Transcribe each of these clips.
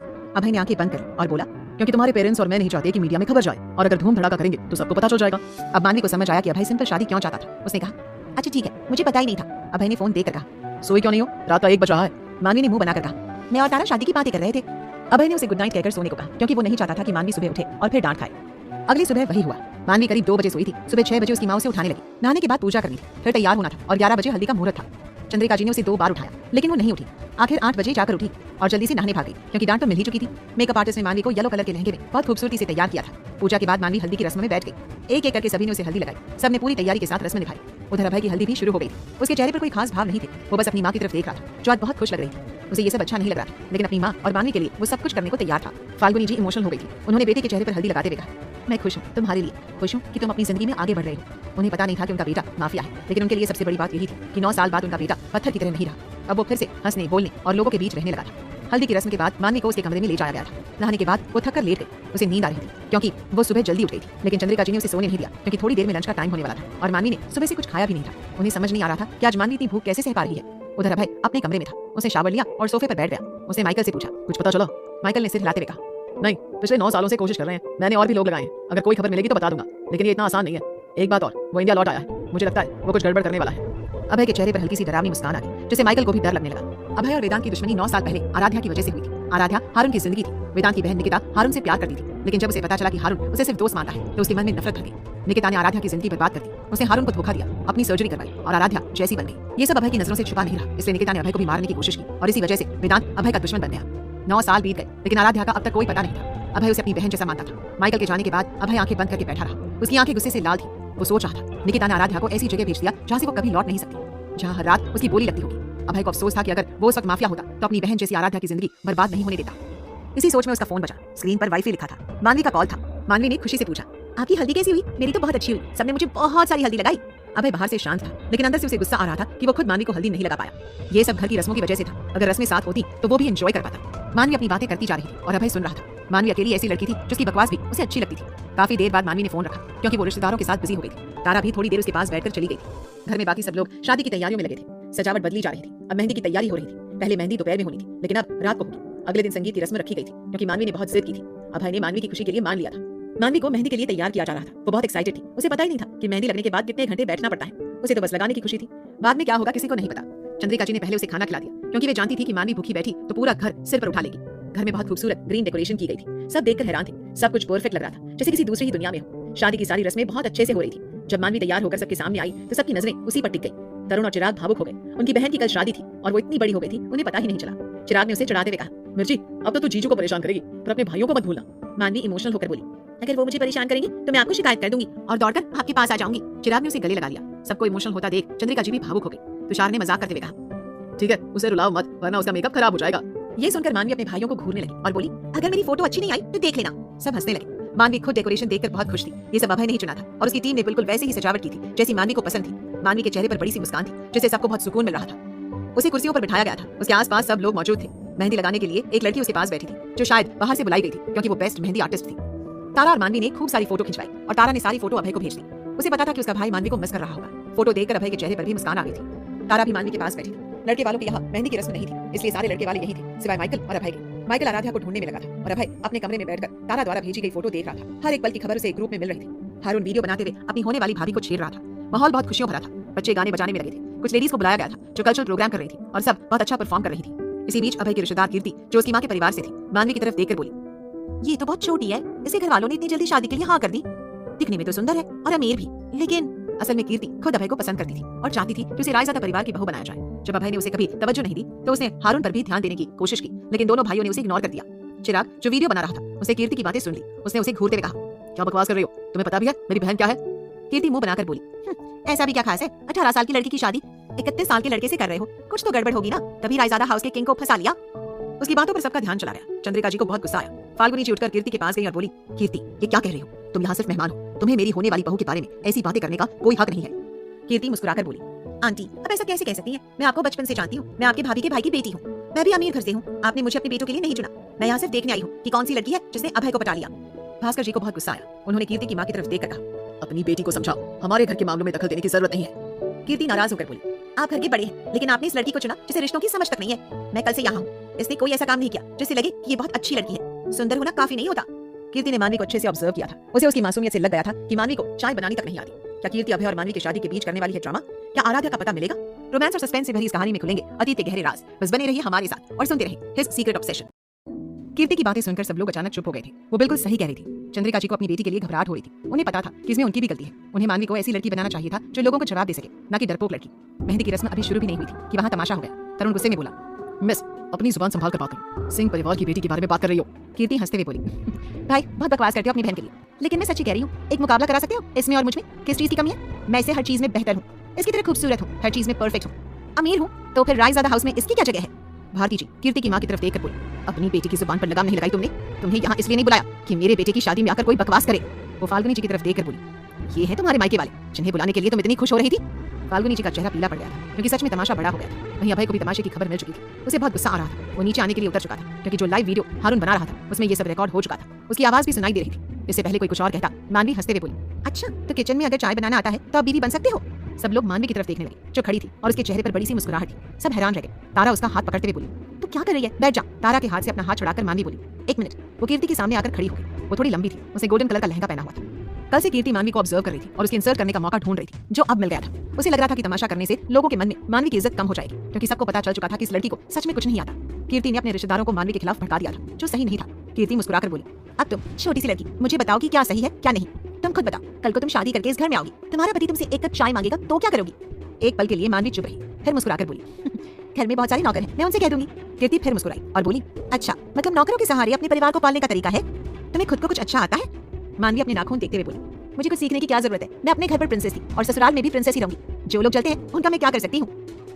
अभय ने आंखें बंद करी और बोला, क्योंकि तुम्हारे पेरेंट्स और मैं नहीं चाहते कि मीडिया में खबर जाए, और अगर धूम धड़ाका करेंगे तो सबको पता चल जाएगा। अब मानवी को समझ आया कि अभय सिंपल शादी क्यों चाहता था। उसने कहा, अच्छा ठीक है, मुझे पता ही नहीं था। अभय ने फोन देकर कहा, सोई क्यों नहीं हो, रात का 1 बज रहा है। मानवी ने मुंह बनाकर कहा, मैं और तारा शादी की बातें कर रहे थे। अभय ने उसे गुड नाइट कहकर सोने को कहा, क्योंकि वो नहीं चाहता था कि मानवी सुबह उठे और फिर डांट खाए। अगली सुबह वही हुआ। मानवी करीब 2 बजे सोई थी। सुबह 6 बजे उसकी माँ उसे उठाने लगी। नहाने के बाद पूजा करनी थी, फिर तैयार होना था और 11 बजे हल्दी का मुहूर्त था। चंद्रिका जी ने उसे 2 बार उठाया, लेकिन वो नहीं उठी। आखिर 8 बजे जाकर उठी और जल्दी से नहाने भाग गई, क्योंकि डांट तो मिल ही चुकी थी। मेकअप आर्टिस्ट ने मानवी को येलो कलर के लहंगे में बहुत खूबसूरती से तैयार किया था। पूजा के बाद मानवी हल्दी की रस्म में बैठ गई। एक एक करके सभी ने उसे हल्दी लगाई। सबने पूरी तैयारी के साथ रस्म निभाई। उधर अभय की हल्दी भी शुरू हो गई। उसके चेहरे पर कोई खास भाव नहीं थे। वो बस अपनी माँ की तरफ देख रहा था, जो आज बहुत खुश लग रही थी। उसे ये सब अच्छा नहीं लग रहा था, लेकिन अपनी माँ और मानवी के लिए वो सब कुछ करने को तैयार था। फाल्गुनी जी इमोशनल हो गई थी। उन्होंने बेटे के चेहरे पर हल्दी लगाते हुए कहा, मैं खुश हूँ तुम्हारे लिए, खुश हूँ कि तुम अपनी जिंदगी में आगे बढ़ रहे हो। उन्हें पता नहीं था कि उनका बेटा माफिया है, लेकिन उनके लिए सबसे बड़ी बात यही थी कि 9 साल बाद उनका बेटा पत्थर की तरह नहीं रहा। अब वो फिर से हंसने, बोलने और लोगों के बीच रहने लगा था। हल्दी की रस्म के बाद मानवी को उसके कमरे में ले जाया गया था। नहाने के बाद वो थककर लेट गई। उसे नींद आ रही थी, क्योंकि वो सुबह जल्दी उठ गई थी। लेकिन चंद्रिका जी ने उसे सोने नहीं दिया, क्योंकि थोड़ी देर में लंच का टाइम होने वाला था और मानवी ने सुबह से कुछ खाया भी नहीं था। उन्हें समझ नहीं आ रहा था कि आज मानवी इतनी भूख कैसे सह पा रही है। उधर अभय अपने कमरे में था। उसने शावर लिया और सोफे पर बैठ गया। उसने माइकल से पूछा, कुछ पता चला? माइकल ने सिर हिलाते हुए कहा, नहीं, पिछले 9 सालों से कोशिश कर रहे हैं। मैंने और भी लोग लगाए हैं। अगर कोई खबर मिलेगी तो बता दूंगा, लेकिन ये इतना आसान नहीं है। एक बात और, वो इंडिया लौट आया है। मुझे लगता है वो कुछ गड़बड़ करने वाला है। अभय के चेहरे पर हल्की सी डरावनी मुस्कान आ गई, जिससे माइकल को भी डर लगने लगा। अभय और वेदांत की दुश्मनी 9 साल पहले आराध्या की वजह से हुई थी। आराध्या हारून की जिंदगी थी। वेदांत की बहन निकिता हारून से प्यार करती थी, लेकिन जब उसे पता चला कि हारून उसे सिर्फ दोस्त मानता है, तो उसके मन में नफरत भर गई। निकिता ने आराध्या की जिंदगी बर्बाद कर दी। उसने हारून को धोखा दिया, अपनी सर्जरी करवाई और आराध्या जैसी बन गई। ये सब अभय की नजरों से छुपा नहीं रहा, इसलिए निकिता ने अभय को भी मारने की कोशिश की और इसी वजह से वेदांत अभय का दुश्मन बन गया। 9 साल बीत गए, लेकिन आराध्या का अब तक कोई पता नहीं था। अभय उसे अपनी बहन जैसा मानता था। माइकल के जाने के बाद अभय आंखें बंद करके बैठा रहा। उसकी आंखें गुस्से से लाल थी। वो सोच रहा था, निकिता ने आराध्या को ऐसी जगह भेज दिया जहाँ से वो कभी लौट नहीं सकती, जहाँ हर रात उसकी बोली लगती होगी। अभय को अफसोस था कि अगर वो उस वक्त माफिया होता तो अपनी बहन जैसी आराध्या की जिंदगी बर्बाद नहीं होने देता। इसी सोच में उसका फोन बजा। स्क्रीन पर वाईफाई लिखा था। मानवी का कॉल था। मानवी ने खुशी से पूछा, आपकी हल्दी कैसी हुई? मेरी तो बहुत अच्छी हुई, सबने मुझे बहुत सारी हल्दी लगाई। अभय बाहर से शांत था, लेकिन अंदर से उसे गुस्सा आ रहा था कि वो खुद मानवी को हल्दी नहीं लगा पाया। ये सब घर की रस्मों की वजह से था। अगर रस्में साथ होती तो वो भी एंजॉय कर पाता। मानवी अपनी बातें करती जा रही थी और अभय सुन रहा था। मानवी अकेली ऐसी लड़की थी जिसकी बकवास भी उसे अच्छी लगती थी। काफी देर बाद मानवी ने फोन रखा, क्योंकि वो रिश्तेदारों के साथ बिजी हो गई थी। तारा भी थोड़ी देर उसके पास बैठकर चली गई थी। घर में बाकी सब लोग शादी की तैयारियों में लगे थे। सजावट बदली जा रही थी। अब मेहंदी की तैयारी हो रही थी। पहले मेहंदी दोपहर में होनी थी, लेकिन अब रात को होगी। अगले दिन संगीत की रस्म रखी गई थी, क्योंकि मानवी ने बहुत जिद की थी। अभय ने मानवी की खुशी के लिए मान लिया था। मानवी को मेहंदी के लिए तैयार किया जा रहा था। वो बहुत एक्साइटेड थी। उसे पता ही नहीं था कि मेहंदी लगने के बाद कितने घंटे बैठना पड़ता है। उसे तो बस लगाने की खुशी थी। बाद में क्या होगा किसी को नहीं पता। चंद्रिका जी ने पहले उसे खाना खिला दिया, क्योंकि वे जानती थी कि मानवी भूखी बैठी तो पूरा घर सिर पर उठा लेगी। घर में बहुत खूबसूरत ग्रीन डेकोरेशन की गई थी। सब देखकर हैरान थे। सब कुछ परफेक्ट लग रहा था, जैसे किसी दूसरी ही दुनिया में हो। शादी की सारी रस्में बहुत अच्छे से हो रही थी। जब मानवी तैयार होकर सबके सामने आई तो सबकी नजरें उसी पर टिक गई। तरुण और चिराग भावुक हो गए। उनकी बहन की कल शादी थी और वो इतनी बड़ी हो गई थी उन्हें पता ही नहीं चला। चिराग ने उसे चढ़ाते हुए कहा, मिर्ची, अब तो तू जीजू को परेशान करेगी, पर अपने भाइयों को मत भूलना। मानवी इमोशनल होकर बोली, अगर वो मुझे परेशान करेंगी तो मैं आपको शिकायत कर दूंगी और दौड़कर आपके पास आ जाऊंगी। चिराग ने उसे गले लगा लिया। सबको इमोशनल होता देख चंद्रिका जी भी भावुक हो गई। तुषार ने मजाक करते हुए कहा, ठीक है, उसे रुलाओ मत, वरना उसका मेकअप खराब हो जाएगा। ये सुनकर मानवी अपने भाइयों को घूरने लगी और बोली, अगर मेरी फोटो अच्छी नहीं आई तो देख लेना। सब हंसने लगे। मानवी खुद डेकोरेशन देखकर बहुत खुश थी। ये सब अभय नहीं चुना था और उसकी टीम ने बिल्कुल वैसे ही सजावट की थी जैसी मानवी को पसंद थी। मानवी के चेहरे पर बड़ी सी मुस्कान थी, जिससे सबको बहुत सुकून मिल रहा था। उसे कुर्सियों पर बिठाया गया था। उसके आसपास सब लोग मौजूद थे। मेहंदी लगाने के लिए एक लड़की उसके पास बैठी थी, जो शायद बाहर से बुलाई गई थी, क्योंकि वो बेस्ट मेहंदी आर्टिस्ट थी। तारा और मानवी ने खूब सारी फोटो खिंचवाई और तारा ने सारी फोटो अभय को भेज दी। उसे पता था कि उसका भाई मानवी को मिस कर रहा होगा। फोटो देखकर अभय के चेहरे पर भी मुस्कान आ गई थी। तारा भी मानवी के पास बैठी थी। लड़के वालों की यहाँ मेहंदी की रस्म नहीं थी, इसलिए सारे लड़के वाले यहीं थे, सिवाय माइकल और अभय के। माइकल आराध्या को ढूंढने में लगा था और अभय अपने कमरे में बैठकर तारा द्वारा भेजी गई फोटो देख रहा था। हर एक पल की खबर उसे ग्रुप में मिल रही थी। हारून वीडियो बनाते हुए अपनी होने वाली भाभी को छेड़ रहा था। माहौल बहुत खुशियों भरा था। बच्चे गाने बजाने में लगे थे। कुछ लेडीज को बुलाया गया था जो कल्चरल प्रोग्राम कर रही थी और सब बहुत अच्छा परफॉर्म कर रही थी। इसी बीच अभय की रिश्तेदार कीर्ति, जो उसकी माँ के परिवार से थी, मानवी की तरफ देखकर बोली, ये तो बहुत छोटी है, इसे घर वालों ने इतनी जल्दी शादी के लिए हाँ कर दी। दिखने में तो सुंदर है और अमीर भी, लेकिन असल में कीर्ति खुद अभय को पसंद करती थी और चाहती थी कि उसे रायजादा परिवार की बहू बनाया जाए। जब अभय ने उसे कभी तवज्जो नहीं दी तो उसने हारून पर भी ध्यान देने की कोशिश की, लेकिन दोनों भाइयों ने उसे इग्नोर कर दिया। चिराग, जो वीडियो बना रहा था, उसने कीर्ति की बातें सुन ली। उसने उसे घूरते हुए कहा, क्या बकवास कर रही हो? तुम्हें पता भी है मेरी बहन क्या है? कीर्ति मुंह बनाकर बोली, ऐसा भी क्या खास है? 18 साल की लड़की की शादी 31 साल के लड़के से कर रहे हो, कुछ तो गड़बड़ होगी ना, तभी रायजादा हाउस के किंग को फंसा लिया। उसकी बातों पर सबका ध्यान चला गया। चंद्रिका जी को बहुत गुस्सा आया। फाल्गुनी जी उठकर कीर्ति के पास गई और बोली, कीर्ति, ये क्या कह रही हो? तुम यहाँ सिर्फ मेहमान हो, तुम्हें मेरी होने वाली बहू के बारे में ऐसी बातें करने का कोई हक नहीं है। कीर्ति मुस्कुराकर बोली, आंटी, अब ऐसा कैसे कह सकती हैं? मैं आपको बचपन से जानती हूँ। मैं आपके भाभी के भाई की बेटी हूँ। मैं भी अमीर घर से हूँ। आपने मुझे अपने बेटों के लिए नहीं चुना। मैं यहाँ सिर्फ देखने आई हूँ कि कौन सी लड़की है जिसने अभय को पटा लिया। भास्कर जी को बहुत गुस्सा आया। उन्होंने कीर्ति की माँ की तरफ देखकर कहा, अपनी बेटी को समझाओ, हमारे घर के मामलों में दखल देने की जरूरत नहीं है। कीर्ति नाराज होकर बोली, आप घर के बड़े हैं, लेकिन आपने इस लड़की को चुना जिसे रिश्तों की समझ तक नहीं है। मैं कल से यहाँ हूँ। इसने कोई ऐसा काम नहीं किया जिससे लगे कि ये बहुत अच्छी लड़की है। सुंदर होना काफी नहीं होता। कीर्ति ने मानवी को अच्छे से ऑब्जर्व किया था। उसे उसकी मासूमियत से लग गया था कि मानवी को चाय बनानी तक नहीं आती। क्या कीर्ति अभय और मानवी की शादी के बीच करने वाली है ड्रामा? क्या आराध्या का पता मिलेगा? रोमांस और सस्पेंस से भरी इस कहानी में खुलेंगे अतीत के गहरे राज। बस बने रहिए हमारे साथ और सुनते रहिए हिज सीक्रेट ऑब्सेशन। कीर्ति की बातें सुनकर सब लोग अचानक चुप हो गए थे। वो बिल्कुल सही कह रही थी। चंद्रिका जी को अपनी बेटी के लिए घबराहट हो रही थी। उन्हें पता था कि इसमें उनकी भी गलती है। उन्हें मानवी को ऐसी लड़की बनाना चाहिए था जो लोगों को जवाब दे सके, न कि डरपोक लड़की। मेहंदी की रस्म अभी शुरू भी नहीं हुई थी कि वहां तमाशा हो गया। तरुण गुस्से में बोला, मिस अपनी जुबान संभाल कर बात करो। सिंह परिवार की बेटी के बारे में बात कर रही हो। कीर्ति हंसते हुए बोली, भाई बहुत बकवास करते हो अपनी बहन के लिए, लेकिन मैं सच्ची कह रही हूँ। एक मुकाबला करा सकते हो इसमें और मुझ में? किस चीज की कमी है? मैं इसे हर चीज में बेहतर हूँ। इसकी तरह खूबसूरत हूँ, हर चीज में परफेक्ट हूँ। अमीर हूँ तो फिर रायज़ादा हाउस में इसकी क्या जगह है? भारती जी कीर्ति की माँ की तरफ देखकर बोली, अपनी बेटी की जुबान पर लगाम नहीं लगाई तुमने? तुम्हें यहाँ इसलिए नहीं बुलाया कि मेरे बेटे की शादी में आकर कोई बकवास करे। वो फाल्गुनी जी की तरफ देखकर बोली, ये है तुम्हारे मायके वाले जिन्हें बुलाने के लिए तुम इतनी खुश हो रही थी? फाल्गुनी जी का चेहरा पीला पड़ गया था क्योंकि सच में तमाशा बड़ा हो गया था। वहीं अभय को भी तमाशे की खबर मिल चुकी थी। उसे बहुत गुस्सा आ रहा था। वो नीचे आने के लिए उतर चुका था क्योंकि जो लाइव वीडियो हारून बना रहा था उसमें ये सब रिकॉर्ड हो चुका था। उसकी आवाज भी सुनाई दे रही थी। इससे पहले कोई कुछ और कहता, मानवी हंसते हुए बोली, अच्छा तो किचन में अगर चाय बनाना आता है तो आप बीवी बन सकते हो? सब लोग मानवी की तरफ देखने लगे जो खड़ी थी और उसके चेहरे पर बड़ी सी मुस्कुराहट थी। सब हैरान रह गए। तारा उसका हाथ पकड़ते हुए बोली, तो क्या कर रही है? बैठ जा। तारा के हाथ से अपना हाथ छुड़ाकर मानवी बोली, एक मिनट। वो कीर्ति के सामने आकर खड़ी हो गई। वो थोड़ी लंबी थी। उसे गोल्डन कलर का लहंगा पहना हुआ था। कल से कीर्ति मानवी को ऑब्जर्व कर रही थी और उसकी इंसल्ट करने का मौका ढूंढ रही थी जो अब मिल गया था। उसे लग रहा था कि तमाशा करने से लोगों के मन में मानवी की इज्जत कम हो जाएगी क्योंकि सबको पता चल चुका था कि इस लड़की को सच में कुछ नहीं आता। कीर्ति ने अपने रिश्तेदारों को मानवी के खिलाफ भड़का दिया था जो सही नहीं था। कीर्ति मुस्कुराकर बोली, अब तुम छोटी सी लड़की मुझे बताओ कि क्या सही है क्या नहीं। तुम खुद बताओ, कल को तुम शादी करके इस घर में आओगी, तुम्हारा पति तुमसे एक कप चाय मांगेगा तो क्या करोगी? एक पल के लिए मानवी चुप रही, फिर मुस्कुराकर बोली, घर में बहुत सारे नौकर हैं, मैं उनसे कह दूंगी। कीर्ति फिर मुस्कुराई और बोली, अच्छा मतलब नौकरों के सहारे अपने परिवार को पालने का तरीका है? तुम्हें खुद को कुछ अच्छा आता है? मानवी अपने नाखून देखते हुए बोली, मुझे कुछ सीखने की क्या जरूरत है? मैं अपने घर पर प्रिंसेस थी और ससुराल में भी प्रिंसेस ही रहूंगी। जो लोग चलते हैं उनका मैं क्या कर सकती हूँ?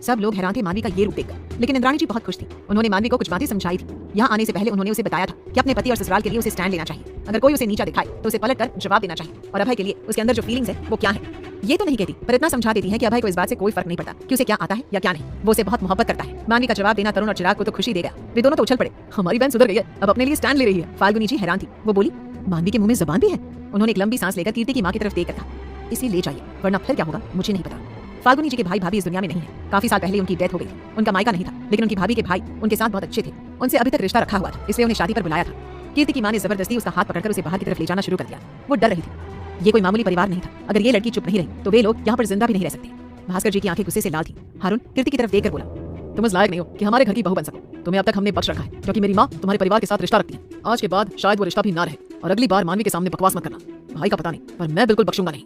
सब लोग हैरान थे मानवी का ये रूप देखकर, लेकिन इंद्राणी जी बहुत खुश थी। उन्होंने मानवी को कुछ बातें समझाई थी। यहाँ आने से पहले उन्होंने उसे बताया था कि अपने पति और ससुराल के लिए उसे स्टैंड लेना चाहिए। अगर कोई उसे नीचा दिखाए तो उसे पलट कर जवाब देना चाहिए। और अभय के लिए उसके अंदर जो फीलिंग्स है वो क्या है ये तो नहीं कहती, पर इतना समझा देती है कि अभय को इस बात से कोई फर्क नहीं पड़ता कि उसे क्या आता है या क्या नहीं। वो उसे बहुत मोहब्बत करता है। मानवी का जवाब देना तरुण और चिराग को तो खुशी दे गया। वे दोनों तो उछल पड़े, हमारी बहन सुधर गई है, अब अपने लिए स्टैंड ले रही है। फाल्गुनी जी हैरान थी। वो बोली, मानवी के मुंह में जुबान भी है? उन्होंने एक लंबी सांस लेकर कीर्ति की माँ की तरफ देखकर कहा, इसे ले जाइए वरना फिर क्या होगा मुझे नहीं पता। फाल्गुनी जी के भाई भाभी इस दुनिया में नहीं है। काफी साल पहले उनकी डेथ हो गई थी। उनका मायका नहीं था, लेकिन उनकी भाभी के भाई उनके साथ बहुत अच्छे थे। उनसे अभी तक रिश्ता रखा हुआ था, इसलिए उन्हें शादी पर बुलाया था। कीर्ति की माँ ने जबरदस्ती उसका हाथ पकड़कर उसे बाहर की तरफ ले जाना शुरू कर दिया। वो डर रही थी। ये कोई मामूली परिवार नहीं था। अगर ये लड़की चुप नहीं रही तो वे लोग यहाँ पर जिंदा भी नहीं रह सकते। भास्कर जी की आंखें गुस्से से लाल थी। हारून कीर्ति की तरफ देखकर बोला, तुम इस लायक नहीं हो कि हमारे घर की बहू बन सको। तुम्हें अब तक हमने बख्श रखा है क्योंकि मेरी माँ तुम्हारे परिवार के साथ रिश्ता रखती है। आज के बाद शायद वो रिश्ता भी ना रहे। और अगली बार मानवी के सामने बकवास मत करना। भाई का पता नहीं, पर मैं बिल्कुल बख्शूंगा नहीं।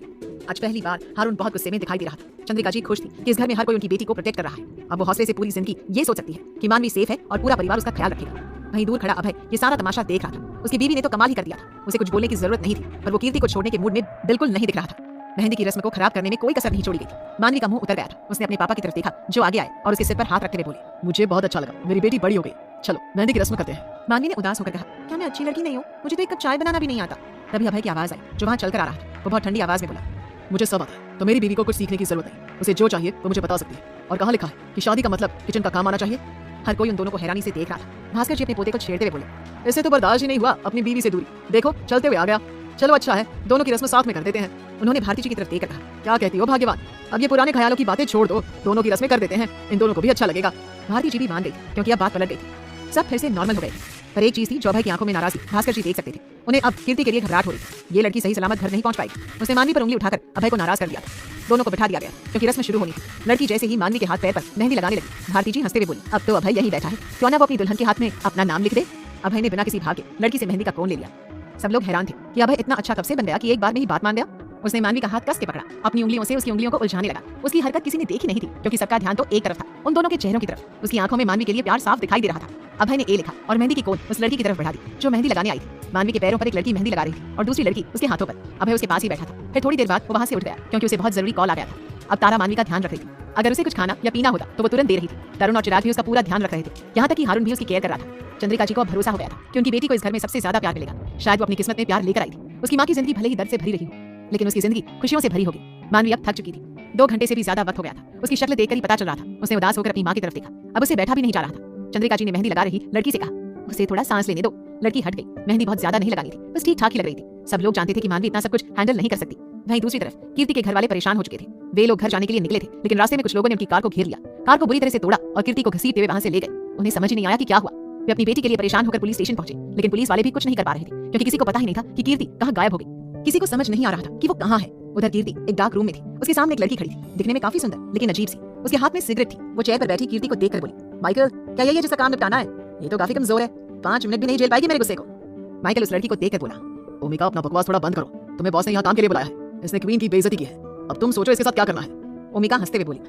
आज पहली बार हारून बहुत गुस्से में दिखाई दे रहा था। चंद्रिका जी खुश थी कि इस घर में हर कोई उनकी बेटी को प्रोटेक्ट कर रहा है। अब वो हौसले से पूरी जिंदगी ये सोच सकती है कि मानवी सेफ है और पूरा परिवार उसका ख्याल रखेगा। वहीं दूर खड़ा अभय ये सारा तमाशा देख रहा था। उसकी बीवी ने तो कमाल ही कर दिया था। उसे कुछ बोलने की जरूरत नहीं थी, पर वो कीर्ति को छोड़ने के मूड में बिल्कुल नहीं दिख रहा था। मेहंदी की रस्म को खराब करने में कोई कसर नहीं छोड़ी गई। मानवी का मुंह उतर गया था। उसने अपने पापा की तरफ देखा जो आगे आए और उसके सिर पर हाथ रखते हुए बोले, मुझे बहुत अच्छा लगा, मेरी बेटी बड़ी हो गई, चलो मेहंदी की रस्म करते हैं। मानवी ने उदास होकर कहा, क्या मैं अच्छी लड़की नहीं हूँ? मुझे तो एक कप चाय बनाना भी नहीं आता। तभी अभय की आवाज आई जो वहाँ चलकर आ रहा था। वो बहुत ठंडी आवाज में बोला, मुझे सब आता है, तो मेरी बीवी को कुछ सीखने की जरूरत नहीं। उसे जो चाहिए वो मुझे बता सकती है। और कहाँ लिखा है कि शादी का मतलब किचन का काम आना चाहिए? हर कोई उन दोनों को हैरानी से देख रहा था। भास्कर जी अपने पोते को छेड़ते हुए बोले, इससे तो बर्दाश्त ही नहीं हुआ अपनी बीवी से दूरी। देखो चलते हुए आ गया। चलो अच्छा है, दोनों की रस्म साथ में कर देते हैं। उन्होंने भारती जी की तरफ देखकर कहा, क्या कहती हो भाग्यवान? अब ये पुराने ख्यालों की बातें छोड़ दो, दोनों की रस्में कर देते हैं। इन दोनों को भी अच्छा लगेगा। भारती जी भी मान गई क्योंकि अब बात पलट गई थी। सब फिर से नॉर्मल हो गए। पर एक चीज थी जो अभय की आंखों में नाराजगी भास्कर जी देख सकते थे। उन्हें अब कीर्ति के लिए घबराहट हो रही थी। ये लड़की सही सलामत घर नहीं पहुंच पाएगी। उसने मानवी पर उंगली उठाकर अभय को नाराज कर दिया था। दोनों को बिठा दिया गया क्योंकि रस्म शुरू होनी थी। लड़की जैसे ही मानवी के हाथ पैर पर मेहंदी लगाने लगी, भारती जी हंसते हुए बोली, अब तो अभय यही बैठा है, क्यों ना वो अपनी दुल्हन के हाथ में अपना नाम लिख दे। अभय ने बिना किसी भाव के लड़की से मेहंदी का कोन ले लिया। सब लोग हैरान थे कि अभय इतना अच्छा कब से बन गया कि एक बार में ही बात मान गया। उसने मानवी का हाथ कस के पकड़ा, अपनी उंगलियों से उसकी उंगलियों को उलझाने लगा। उसकी हरकत किसी ने देखी नहीं थी क्योंकि सबका ध्यान तो एक तरफ था, उन दोनों के चेहरों की तरफ। उसकी आंखों में मानवी के लिए प्यार साफ दिखाई दे रहा था। अभय ने ए लिखा और मेहंदी की कोन उस लड़की की तरफ बढ़ा दी जो मेहंदी लगाने आई थी। मानवी के पैरों पर एक लड़की मेहंदी लगा रही थी और दूसरी लड़की उसके हाथों पर। अभय उसके पास ही बैठा था। फिर थोड़ी देर बाद वो वहां से उठ गया क्योंकि उसे बहुत जरूरी कॉल आ गया था। अब तारा मानवी का ध्यान रख रही थी। अगर उसे कुछ खाना या पीना होता तो वो तुरंत दे रही थी। तरुण और चिराग भी उसका पूरा ध्यान रख रहे थे, यहाँ तक कि हारून भी उसकी केयर कर रहा था। चंद्रिका जी को अब भरोसा हो गया था कि उनकी बेटी को इस घर में सबसे ज्यादा प्यार मिलेगा। शायद वो अपनी किस्मत में प्यार लेकर आई थी। उसकी माँ की जिंदगी भले ही दर्द से भरी रही हो, लेकिन उसकी जिंदगी खुशियों से भरी होगी। मानवी अब थक चुकी थी। 2 घंटे से भी ज्यादा वक्त हो गया था। उसकी शक्ल देखकर ही पता चल रहा था। उसने उदास होकर अपनी माँ की तरफ देखा। अब उसे बैठा भी नहीं जा रहा था। चंद्रिका जी ने मेहंदी लगा रही लड़की से कहा, उसे थोड़ा सांस लेने दो। लड़की हट गई। मेहंदी बहुत ज्यादा नहीं लगानी थी, बस ठीक ठाक ही लग रही थी। सब लोग जानते थे कि मानवी इतना सब कुछ हैंडल नहीं कर सकती। वहीं दूसरी तरफ कीर्ति के घर वाले परेशान हो चुके थे। वे लोग घर जाने के लिए निकले थे, लेकिन रास्ते में कुछ लोगों ने उनकी कार को घेर लिया। कार को बुरी तरह से तोड़ा और कीर्ति को घसीटते हुए वहां से ले गए। उन्हें समझ ही नहीं आया कि क्या हुआ। वे अपनी बेटी के लिए परेशान होकर पुलिस स्टेशन पहुंचे, लेकिन पुलिस वाले भी कुछ नहीं कर पा रहे थे क्योंकि किसी को पता ही नहीं था कि कीर्ति कहाँ गायब हो गई। किसी को समझ नहीं आ रहा था कि वो कहाँ है। उधर कीर्ति एक डार्क रूम में थी। उसके सामने एक लड़की खड़ी थी, दिखने में काफी सुंदर लेकिन अजीब सी। उसके हाथ में सिगरेट थी। वो चेयर पर बैठी कीर्ति को देखकर बोली, माइकल, क्या यही है जिसका काम निपटाना है? ये तो काफी कमजोर है, 5 मिनट भी नहीं झेल पाएगी मेरे गुस्से को। माइकल उस लड़की को देखकर बोला, ओमिका, अपना बकवास थोड़ा बंद करो। तुम्हें बॉस ने यहाँ काम के लिए बुलाया है। इसने क्वीन की बेइज्जती की है। अब तुम सोचो इसके साथ क्या करना है। ओमिका हंसते हुए बोली,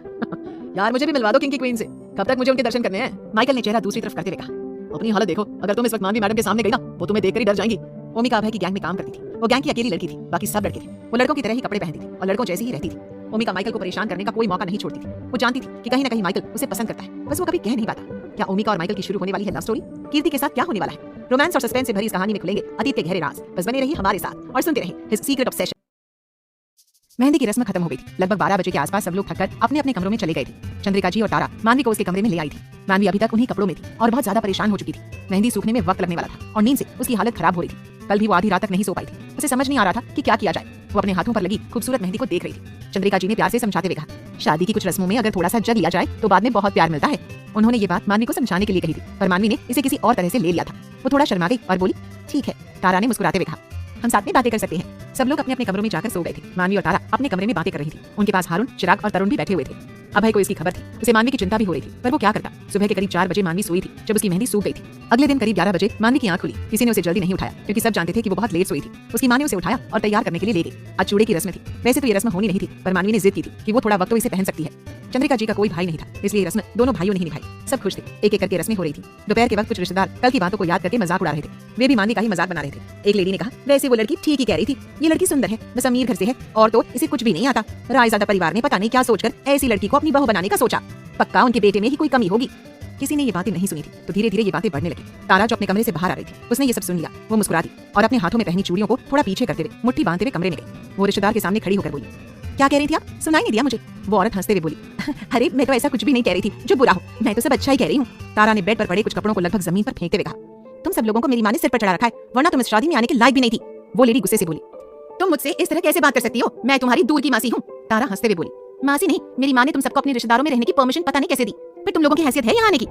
यार मुझे भी मिलवा दो किंग की क्वीन से। कब तक मुझे उनके दर्शन करने हैं? माइकल ने चेहरा दूसरी तरफ करते हुए कहा, अपनी हालत देखो, अगर तुम इस वक्त मानवी मैडम के सामने गई ना, वो तुम्हें देखकर ही डर जाएंगी। ओमिका अभय की गैंग में काम करती थी। वो गैंग की अकेली लड़की थी, बाकी सब लड़के थे। वो लड़कों की तरह ही कपड़े पहनती थी और लड़कों जैसी ही रहती थी। ओमिका माइकल को परेशान करने का कोई मौका नहीं छोड़ती थी। वो जानती थी कि कहीं ना कहीं माइकल उसे पसंद करता है, बस वो कभी कह नहीं पाता। क्या ओमिका और माइकल की शुरू होने वाली है लव स्टोरी? कीर्ति के साथ क्या होने वाला है? रोमांस और सस्पेंस से भरी इस कहानी में खुलेंगे अतीत के गहरे राज। बस बने रहिए हमारे साथ और सुनते रहिए हिज सीक्रेट ऑब्सेशन। मेहंदी की रस्म खत्म हो गई थी। लगभग 12 बजे के आसपास सब लोग थककर अपने अपने कमरों में चले गए थे। चंद्रिका जी और तारा मानवी को उसके कमरे में ले आई थी। मानवी अभी तक उन्हीं कपड़ों में थी और बहुत ज्यादा परेशान हो चुकी थी। मेहंदी सूखने में वक्त लगने वाला था और नींद से उसकी हालत खराब हो रही थी। कल भी वो आधी रात तक नहीं सो पाई थी। उसे समझ नहीं आ रहा था कि क्या किया जाए। वो अपने हाथों पर लगी खूबसूरत मेहंदी को देख रही थी। चंद्रिका जी ने प्यार से समझाते हुए कहा, शादी की कुछ रस्मों में अगर थोड़ा सा जग लिया जाए तो बाद में बहुत प्यार मिलता है। उन्होंने ये बात मानवी को समझाने के लिए कही थी, पर मानवी ने इसे किसी और तरह से ले लिया था। वो थोड़ा शर्मा गई और बोली, ठीक है। तारा ने मुस्कुराते हुए कहा, हम साथ में बातें कर सकते हैं। सब लोग अपने अपने कमरों में जाकर सो गए थे। मानवी और तारा अपने कमरे में बातें कर रही थी। उनके पास हारून, चिराग और तरुण भी बैठे हुए थे। अभय को इसकी खबर थी। उसे मानवी की चिंता भी हो रही थी, पर वो क्या करता। सुबह के करीब 4 बजे मानवी सोई थी जब उसकी मेहंदी सूख गई थी। अगले दिन करीब 11 बजे मानवी की आंख खुली। किसी ने उसे जल्दी नहीं उठाया क्योंकि सब जानते थे कि वो बहुत लेट सोई थी। उसकी माँ ने उसे उठाया और तैयार करने के लिए ले गई। आज चूड़े की रस्म थी। वैसे तो ये रस्म होनी नहीं थी, पर मानवी ने जिद की थी कि वो थोड़ा वक्त तो इसे पहन सकती है। चंद्रिका जी का कोई भाई नहीं था, इसलिए रस्म दोनों भाइयों ने ही निभाई। सब खुश थे। एक एक करके रस्में हो रही थी। दोपहर के वक्त कुछ रिश्तेदार कल की बातों को याद करके मजाक उड़ा रहे थे। वे भी मानवी का ही मजाक बना रहे थे। एक लेडी ने कहा, वैसे वो लड़की ठीक ही कह रही थी, ये लड़की सुंदर है, बस अमीर घर से है और तो इसे कुछ भी नहीं आता। रायजादा परिवार ने पता नहीं क्या सोचकर ऐसी लड़की को अपनी बहू बनाने का सोचा। पक्का उनके बेटे में ही कोई कमी होगी। किसी ने ये बातें नहीं सुनी थी तो धीरे धीरे ये बातें बढ़ने लगी। तारा जो अपने कमरे से बाहर आ रही थी, उसने ये सब सुन लिया। वो मुस्कुरा दी और अपने हाथों में पहनी चूड़ियों को थोड़ा पीछे करते हुए मुट्ठी बांधते हुए कमरे में गई। वो रिश्तेदार के सामने खड़ी होकर बोली, क्या कह रही थी आप? सुनाई नहीं दिया मुझे। वो औरत हंसते हुए बोली, अरे मैं तो ऐसा कुछ भी नहीं कह रही थी जो बुरा हो, मैं तो सब अच्छा ही कह रही हूँ। तारा ने बेड पर पड़े कुछ कपड़ों को लगभग जमीन पर फेंकते हुए कहा, तुम सब लोगों को मेरी माँ ने सिर पर चढ़ा रखा है, वरना तुम इस शादी में आने के लायक भी नहीं थी। वो लेडी गुस्से से बोली, तुम मुझसे इस तरह कैसे बात कर सकती हो? मैं तुम्हारी दूर की मासी हूँ। तारा हंसते हुए बोली, मासी नहीं, मेरी माँ ने तुम सबको अपने रिश्तेदारों में रहने की परमिशन पता नहीं कैसे दी, फिर तुम लोगों की हैसियत है यहाँ आने की।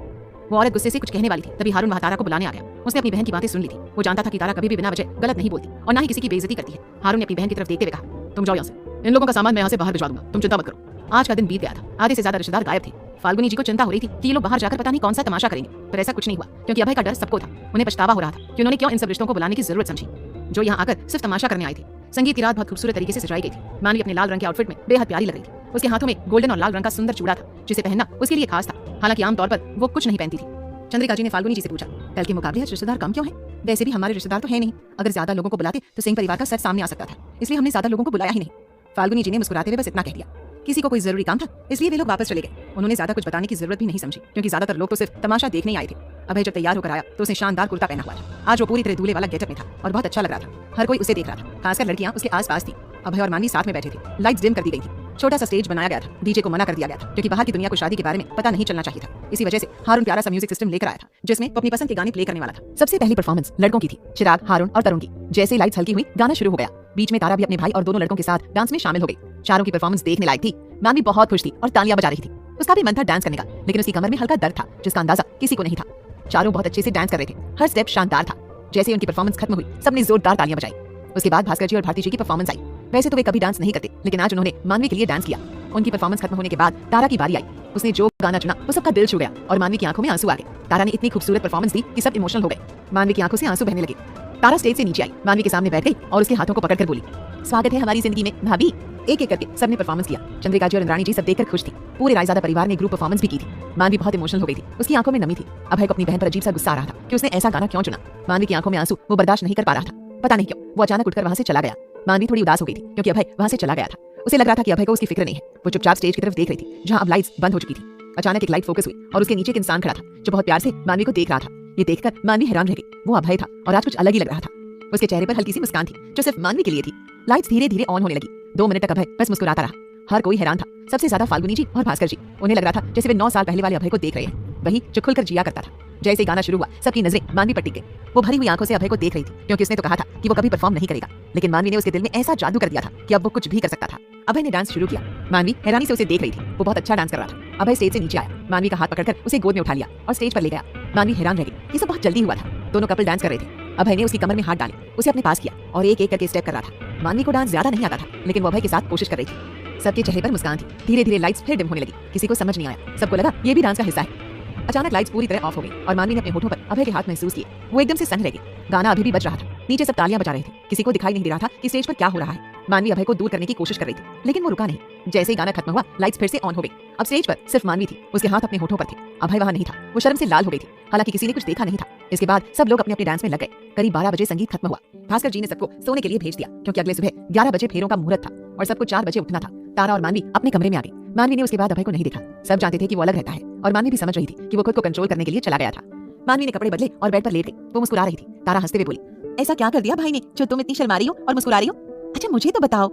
वो औरत गुस्से से कुछ कहने वाली थी, तभी हारून वहाँ तारा को बुलाने आ गया। उसने अपनी बहन की बातें सुन ली थी। वो जानता था कि तारा कभी भी बिना वजह गलत नहीं बोलती और ना ही किसी की बेइज्जती करती है। हारून ने अपनी बहन की तरफ देखते हुए कहा, तुम जाओ यहाँ से, इन लोगों का सामान मैं यहाँ से बाहर भिजवा दूंगा, तुम चिंता मत करो। आज का दिन बीत गया था। आधे से ज्यादा रिश्तेदार गायब थे। फाल्गुनी जी को चिंता हो रही थी कि ये लोग बाहर जाकर पता नहीं कौन सा तमाशा करेंगे, पर ऐसा कुछ नहीं हुआ क्योंकि अभय का डर सबको था। उन्हें पछतावा हो रहा था कि उन्होंने क्यों इन सब रिश्तों को बुलाने की जरूरत समझी, जो यहाँ आकर सिर्फ तमाशा करने आए थे। संगीत की रात बहुत खूबसूरत तरीके से सजाई गई थी। मानवी अपने लाल रंग के आउटफिट में बेहद प्यारी लग रही थी। उसके हाथों में गोल्डन और लाल रंग का सुंदर चूड़ा था, जिसे पहनना उसके लिए खास था। हालांकि आमतौर पर वो कुछ नहीं पहनती थी। चंद्रिका जी ने फाल्गुनी जी से पूछा, कल के मुकाबले आज रिश्तेदार कम क्यों हैं? वैसे भी हमारे रिश्तेदार तो है नहीं, अगर ज्यादा लोगों को बुलाते तो सिंह परिवार का सच सामने आ सकता था, इसलिए हमने ज्यादा लोगों को बुलाया ही नहीं। फाल्गुनी जी ने मुस्कुराते हुए बस इतना कह दिया, किसी को कोई जरूरी काम था इसलिए वे लोग वापस चले गए। उन्होंने ज्यादा कुछ बताने की जरूरत भी नहीं समझी क्योंकि ज्यादातर लोग तो सिर्फ तमाशा देखने आए थे। अभय जब तैयार होकर आया तो उसने शानदार कुर्ता पहना हुआ था। आज वो पूरी तरह दूल्हे वाला गेटअप में था और बहुत अच्छा लग रहा था। हर कोई उसे देख रहा था, खासकर लड़कियां उसके आसपास थी। अभय और मानवी साथ में बैठे थे। लाइट्स डिम कर दी गई थी। छोटा सा स्टेज बनाया गया था। डीजे को मना कर दिया गया था क्योंकि बाहर की दुनिया को शादी के बारे में पता नहीं चलना चाहिए था। इसी वजह से हारून प्यारा सा म्यूजिक सिस्टम लेकर आया था जिसमें वो अपनी पसंद के गाने प्ले करने वाला था। सबसे पहली परफॉर्मेंस लड़कों की थी, चिराग, हारून और तरुण की। जैसे ही लाइट्स हल्की हुई, गाना शुरू हो गया। बीच में तारा भी अपने भाई और दोनों लड़कों के साथ डांस में शामिल हो गई। चारों की परफॉर्मेंस देखने लायक थी। मानवी बहुत खुश थी और तालियां बजा रही थी। उसका भी मन था डांस करने का, लेकिन उसकी कमर में हल्का दर्द था जिसका अंदाजा किसी को नहीं था। चारों बहुत अच्छे से डांस कर रहे थे। हर स्टेप शानदार था। जैसे ही उनकी परफॉर्मेंस खत्म हुई, सबने जोरदार तालियां बजाई। उसके बाद भास्कर जी और भारती जी की परफॉर्मेंस आई। वैसे तो वे कभी डांस नहीं करते, लेकिन आज उन्होंने मानवी के लिए डांस किया। उनकी परफॉर्मेंस खत्म होने के बाद तारा की बारी आई। उसने जो गाना चुना वो सबका दिल छू गया और मानवी की आंखों में आंसू आ गए। तारा ने इतनी खूबसूरत परफॉर्मेंस दी कि सब इमोशनल हो गए। मानवी की आंखों से आंसू बहने लगे। तारा स्टेज से नीचे आई, मानवी के सामने बैठ गई और उसके हाथों को पकड़कर बोली, स्वागत है हमारी जिंदगी में भाभी। एक एक करके सबने परफॉर्मेंस किया। चंद्रिका जी और इंद्राणी जी सब देखकर खुश थी। पूरे रायजादा परिवार ने ग्रुप परफॉर्मेंस भी की थी। मानवी बहुत इमोशनल हो गई थी। उसकी आंखों में नमी थी। अभय को अपनी बहन पर अजीब सा गुस्सा आ रहा था कि उसने ऐसा गाना क्यों चुना। मानवी की आंखों में आंसू वो बर्दाश्त नहीं कर पा रहा था। पता नहीं क्यों वो अचानक उठकर वहां से चला गया। मानवी थोड़ी उदास हो गई थी क्योंकि अभय वहां से चला गया था। उसे लग रहा था कि अभय को उसकी फिक्र नहीं है। वो चुपचाप स्टेज की तरफ देख रही थी जहां अब लाइट्स बंद हो चुकी थी। अचानक एक लाइट फोकस हुई और उसके नीचे एक इंसान खड़ा था जो बहुत प्यार से मानवी को देख रहा था। ये देखकर मानवी हैरान रह गई। वो अभय था और आज कुछ अलग ही लग रहा था। उसके चेहरे पर हल्की सी मुस्कान थी जो सिर्फ मानवी के लिए थी। लाइट्स धीरे धीरे ऑन होने लगी। 2 मिनट तक अभय बस मुस्कुराता रहा। हर कोई हैरान था, सबसे ज्यादा फाल्गुनी जी और भास्कर जी। उन्हें लग रहा था जैसे वे 9 साल पहले वाले अभय को देख रहे हैं, वही जो खुलकर जिया करता था। जैसे ही गाना शुरू हुआ, सबकी नजरें मानवी पर टिक गई। वो भरी हुई आंखों से अभय को देख रही थी क्योंकि उसने तो कहा था कि वो कभी परफॉर्म नहीं करेगा, लेकिन मानवी ने उसके दिल में ऐसा जादू कर दिया था कि अब वो कुछ भी कर सकता था। अभय ने डांस शुरू किया। मानवी हैरानी से उसे देख रही थी। वो बहुत अच्छा डांस कर रहा था। अभय स्टेज से नीचे आया, मानवी का हाथ पकड़कर उसे गोद में उठा लिया और स्टेज पर ले गया। मानवी हैरान रह गई। ये सब बहुत जल्दी हुआ था। दोनों कपल डांस कर रहे थे। अभय ने उसकी कमर में हाथ डाले, उसे अपने पास किया और एक एक करके स्टेप कर रहा था। मानवी को डांस ज्यादा नहीं आता था, लेकिन वो अभय के साथ कोशिश कर रही थी। सबके चेहरे पर मुस्कान थी। धीरे धीरे लाइट्स फिर डिम होने लगी। किसी को समझ नहीं आया, सबको लगा ये भी डांस का हिस्सा है। अचानक लाइट्स पूरी तरह ऑफ हो गई और मानवी ने अपने होठों पर अभय के हाथ महसूस किए। वो एकदम से सन्न रह गई। गाना अभी भी बज रहा था। नीचे सब तालियां बजा रहे थे। किसी को दिखाई नहीं दे रहा था कि स्टेज पर क्या हो रहा है। मानवी अभय को दूर करने की कोशिश कर रही थी, लेकिन वो रुका नहीं। जैसे ही गाना खत्म हुआ, लाइट्स फिर से ऑन हो गई। अब स्टेज पर सिर्फ मानवी थी। उसके हाथ अपने होठों पर थे। अभय वहां नहीं था। वो शर्म से लाल हो गई थी। हालांकि किसी ने कुछ देखा नहीं था। इसके बाद सब लोग अपने अपने डांस में लग गए। करीब 12 बजे संगीत खत्म हुआ। भास्कर जी ने सबको सोने के लिए भेज दिया, क्योंकि अगले सुबह 11 बजे फेरों का मुहूर्त था और सबको 4 बजे उठना था। तारा और मानवी अपने कमरे में आ गई। मानवी ने उसके बाद अभय को नहीं देखा। सब जानते थे कि वो अलग रहता है और मानवी भी समझ रही थी कि वो खुद को कंट्रोल करने के लिए चला गया था। मानवी ने कपड़े बदले और बेड पर लेट गई। वो मुस्कुरा रही थी। तारा हंसते हुए बोली, ऐसा क्या कर दिया भाई ने जो तुम इतनी शर्मा रही हो और मुस्कुरा रही हो? अच्छा मुझे तो बताओ,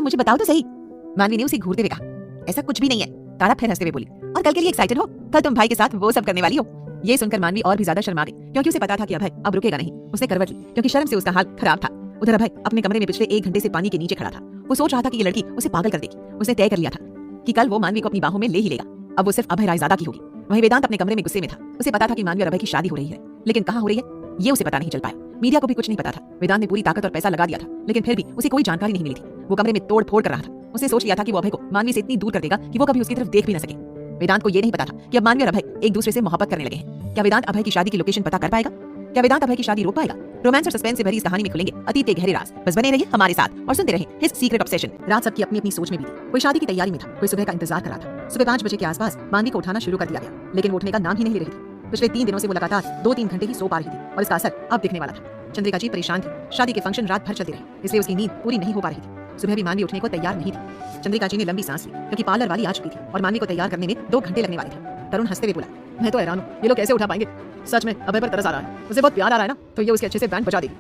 मुझे बताओ तो सही। मानवी ने उसे घूरते हुए कहा, ऐसा कुछ भी नहीं है। तारा फिर हंसते हुए बोली, और कल के लिए एक्साइटेड हो? कल तुम भाई के साथ वो सब करने वाली हो। ये सुनकर मानवी और भी ज्यादा शर्मा गई, क्योंकि उसे पता था कि अभय अब रुकेगा नहीं। उसने करवट ली, क्योंकि शर्म से उसका हाल खराब था। उधर अभय अपने कमरे में पिछले 1 घंटे से पानी के नीचे खड़ा था। वो सोच रहा था कि ये लड़की उसे पागल कर देगी। उसने तय कर लिया था कि कल वो मानवी को अपनी बाहों में ले ही लेगा। अब वो सिर्फ अभय रायजादा की होगी। वहीं वेदांत अपने कमरे में गुस्से में था। उसे पता था कि मानवी और अभय की शादी हो रही है, लेकिन कहाँ हो रही है ये उसे पता नहीं चल पाया। मीडिया को भी कुछ नहीं पता था। वेदांत ने पूरी ताकत और पैसा लगा दिया था, लेकिन फिर भी उसे कोई जानकारी नहीं मिली थी। वो कमरे में तोड़ फोड़ कर रहा था। उसने सोच लिया था कि वो अभय को मानवी से इतनी दूर कर देगा कि वो कभी उसकी तरफ देख भी न सके। वेदांत को ये नहीं पता था कि अब मानवी और अभय एक दूसरे से मोहब्बत करने लगे हैं। क्या वेदांत अभय की शादी की लोकेशन पता कर पाएगा? क्या वेदांत अभय की शादी रोक पाएगा? रोमांस और सस्पेंस से भरी इस कहानी में खुलेंगे अतीत के गहरे राज। बस बने रहिए हमारे साथ और सुनते रहिए हिज सीक्रेट ऑब्सेशन। रात सबकी अपनी अपनी सोच में बीती। कोई शादी की तैयारी में था, कोई सुबह का इंतजार कर रहा था। सुबह 5 बजे के आसपास मानवी को उठाना शुरू कर दिया गया, लेकिन वो उठने का नाम ही नहीं ले रही थी। पिछले 3 दिनों से वो लगातार 2-3 घंटे ही सो पा रही थी और इसका असर अब दिखने वाला था। चंद्रिका जी परेशान थी। शादी के फंक्शन रात भर चलते रहे, इसलिए उसकी नींद पूरी नहीं हो पा रही थी। सुबह भी मानवी उठने को तैयार नहीं थी। चंद्रिका जी ने लंबी सांस ली, क्योंकि पार्लर वाली आ चुकी थी और मानवी को तैयार करने में 2 घंटे लगने वाले थे। तरुण हंसते हुए बोला, मैं तो हैरान हूँ, ये लोग कैसे उठा पाएंगे? सच में अभय पर तरस आ रहा है। उसे बहुत प्यार आ रहा है ना, तो ये उसके अच्छे से बैंड बजा देगी।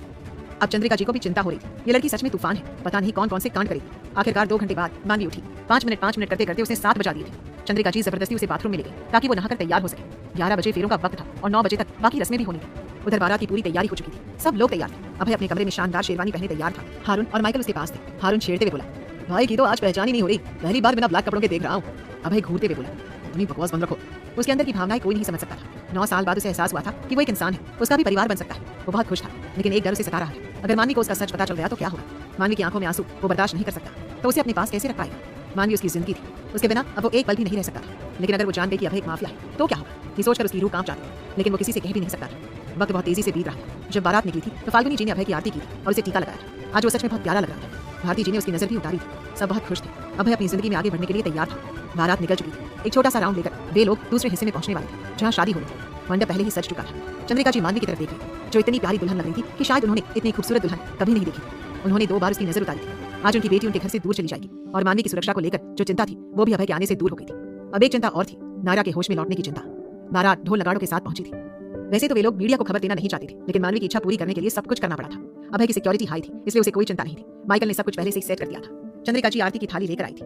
अब चंद्रिका जी को भी चिंता हो रही थी। ये लड़की सच में तूफान है। पता नहीं कौन कौन से कांड करेगी। आखिरकार 2 घंटे बाद मानवी उठी। 5 मिनट करते करते उसने 7 बजा दिए थे। चंद्रिका जी जबरदस्ती उसे बाथरूम में ले गई ताकि वो नहाकर तैयार हो सके। 11 बजे फेरों का वक्त था और 9 बजे तक बाकी रस्में भी होनी थी। उधर बारात की पूरी तैयारी हो चुकी थी। सब लोग तैयार थे। अभय अपने कमरे में शानदार शेरवानी पहने तैयार था। हारून और माइकल उसके पास थे। हारून छेड़ते हुए बोला, भाई की तो आज पहचान ही नहीं हो रही। पहली बार बिना ब्लैक कपड़ों के देख रहा हूँ। अभय घूरते हुए बोला, अपनी बकवास बंद रखो। उसके अंदर की भावनाएं कोई नहीं समझ सकता था। 9 साल बाद उसे एहसास हुआ था कि वो एक इंसान है, उसका भी परिवार बन सकता है। वो बहुत खुश था, लेकिन एक डर उसे सता रहा था। अगर मानवी को उसका सच पता चल गया तो क्या होगा? मानवी की आंखों में आंसू वो बर्दाश्त नहीं कर सकता, तो उसे अपने पास कैसे रख पाएगा? मानवी उसकी जिंदगी थी। उसके बिना अब वो एक पल भी नहीं रह सकता था। लेकिन अगर वो जान गई कि अभय एक माफिया है तो क्या होगा? ये सोचकर उसकी रूह कांप जाती, लेकिन वो किसी से कह भी नहीं सकता था। वक्त बहुत तेजी से बीत रहा था। जब बारात निकली थी तो फाल्गुनी जी ने अभय की आरती की थी और उसे टीका लगाया था। आज वो सच में बहुत प्यारा लग रहा था। भारती जी ने उसकी नजर भी उतारी थी। सब बहुत खुश थे। अभय अपनी जिंदगी में आगे बढ़ने के लिए तैयार था। बारात निकल चुकी थी। एक छोटा सा राउंड लेकर वे लोग दूसरे हिस्से में पहुंचने वाले थे, जहाँ शादी हो रही थी। मंडप पहले ही सज चुका था। चंद्रिका जी मानवी की तरफ देख रही, जो इतनी प्यारी दुल्हन लग रही थी कि शायद उन्होंने इतनी खूबसूरत दुल्हन कभी नहीं देखी। उन्होंने 2 बार उसकी नजर उतारी थी। आज उनकी बेटी उनके घर से दूर चली जाएगी और मानवी की सुरक्षा को लेकर जो चिंता थी वो भी अभय के आने से दूर हो गई थी। अब एक चिंता और थी, नायरा के होश में लौटने की चिंता। बारात ढोल नगाड़ों के साथ पहुंची थी। वैसे तो वे लोग मीडिया को खबर देना नहीं चाहते थे, लेकिन मानवी की इच्छा पूरी करने के लिए सब कुछ करना पड़ा था। अभय की सिक्योरिटी हाई थी, इसलिए उसे कोई चिंता नहीं थी। माइकल ने सब कुछ पहले से ही सेट कर दिया था। चंद्रिका जी आरती की थाली लेकर आई थी।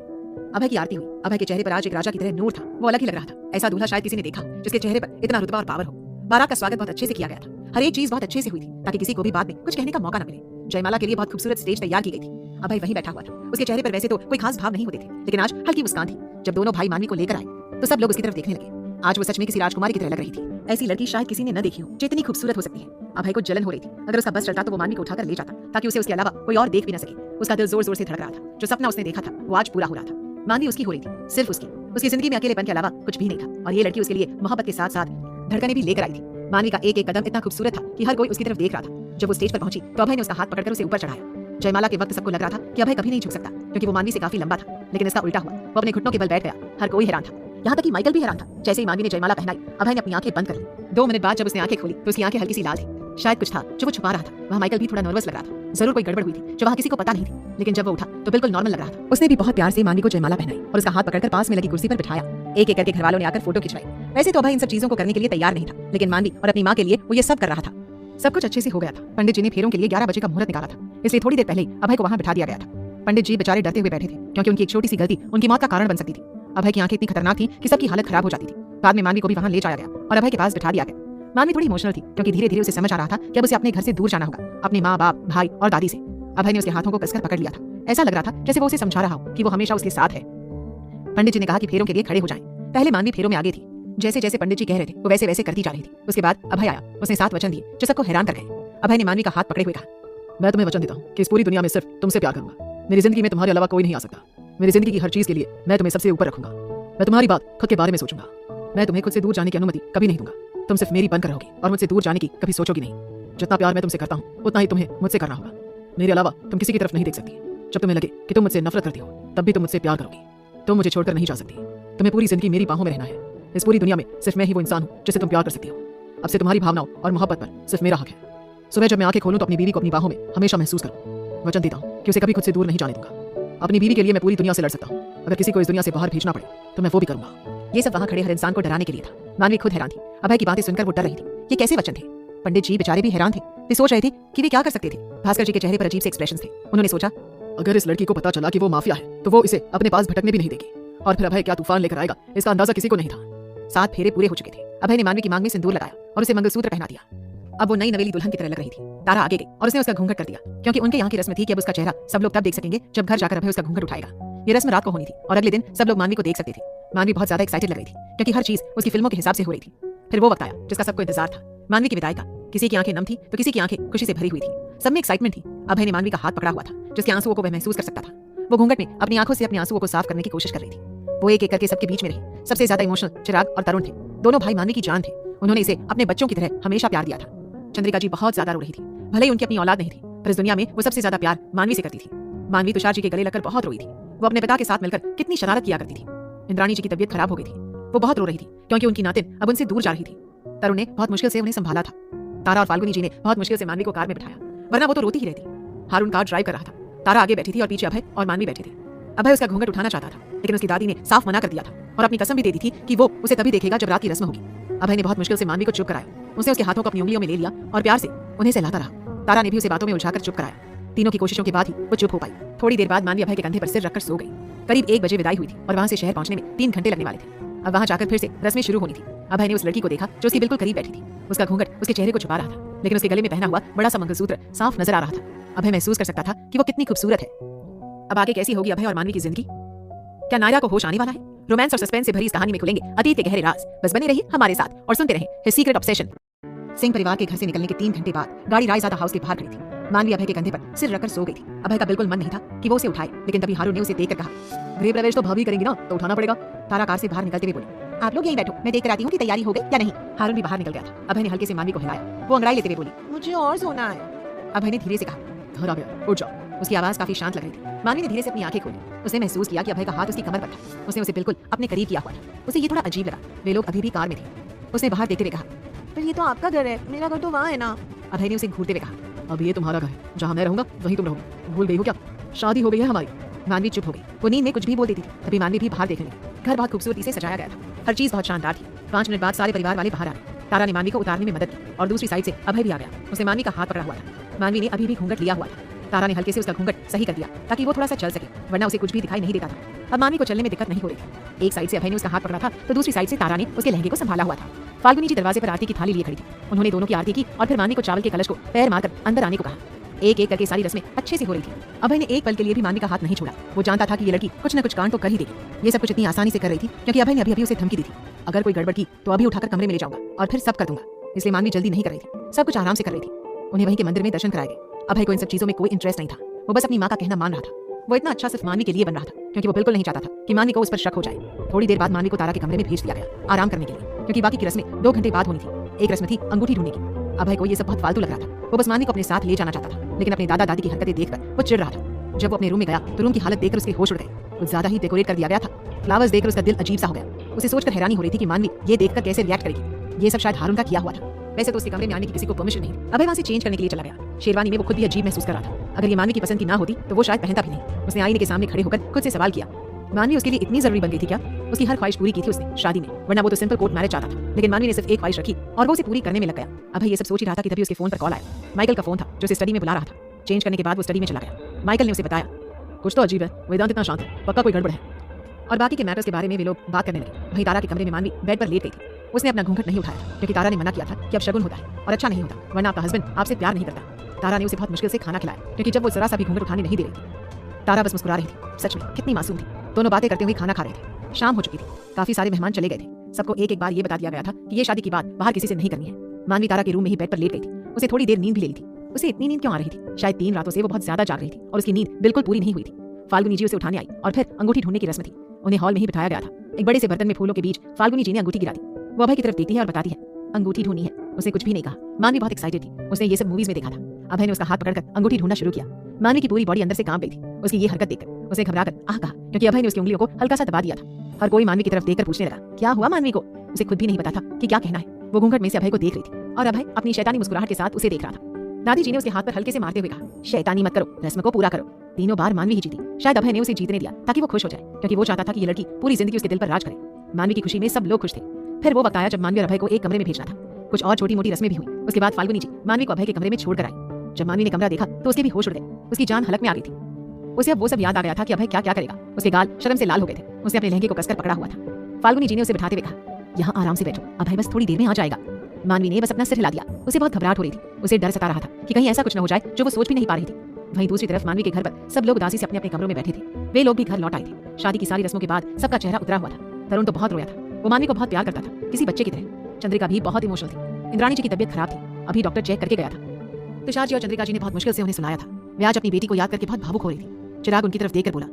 अभय की आरती हुई। अभय के चेहरे पर आज एक राजा की तरह नूर था। वो अलग ही लग रहा था। ऐसा दूल्हा शायद किसी ने देखा जिसके चेहरे पर इतना रुतबा और पावर हो। बारात का स्वागत बहुत अच्छे से किया गया था। हर एक चीज बहुत अच्छे से हुई थी, ताकि किसी को भी बाद में कुछ कहने का मौका न मिले। जयमाला के लिए बहुत खूबसूरत स्टेज तैयार की गई थी। अभय वहीं बैठा हुआ था। उसके चेहरे पर वैसे तो कोई खास भाव नहीं होते थे, लेकिन आज हल्की मुस्कान थी। जब दोनों भाई मानवी को लेकर आए तो सब लोग उसकी तरफ देखने लगे। आज वो सच में किसी राजकुमारी की तरह लग रही थी। ऐसी लड़की शायद किसी ने न देखी हो जो इतनी खूबसूरत हो सकती है। अभय को जलन हो रही थी। अगर उसका बस चलता तो वो मानवी को उठाकर ले जाता, ताकि उसे उसके अलावा कोई और देख भी न सके। उसका दिल जोर जोर से धड़क रहा था। जो सपना उसने देखा था वो आज पूरा हो रहा था। मानवी उसकी हो रही थी, सिर्फ उसकी। उसकी जिंदगी में अकेलेपन के अलावा कुछ भी नहीं था, और ये लड़की उसके लिए मोहब्बत के साथ साथ धड़कने भी लेकर आई थी। मानवी का एक एक कदम इतना खूबसूरत था कि हर कोई उसकी तरफ देख रहा था। जब वो स्टेज पर पहुंची तो अभय ने उसका हाथ पकड़कर उसे ऊपर चढ़ाया। जयमाला के वक्त सबको लग रहा था कि अभय कभी नहीं झुक सकता, क्योंकि वो मानवी से काफी लंबा था। लेकिन इसका उल्टा हुआ। वो अपने घुटनों के बल बैठ गया। हर कोई हैरान था, यहाँ तक कि माइकल भी हैरान था। जैसे ही मानवी ने जयमाला पहनाई, अभय ने अपनी आंखें बंद कर ली। 2 मिनट बाद जब उसने आंखें खोली तो उसकी आंखें हल्की सी लाल थी। शायद कुछ था जो वो छुपा रहा था। वहाँ माइकल भी थोड़ा नर्वस लग रहा था। जरूर कोई गड़बड़ हुई थी जो वहाँ किसी को पता नहीं थी। लेकिन जब वो उठा तो बिल्कुल नॉर्मल लग रहा था। उसने भी बहुत प्यार से मानवी को जयमाला पहनाई और उसका हाथ पकड़कर पास में लगी कुर्सी पर बिठाया। एक एक करके घरवालों ने आकर फोटो खिंचवाई। वैसे तो अभय इन सब चीजों को करने के लिए तैयार नहीं था, लेकिन मानवी और अपनी माँ के लिए वो ये सब कर रहा था। सब कुछ अच्छे से हो गया था। पंडित जी ने फेरों के लिए 11 बजे का मुहूर्त निकाला था, इसलिए थोड़ी देर पहले ही अभय को वहाँ बिठा दिया गया था। पंडित जी बेचारे डरते हुए बैठे थे, क्योंकि उनकी एक छोटी सी गलती उनकी मौत का कारण बन सकती थी। अभय की आंखें इतनी खतरनाक थी कि सबकी हालत खराब हो जाती थी। बाद में मानवी को भी वहाँ ले जाया गया और अभय के पास बिठा दिया गया। मानवी थोड़ी इमोशनल थी, क्योंकि धीरे धीरे उसे समझ आ रहा था कि अब उसे अपने घर से दूर जाना होगा, अपने माँ बाप, भाई और दादी से। अभय ने उसके हाथों को कसकर पकड़ लिया था। ऐसा लग रहा था जैसे वो उसे समझा रहा हो कि वो हमेशा उसके साथ है। पंडित जी ने कहा कि फेरों के लिए खड़े हो जाएं। पहले मानवी फेरों में आगे थी। जैसे जैसे पंडित जी कह रहे थे वो वैसे वैसे करती जा रही थी। उसके बाद अभय आया। उसने 7 वचन दिए जो सबको हैरान कर गए। अभय ने मानवी का हाथ पकड़े हुए कहा, मैं तुम्हें वचन देता हूँ कि इस पूरी दुनिया में सिर्फ तुमसे प्यार करूंगा। मेरी जिंदगी में तुम्हारे अलावा कोई नहीं आ सकता। मेरी जिंदगी की हर चीज के लिए मैं तुम्हें सबसे ऊपर रखूंगा। मैं तुम्हारी बात खुद के बारे में सोचूंगा। मैं तुम्हें खुद से दूर जाने की अनुमति कभी नहीं दूंगा। तुम सिर्फ मेरी बनकर रहोगी और मुझसे दूर जाने की कभी सोचोगी नहीं। जितना प्यार मैं तुमसे करता हूँ उतना ही तुम्हें मुझसे करना होगा। मेरे अलावा तुम किसी की तरफ नहीं देख सकती। जब तुम्हें लगे कि तुम मुझसे नफरत करती हो तब भी तुम मुझसे प्यार करोगी। तुम मुझे छोड़कर नहीं जा सकती। तुम्हें पूरी जिंदगी मेरी बाहों में रहना है। इस पूरी दुनिया में सिर्फ मैं ही वो इंसान हूँ जिसे तुम प्यार कर सकती हो। अब से तुम्हारी भावनाओं और मोहब्बत पर सिर्फ मेरा हक है। सुबह जब मैं आंखें खोलूं तो अपनी बीवी को अपनी बाहों में हमेशा महसूस करूं। वचन देता हूं कि उसे कभी खुद से दूर नहीं जाने दूंगा। अपनी बीवी के लिए मैं पूरी दुनिया से लड़ सकता हूं। अगर किसी को इस दुनिया से बाहर भेजना पड़े तो मैं वो भी करूंगा। ये सब वहां खड़े हर इंसान को डराने के लिए था। मानवी खुद हैरान थी। अभय की बातें सुनकर वो डर रही थी। ये कैसे वचन थे? पंडित जी बेचारे भी हैरान थे। वे सोच रहे थे कि वे क्या कर सकते थे। भास्कर जी के चेहरे पर अजीब से एक्सप्रेशंस थे। उन्होंने सोचा, अगर इस लड़की को पता चला कि वो माफिया है तो वो इसे अपने पास भटकने भी नहीं देगी। और फिर अभय क्या तूफान लेकर आएगा इसका अंदाजा किसी को नहीं था। 7 फेरे पूरे हो चुके थे। अभय ने मानवी की मांग में सिंदूर लगाया और उसे मंगलसूत्र पहना दिया। अब वो नई नवेली दुल्हन की तरह लग रही थी। तारा आगे गई और उसने उसका घूंघट कर दिया, क्योंकि उनके यहाँ की रस्म थी कि अब उसका चेहरा सब लोग तब देख सकेंगे जब घर जाकर अभय उसका घूंघट उठाएगा। ये रस्म रात को होनी थी और अगले दिन सब लोग मानवी को देख सकते थे। मानवी बहुत ज्यादा एक्साइटेड लग रही थी, क्योंकि हर चीज उसकी फिल्मों के हिसाब से हो रही थी। फिर वो वक्त आया जिसका सबको इंतजार था, मानवी की विदाई का। किसी की आंखें नम थी तो किसी की आंखें खुशी से भरी हुई थी। सब में एक्साइटमेंट थी। अभय ने मानवी का हाथ पकड़ा हुआ था, जिसके आंसुओं को वह महसूस कर सकता था। वो घूंघट में अपनी आंखों से अपने आंसुओं को साफ करने की कोशिश कर रही थी। वो एक एक करके सबके बीच में रही। सबसे ज्यादा इमोशनल चिराग और तरुण थे। दोनों भाई मानवी की जान थे। उन्होंने इसे अपने बच्चों की तरह हमेशा प्यार दिया था। चंद्रिका जी बहुत ज्यादा रो रही थी। भले ही उनकी अपनी औलाद नहीं थी, पर इस दुनिया में वो सबसे ज्यादा प्यार मानवी से करती थी। मानवी तुषार जी के गले लगकर बहुत रोई थी। वो अपने पिता के साथ मिलकर कितनी शरारत किया करती थी। इंद्राणी जी की तबीयत खराब हो गई थी। वो बहुत रो रही थी, क्योंकि उनकी नातिन अब उनसे दूर जा रही थी। तरुण ने बहुत मुश्किल से उन्हें संभाला था। तारा और फाल्गुनी जी ने बहुत मुश्किल से मानवी को कार में बिठाया, वरना वो तो रोती ही रहती। हारून कार ड्राइव कर रहा था। तारा आगे बैठी थी और पीछे अभय और मानवी बैठे थे। अभय उसका घूंघट उठाना चाहता था, लेकिन उसकी दादी ने साफ मना कर दिया था और अपनी कसम भी दे दी थी कि वो उसे तभी देखेगा जब रात की रस्म होगी। अभय ने बहुत मुश्किल से मानवी को चुप कराया। उसने उसके हाथों को अपनी उंगलियों में ले लिया और प्यार से उन्हें सहलाता रहा। तारा ने भी उसे बातों में उलझाकर चुप कराया। तीनों की कोशिशों के बाद ही वो चुप हो पाई। थोड़ी देर बाद मानवी अभय के कंधे पर सिर रखकर सो गई। करीब 1 बजे विदाई हुई थी और वहां से शहर पहुंचने में 3 घंटे लगने वाले थे। अब वहां जाकर फिर से रस्में शुरू होनी थी। अभय ने उस लड़की को देखा जो उसके बिल्कुल करीब बैठी थी। उसका घूंघट उसके चेहरे को छुपा रहा था, लेकिन उसके गले में पहना हुआ बड़ा सा मंगलसूत्र साफ नजर आ रहा था। अभय महसूस कर सकता था कि वो कितनी खूबसूरत है। अब आगे कैसी होगी अभय और मानवी की जिंदगी? क्या नायरा को होश आने वाला है? रोमांस और सस्पेंस से भरी इस कहानी में खुलेंगे अतीत के गहरे राज। बस बने रहिए हमारे साथ और सुनते रहें हिज सीक्रेट ऑब्सेशन। सिंह परिवार के घर से निकलने के 3 घंटे बाद गाड़ी रायजादा हाउस के बाहर खड़ी थी। मानवी अभय के कंधे पर सिर रखकर सो गई थी। अभय का बिल्कुल मन नहीं था कि वो उसे उठाए, लेकिन तभी हारून ने उसे देखकर कहा, गृह प्रवेश तो भाभी करेंगी ना, तो उठाना पड़ेगा। तारा कार से बाहर निकलते हुए बोली, आप लोग यहीं बैठो, मैं देख कर आती हूँ कि तैयारी हो गई या नहीं। हारून भी बाहर निकल गया था। अभय ने हल्के से मानवी को हिलाया। वो अंगड़ाई लेते हुए बोली, मुझे और सोना है। अभय ने धीरे से कहा, घर आ गया, उठ जाओ। उसकी आवाज काफी शांत लग रही थी। मानवी ने धीरे से अपनी आंखें खोली। उसने महसूस किया कि अभय का हाथ उसकी कमर पर था। उसने उसे बिल्कुल अपने करीब किया हुआ था। उसे ये थोड़ा अजीब लगा। वे लोग अभी भी कार में थे। उसने बाहर देखते हुए कहा, पर ये तो आपका घर है, मेरा घर तो वहाँ है ना। अभय ने उसे घूरते हुए कहा, अब ये तुम्हारा घर है, जहाँ मैं रहूंगा वहीं तुम रहोगे। भूल गई हो क्या? शादी हो गई है हमारी। मानवी चुप हो गई। वो नींद में कुछ भी बोल देती थी। तभी मानवी भी बाहर देखने लगी। घर बहुत खूबसूरती से सजाया गया था। हर चीज बहुत शानदार थी। 5 मिनट बाद सारे परिवार वाले बाहर आ गए। तारा ने मानवी को उतारने में मदद की और दूसरी साइड से अभय भी आ गया। उसने मानवी का हाथ पकड़ा हुआ था। मानवी ने अभी भी घूंघट लिया हुआ था। तारा ने हल्के से उसका घूंघट सही कर दिया ताकि वो थोड़ा सा चल सके, वरना उसे कुछ भी दिखाई नहीं देता था। अब मानवी को चलने में दिक्कत नहीं हो रही थी। एक साइड से अभय ने उसका हाथ पकड़ा था तो दूसरी साइड से तारा ने उसके लहंगे को संभाला हुआ था। फाल्गुनी जी दरवाजे पर आरती की थाली लिए खड़ी थी। उन्होंने दोनों की आरती की और फिर मानवी को चावल के कलश को पैर मारकर अंदर आने को कहा। एक एक करके सारी रस्में अच्छे से हो रही थी। अभय ने एक पल के लिए भी मानवी का हाथ नहीं छोड़ा। वो जानता था कि ये लड़की कुछ न कुछ कांड तो कर ही देगी। ये सब कुछ इतनी आसानी से कर रही थी क्योंकि अभय ने अभी उसे धमकी दी थी, अगर कोई गड़बड़ की तो अभी उठाकर कमरे में ले जाऊंगा और फिर सब कर दूंगा। इसलिए मानवी जल्दी नहीं कर रही थी। सब कुछ आराम से कर रही थी। उन्हें वहीं के मंदिर में दर्शन कराए गए। अभय को इन सब चीजों में कोई इंटरेस्ट नहीं था। वो बस अपनी माँ का कहना मान रहा था। वो इतना अच्छा सिर्फ मानवी के लिए बन रहा था, क्योंकि वो बिल्कुल नहीं चाहता था कि मानवी को उस पर शक हो जाए। थोड़ी देर बाद मानवी को तारा के कमरे में भेज दिया गया आराम करने के लिए, क्योंकि बाकी की रस्में 2 घंटे बाद होनी थी। एक रस्म थी अंगूठी ढूंढने की। अभय को ये सब बहुत फालतू लग रहा था। वो बस मानवी को अपने साथ ले जाना चाहता था, लेकिन अपने दादा दादी की हरकतें देखकर वो चिढ़ रहा था। जब वो अपने रूम में गया तो रूम की हालत देखकर उसके होश उड़ गए। कुछ ज्यादा ही डेकोरेट कर दिया गया था। फ्लावर्स देखकर उसका दिल अजीब सा हो गया। उसे सोचकर हैरानी हो रही थी कि मानवी ये देखकर कैसे रिएक्ट करेगी। ये सब शायद हारून का किया हुआ था। वैसे तो उसके कमरे में आने की किसी को परमिशन नहीं। अभय वहां से चेंज करने के लिए चला गया। शेरवानी में वो खुद भी अजीब महसूस कर रहा था। अगर ये मानवी की पसंद की ना होती तो वो शायद पहनता भी नहीं। उसने आईने के सामने खड़े होकर खुद से सवाल किया, मानवी उसके लिए इतनी जरूरी बन गई थी क्या? उसकी हर ख्वाहिश पूरी की थी उसने शादी में, वरना वो तो सिंपल कोर्ट मैरिज चाहता था। लेकिन मानवी ने सिर्फ एक ख्वाहिश रखी और वो उसे पूरी करने में लग गया। अभय ये सब सोच ही रहा था कि तभी उसके फोन पर कॉल आया। माइकल का फोन था जो उसे स्टडी में बुला रहा था। चेंज करने के बाद वो स्टडी में चला गया। माइकल ने उसे बताया, कुछ तो अजीब है, वेदांत इतना शांत है, पक्का कोई गड़बड़ है। और बाकी के मैटर्स के बारे में वे लोग बात करने लगे। वहीं तारा के कमरे में मानवी बेड पर लेट गई थी। उसने अपना घूंघट नहीं उठाया क्योंकि तारा ने मना किया था कि अब शगुन होता है और अच्छा नहीं होता, वरना आपका हस्बैंड आपसे प्यार नहीं करता। तारा ने उसे बहुत मुश्किल से खाना खिलाया क्योंकि जब वो जरा सा भी घूंघट उठाने नहीं दे रही थी। तारा बस मुस्कुरा रही थी। सच में कितनी मासूम थी। दोनों बातें करते हुए खाना खा रहे थे। शाम हो चुकी थी। काफी सारे मेहमान चले गए थे। सबको एक एक बार ये बता दिया गया था कि ये शादी की बात बाहर किसी से नहीं करनी है। मानवी तारा के रूम में ही बेड पर लेट गई थी। उसे थोड़ी देर नींद भी ले ली थी। उसे इतनी नींद क्यों आ रही थी? शायद 3 रातों से वो बहुत ज्यादा जाग रही थी और उसकी नींद बिल्कुल पूरी नहीं हुई थी। फाल्गुनी जी उसे उठाने आई और फिर अंगूठी ढूंढने की रस्म थी। उन्हें हॉल में ही बिठाया गया था। एक बड़े से बर्तन में फूलों के बीच फाल्गुनी जी ने अंगूठी गिरा दी। वो अभय की तरफ देखती है और बताती है, अंगूठी ढूंढनी है। उसने कुछ भी नहीं कहा। मानवी बहुत एक्साइटेड थी। उसने ये सब मूवीज में देखा था। अभय ने उसका हाथ पकड़कर अंगूठी ढूंढना शुरू किया। मानवी की पूरी बॉडी अंदर से कांप गई थी। उसकी ये हरकत देखकर उसने घबराकर आह कहा, क्योंकि अभय ने उसकी उंगलियों को हल्का सा दबा दिया था। हर कोई मानवी की तरफ देखकर पूछने लगा, क्या हुआ मानवी को? उसे खुद भी नहीं पता था कि क्या कहना है। वो घूंघट में से अभय को देख रही थी और अभय अपनी शैतानी मुस्कुराहट के साथ उसे देख रहा था। दादी जी ने उसके हाथ पर हल्के से मारते हुए कहा, शैतानी मत करो, रस्म को पूरा करो। तीनों बार मानवी ही जीती। शायद अभय ने उसे जीतने दिया ताकि वो खुश हो जाए, क्योंकि वो चाहता था कि ये लड़की पूरी जिंदगी उसके दिल पर राज करे। मानवी की खुशी में सब लोग खुश थे। फिर वो वक्त आया जब मानवी और अभय को एक कमरे में भेजना था। कुछ और छोटी मोटी रस्में भी हुई। उसके बाद फाल्गुनी जी मानवी को अभय के कमरे में छोड़कर आई। जब मानवी ने कमरा देखा तो उसके भी होश उड़ गए। उसकी जान हलक में आ गई थी। उसे अब वो सब याद आ गया था कि अभय क्या क्या करेगा। उसके गाल शर्म से लाल हो गए थे। उसने अपने लहंगे को कसकर पकड़ा हुआ था। फाल्गुनी जी ने उसे बिठाते हुए कहा, यहाँ आराम से बैठो, अभय बस थोड़ी देर में आ जाएगा। मानवी ने बस अपना सिर हिला दिया। उसे बहुत घबराहट हो रही थी। उसे डर सता रहा था कि कहीं ऐसा कुछ न हो जाए जो वो सोच भी नहीं पा रही थी। वहीं दूसरी तरफ मानवी के घर पर सब लोग उदासी से अपने अपने कमरों में बैठे थे। वे लोग भी घर लौट आए थे। शादी की सारी रस्मों के बाद सबका चेहरा उतरा हुआ था। तरुण तो बहुत रोया था। वो मानवी को बहुत प्यार करता था, किसी बच्चे की तरह। चंद्रिका भी बहुत इमोशनल थी। इंद्राणी जी की तबीयत खराब थी। अभी डॉक्टर चेक करके गया था। तुषार जी और चंद्रिका जी ने बहुत मुश्किल से उन्हें सुनाया था। वे आज अपनी बेटी को याद करके बहुत भावुक हो रही थी। चिराग उनकी तरफ देखकर बोला,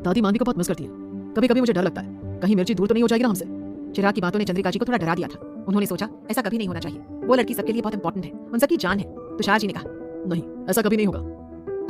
दादी मानवी को बहुत मिस करती है। कभी कभी मुझे डर लगता है कहीं मिर्ची दूर तो नहीं हो जाएगी ना हमसे। चिराग की बातों ने चंद्रिका जी को थोड़ा डरा दिया था। उन्होंने सोचा, ऐसा कभी नहीं होना चाहिए। वो लड़की सबके लिए बहुत इंपॉर्टेंट है, उन सबकी जान है। तुषार जी ने कहा, नहीं, ऐसा कभी नहीं होगा।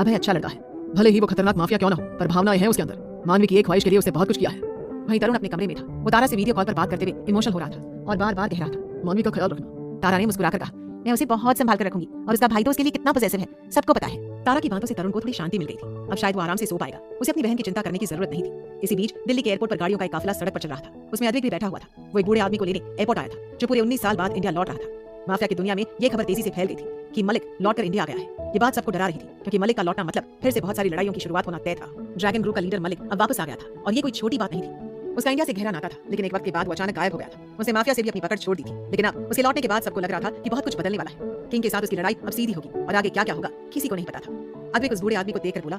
अभय अच्छा लड़का है, भले ही वो खतरनाक माफिया क्यों ना हो, पर भावनाएं हैं उसके अंदर। मानवी की एक ख्वाहिश के लिए उसने बहुत कुछ किया है। वहीं तरुण अपने कमरे में था। वो तारा से वीडियो कॉल पर बात करते हुए इमोशनल हो रहा था और बार बार कह रहा था, मानवी का ख्याल रखना। तारा ने मुस्कुराकर कहा, मैं उसे बहुत संभाल कर रखूंगी और उसका भाई तो उसके लिए कितना पॉसेसिव है, सबको पता है। तारा की बातों से तरुण को थोड़ी शांति मिल गई थी। अब शायद वो आराम से सो पाएगा। उसे अपनी बहन की चिंता करने की जरूरत नहीं थी। इसी बीच दिल्ली के एयरपोर्ट पर गाड़ियों का एक काफिला सड़क पर चल रहा था। उसमें अद्विक भी बैठा हुआ था। वो एक बूढ़े आदमी को लेने एयरपोर्ट आया था, जो पूरे 19 साल बाद इंडिया लौट रहा था। माफिया की दुनिया में ये खबर तेजी से फैल गई थी कि मलिक लौटकर इंडिया आ गया है। ये बात सबको डरा रही थी, क्योंकि मलिक का लौटना मतलब फिर से बहुत सारी लड़ाइयों की शुरुआत होना तय था। ड्रैगन ग्रुप का लीडर मलिक अब वापस आ गया था और ये कोई छोटी बात नहीं थी। उसका इंडिया से गहरा नाता था, लेकिन एक वक्त के बाद वो अचानक गायब हो गया था। उसने माफिया से भी अपनी पकड़ छोड़ दी थी, लेकिन अब उसके लौटने के बाद सबको लग रहा था कि बहुत कुछ बदलने वाला है। किंग के साथ उसकी लड़ाई अब सीधी होगी और आगे क्या क्या होगा किसी को नहीं पता था। अद्विक उस बूढ़े आदमी को देखकर बोला,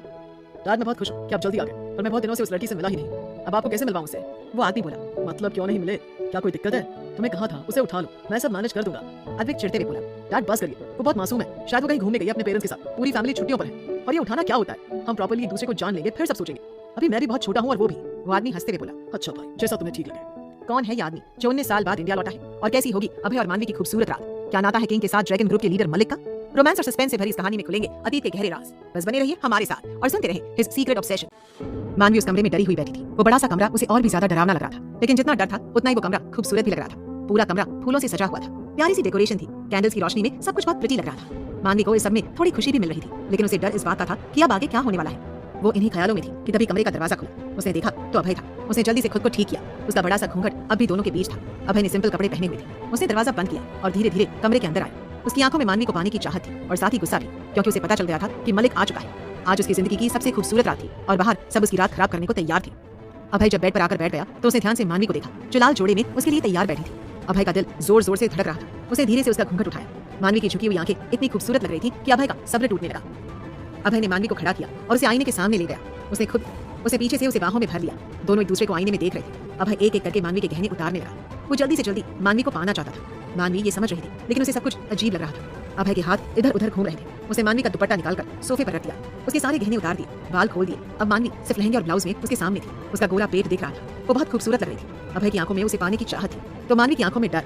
डैड मैं बहुत खुश हूँ कि आप जल्दी आ गए, पर मैं बहुत दिनों से उस लड़की से मिला ही नहीं। अब आपको कैसे मिलवाऊं उससे? वो आदमी बोला, मतलब क्यों नहीं मिले? क्या कोई दिक्कत है? तुम्हें कहा था उसे उठा लो, मैं सब मैनेज कर दूंगा। अद्विक चिढ़ते हुए बोला, डैड बस करिए, वो बहुत मासूम है, शायद वो कहीं घूमने गई अपने पेरेंट्स के साथ। पूरी फैमिली छुट्टियों पर है और ये उठाना क्या होता है? हम प्रॉपर्ली एक दूसरे को जान लेंगे फिर सब सोचेंगे। अभी मैं भी बहुत छोटा हूँ और वो भी। वो आदमी हंसते हुए बोला, अच्छा भाई, जैसा तुम्हें ठीक लगे। कौन है ये आदमी जो 19 साल बाद इंडिया लौटा है? और कैसी होगी अभय और मानवी की खूबसूरत रात? क्या नाता है किंग के साथ ड्रैगन ग्रुप के लीडर मलिक का? रोमांस और सस्पेंस से भरी इस कहानी में खुलेंगे अतीत के गहरे राज। बस बने रहिए हमारे साथ और सुनते रहिए हिज सीक्रेट ऑब्सेशन। मानवी उस कमरे में डरी हुई बैठी थी। वो बड़ा सा कमरा उसे और भी ज्यादा डरावना लग रहा था, लेकिन जितना डर था उतना ही वो कमरा खूबसूरत भी लग रहा था। पूरा कमरा फूलों से सजा हुआ था। प्यारी सी डेकोरेशन थी। कैंडल्स की रोशनी में सब कुछ बहुत प्रिटी लग रहा था। मानवी को इस सब में थोड़ी खुशी भी मिल रही थी, लेकिन उसे डर इस बात का था कि अब आगे क्या होने वाला है। वो इन्हीं ख्यालों में थी कि तभी कमरे का दरवाजा खुला। उसने देखा तो अभय था। उसने जल्दी से खुद को ठीक किया। उसका बड़ा सा घूंघट अब भी दोनों के बीच था। अभय ने सिंपल कपड़े पहने हुए थे। उसने दरवाजा बंद किया और धीरे धीरे कमरे के अंदर आया। उसकी आंखों में मानवी को पाने की चाहत थी और साथ ही गुस्सा भी, क्योंकि उसे पता चल गया था कि मलिक आ चुका है। आज उसकी जिंदगी की सबसे खूबसूरत रात थी और बाहर सब उसकी रात खराब करने को तैयार थे। अभय जब बेड पर आकर बैठ गया तो उसने ध्यान से मानवी को देखा, जो लाल जोड़े में उसके लिए तैयार बैठी थी। अभय का दिल जोर जोर से धड़क रहा था। उसने धीरे से उसका घूंघट उठाया। मानवी की झुकी हुई आंखें इतनी खूबसूरत लग रही थी कि अभय का सब्र टूटने लगा। अभय ने मानवी को खड़ा किया और उसे आईने के सामने ले गया। उसने खुद उसे पीछे से उसे बाहों में भर लिया। दोनों एक दूसरे को आईने में देख रहे थे। अभय एक एक करके मानवी के गहने उतारने लगा। वो जल्दी से जल्दी मानवी को पाना चाहता था। मानवी ये समझ रही थी, लेकिन उसे सब कुछ अजीब लग रहा था। अभय के हाथ इधर उधर घूम रहे थे। उसने मानवी का दुपट्टा निकालकर सोफे पर रख दिया। उसके सारे गहने उतार दिए, बाल खोल दिए। अब मानवी सिर्फ लहंगे और ब्लाउज में उसके सामने थी। उसका गोरा पेट दिख रहा था। वो बहुत खूबसूरत लग रही थी। अभय की आंखों में उसे पाने की चाहत थी, तो मानवी की आंखों में डर।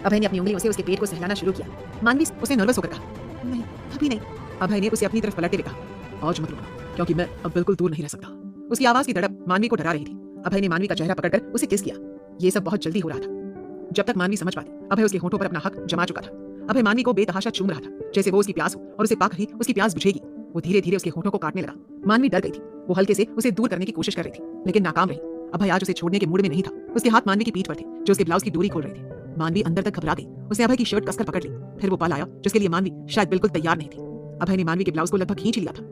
अभय ने अपनी उंगलियों से उसके पेट को सहलाना शुरू किया। मानवी उसे नर्वस होकर कहा, नहीं अभी नहीं। अभय ने उसे अपनी तरफ पलटते हुए कहा, आज मत रोना, क्योंकि मैं अब बिल्कुल दूर नहीं रह सकता। उसकी आवाज की तड़प मानवी को डरा रही थी। अभय ने मानवी का चेहरा पकड़कर उसे किस किया। ये सब बहुत जल्दी हो रहा था। जब तक मानवी समझ पाती, अभय उसके होठों पर अपना हक जमा चुका था। अभय मानवी को बेतहाशा चूम रहा था, जैसे वो उसकी प्यास हो और उसे पाकर ही उसकी प्यास बुझेगी। वो धीरे धीरे उसके होठों को काटने लगा। मानवी डर गई थी। वो हल्के से उसे दूर करने की कोशिश कर रही थी, लेकिन नाकाम रही। अभय आज उसे छोड़ने के मूड में नहीं था। उसके हाथ मानवी की पीठ पर थे, जो उसके ब्लाउज की डोरी खोल रही थी। मानवी अंदर तक घबरा गई। उसने अभय की शर्ट कसकर पकड़ ली। फिर वो पल आया जिसके लिए मानवी शायद बिल्कुल तैयार नहीं थी। अभय ने मानवी के ब्लाउज को लगभग खींच लिया था।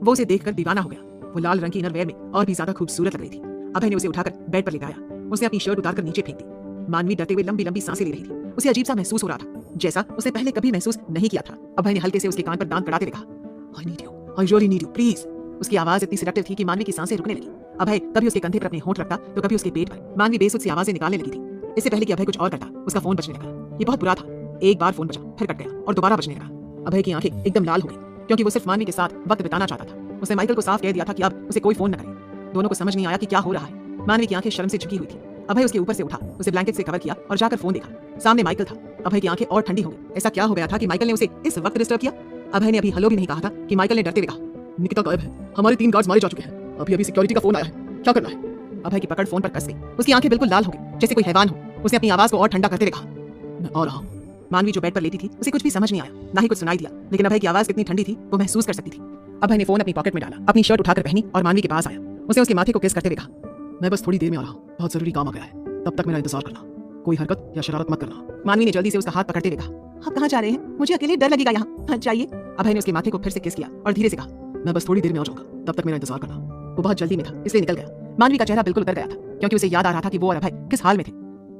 वो उसे देखकर दीवाना हो गया। वो लाल रंग की इनरवेयर में और भी ज्यादा खूबसूरत लग रही थी। अभय ने उसे उठाकर बेड पर लेटाया। उसने अपनी शर्ट उतारकर नीचे फेंक दी। मानवी डरते हुए लंबी लंबी सांसें ले रही थी। उसे अजीब सा महसूस हो रहा था, जैसा उसने पहले कभी महसूस नहीं किया था। अभय ने हल्के से उसके कान पर दांत कड़ाते हुए कहा, I need you, I really need you, please. उसकी आवाज इतनी सेडक्टिव थी कि मानवी की सांसें रुकने लगी। अभय कभी उसके कंधे पर अपने होंठ रखता तो कभी उसके पेट पर। मानवी बेसुध सी आवाजें निकालने लगी थी। इससे पहले कि अभय कुछ और करता उसका फोन बजने लगा। ये बहुत बुरा था। एक बार फोन बजा, फिर कट गया और दोबारा बजने लगा। अभय की आंखें एकदम लाल हो गई क्योंकि वो सिर्फ मानवी के साथ वक्त बिताना चाहता था। उसने माइकल को साफ कह दिया था कि अब उसे कोई फोन न करे। दोनों को समझ नहीं आया कि क्या हो रहा है। मानवी की आंखें शर्म से झुकी हुई थी। अभय उसके ऊपर से उठा, उसे ब्लैंकेट से कवर किया और जाकर फोन देखा। सामने माइकल था। अभय की आंखें और ठंडी हो गई। ऐसा क्या हो गया था कि माइकल ने उसे इस वक्त डिस्टर्ब किया? अभय ने अभी हेलो भी नहीं कहा था कि माइकल ने डरते हुए कहा, निकिता गायब है, हमारे 3 गार्ड्स मारे जा चुके हैं, अभी सिक्योरिटी का फोन आया है, क्या करना है? अभय की पकड़ फोन पर कस गई। उसकी आंखें बिल्कुल लाल हो गई जैसे कोई हैवान हो। उसने अपनी आवाज को और ठंडा करते हुए कहा, मैं आ रहा हूं। मानवी जो बेड पर लेटी थी उसे कुछ भी समझ नहीं आया, ना ही कुछ सुनाई दिया, लेकिन अभय की आवाज कितनी ठंडी थी वो महसूस कर सकती थी। अभय ने फोन अपनी पॉकेट में डाला, अपनी शर्ट उठाकर पहनी और मानवी के पास आया। उसने उसके माथे को किस करते हुए कहा, मैं बस थोड़ी देर में आ रहा हूं, बहुत जरूरी काम आ गया है, तब तक मेरा इंतजार करना, कोई हरकत या शरारत मत करना। मानवी ने जल्दी से उसका हाथ पकड़ते हुए कहा, आप कहाँ जा रहे हैं? मुझे अकेले डर लगेगा यहाँ, जाइए। अभय ने उसके माथे को फिर से किस किया और धीरे से कहा, मैं बस थोड़ी देर में आ जाऊंगा, तब तक मेरा इंतजार करना। वो बहुत जल्दी में था इसलिए निकल गया। मानवी का चेहरा बिल्कुल उतर गया था क्योंकि उसे याद आ रहा था कि वो और अभय किस हाल में थे।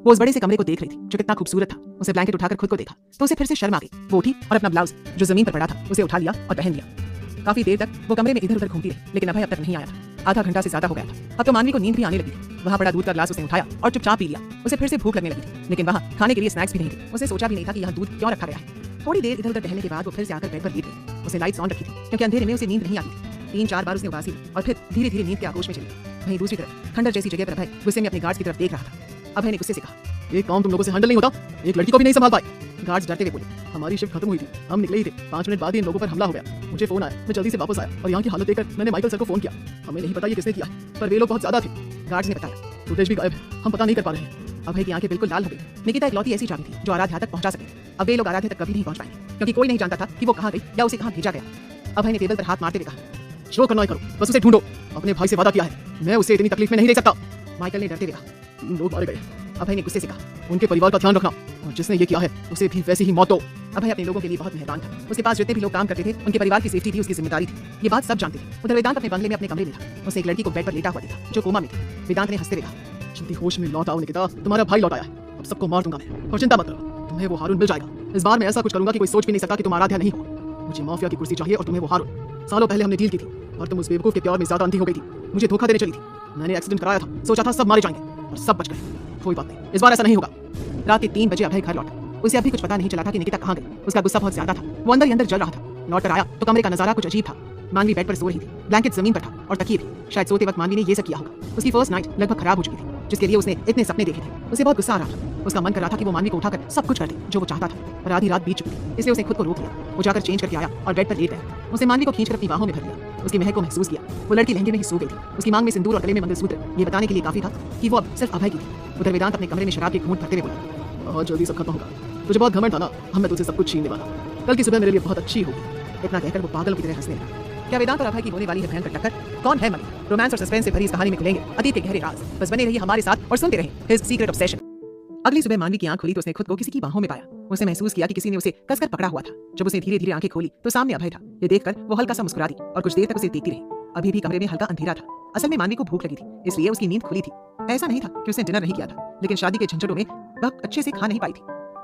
वो उस बड़े से कमरे को देख रही थी जो कितना खूबसूरत था। उसे ब्लैंकेट उठाकर खुद को देखा तो उसे फिर से शर्म आ गई। वो उठी और अपना ब्लाउज जो जमीन पर पड़ा था उसे उठा लिया और पहन लिया। काफी देर तक वो कमरे में इधर उधर घूमती रही लेकिन अभय अब तक नहीं आया था। आधा घंटा से ज्यादा हो गया था। अब तो मानवी को नींद भी आने लगी थी। वहाँ पड़ा दूध का ग्लास उसने उठाया और चुपचाप पी लिया। उसे फिर से भूख लगने लगी थी लेकिन वहाँ खाने के लिए स्नैक्स भी नहीं थे। उसे सोचा भी नहीं था कि यहाँ दूध क्यों रखा गया है। थोड़ी देर इधर उधर टहलने के बाद वो फिर से आकर बेड पर लेट गई। उसे लाइट्स ऑन रखी थी क्योंकि अंधेरे में उसे नींद नहीं आती थी। 3-4 बार उसने उबासी ली और फिर धीरे धीरे नींद के आगोश में चली। वहीं दूसरी तरफ खंडर जैसी जगह पर अभय गुस्से में अपने गार्ड्स की तरफ देख रहा था। अभय ने गुस्से से कहा, ये काम तुम लोगों से हैंडल नहीं होता, एक लड़की को भी नहीं संभाल पाए। गार्ड्स डरते हुए बोले, हमारी शिफ्ट खत्म हुई थी, हम निकले ही थे, 5 मिनट बाद ही इन लोगों पर हमला हो गया। मुझे फोन आया, मैं जल्दी से वापस आया और यहाँ की हालत देखकर मैंने माइकल सर को फोन किया। हमें नहीं पता ये किसने किया पर वे लोग बहुत ज्यादा थे। गार्ड्स ने बताया, फुटेज भी गायब है, हम पता नहीं कर पा रहे हैं। अभय की आंखें बिल्कुल लाल हो गई। निकिता इकलौती ऐसी चाबी थी जो आराध्या तक पहुंचा सके। अब वे लोग आराध्या तक कभी नहीं पहुंच पाएंगे क्योंकि कोई नहीं जानता था कि वो कहाँ गई या उसे कहाँ भेजा गया। अभय ने टेबल पर हाथ मारते हुए कहा, शो करना ही करो, बस उसे ढूंढो, अपने भाई से वादा किया है, मैं उसे इतनी तकलीफ में नहीं रह सकता। माइकल ने डरते हुए कहा, 3 लोग मारे गए। अभय ने गुस्से से कहा, उनके परिवार का ध्यान रखना और जिसने ये किया है उसे भी वैसे ही मौत दो। अभय अपने लोगों के लिए बहुत मेहरबान था। उसके पास जितने भी लोग काम करते थे उनके परिवार की सेफ्टी भी उसकी जिम्मेदारी थी। ये बात सब जानते थे। उधर वेदांत अपने बंगले में अपने कमरे में था। उसने एक लड़की को बेड पर लेटा हुआ देखा जो कोमा में थी। वेदांत ने हंसते हुए कहा, जल्दी होश में लौट आओ निकिता, तुम्हारा भाई लौट आया है, अब सबको मार दूंगा मैं, और चिंता मत करो, तुम्हें वो हारून मिल जाएगा। इस बार मैं ऐसा कुछ करूंगा कि कोई सोच भी नहीं सकता कि तुम आराध्या नहीं हो। मुझे माफिया की कुर्सी चाहिए और तुम्हें वो हारून। सालों पहले हमने डील की थी और तुम उस बेवकूफ के प्यार में ज्यादा अंधी हो गई थी, मुझे धोखा देने चली थी। मैंने एक्सीडेंट कराया था, सोचा था सब मारे जाएंगे और सब बच गए। कोई बात नहीं, इस बार ऐसा नहीं होगा। रात के 3 बजे अभय घर लौटा। उसे अभी कुछ पता नहीं चला था कि निकिता कहाँ गई। उसका गुस्सा बहुत ज्यादा था। वो अंदर ही अंदर जल रहा था। लौट कर आया तो कमरे का नजारा कुछ अजीब था। मानवी बेड पर सो रही थी, ब्लैंकेट जमीन पर था और तकिए भी। शायद सोते वक्त मानवी ने ये सब किया होगा। उसकी फर्स्ट नाइट लगभग खराब हो चुकी थी जिसके लिए उसने इतने सपने देखे थे। उसे बहुत गुस्सा आ रहा था। उसका मन कर रहा था कि वो मानवी को उठाकर सब कुछ कर दे जो वो चाहता था, पर आधी रात बीत चुकी थी इसलिए उसने खुद को रोक लिया। वो जाकर चेंज करके आया और बेड पर लेट गया। उसने मानवी को खींचकर अपनी बाहों में भर लिया। उसकी महक को महसूस किया। वो लड़की लहंगे में ही सो गई थी। उसकी मांग में सिंदूर और गले में मंगलसूत्र ये बताने के लिए काफी था कि वो अब सिर्फ अभय की थी। उधर वेदांत अपने कमरे में शराब की घूंट भरते हुए बोला, बहुत जल्दी सब खत्म होगा, तुझे बहुत घमंड था ना, हम मैं तुझे सब कुछ छीनने वाला, कल की सुबह मेरे लिए बहुत अच्छी होगी। इतना कहकर वो पागल की तरह हंसने लगा। क्या वेदांत और अभय की होने वाली है भयंकर टक्कर? कौन है मलिक? रोमांस और सस्पेंस से भरी इस कहानी में खुलेंगे अतीत के गहरे राज। बस बने रहिए हमारे साथ और सुनते रहिए हिज सीक्रेट ऑब्सेशन। अगली सुबह मानवी की आंख खुली तो उसने खुद को किसी की बाहों में पाया। उसने महसूस किया कि किसी ने उसे कसकर पकड़ा हुआ था। जब उसने धीरे धीरे आंखें खोली तो सामने अभय था। ये देखकर वो हल्का सा मुस्कुरा दी और कुछ देर तक उसे देखती रही। अभी भी कमरे में हल्का अंधेरा था। असल में मानवी को भूख लगी थी इसलिए उसकी नींद खुली थी। ऐसा नहीं था कि उसने डिनर नहीं किया था, लेकिन शादी के झंझटों में वह अच्छे से खा नहीं पाई थी।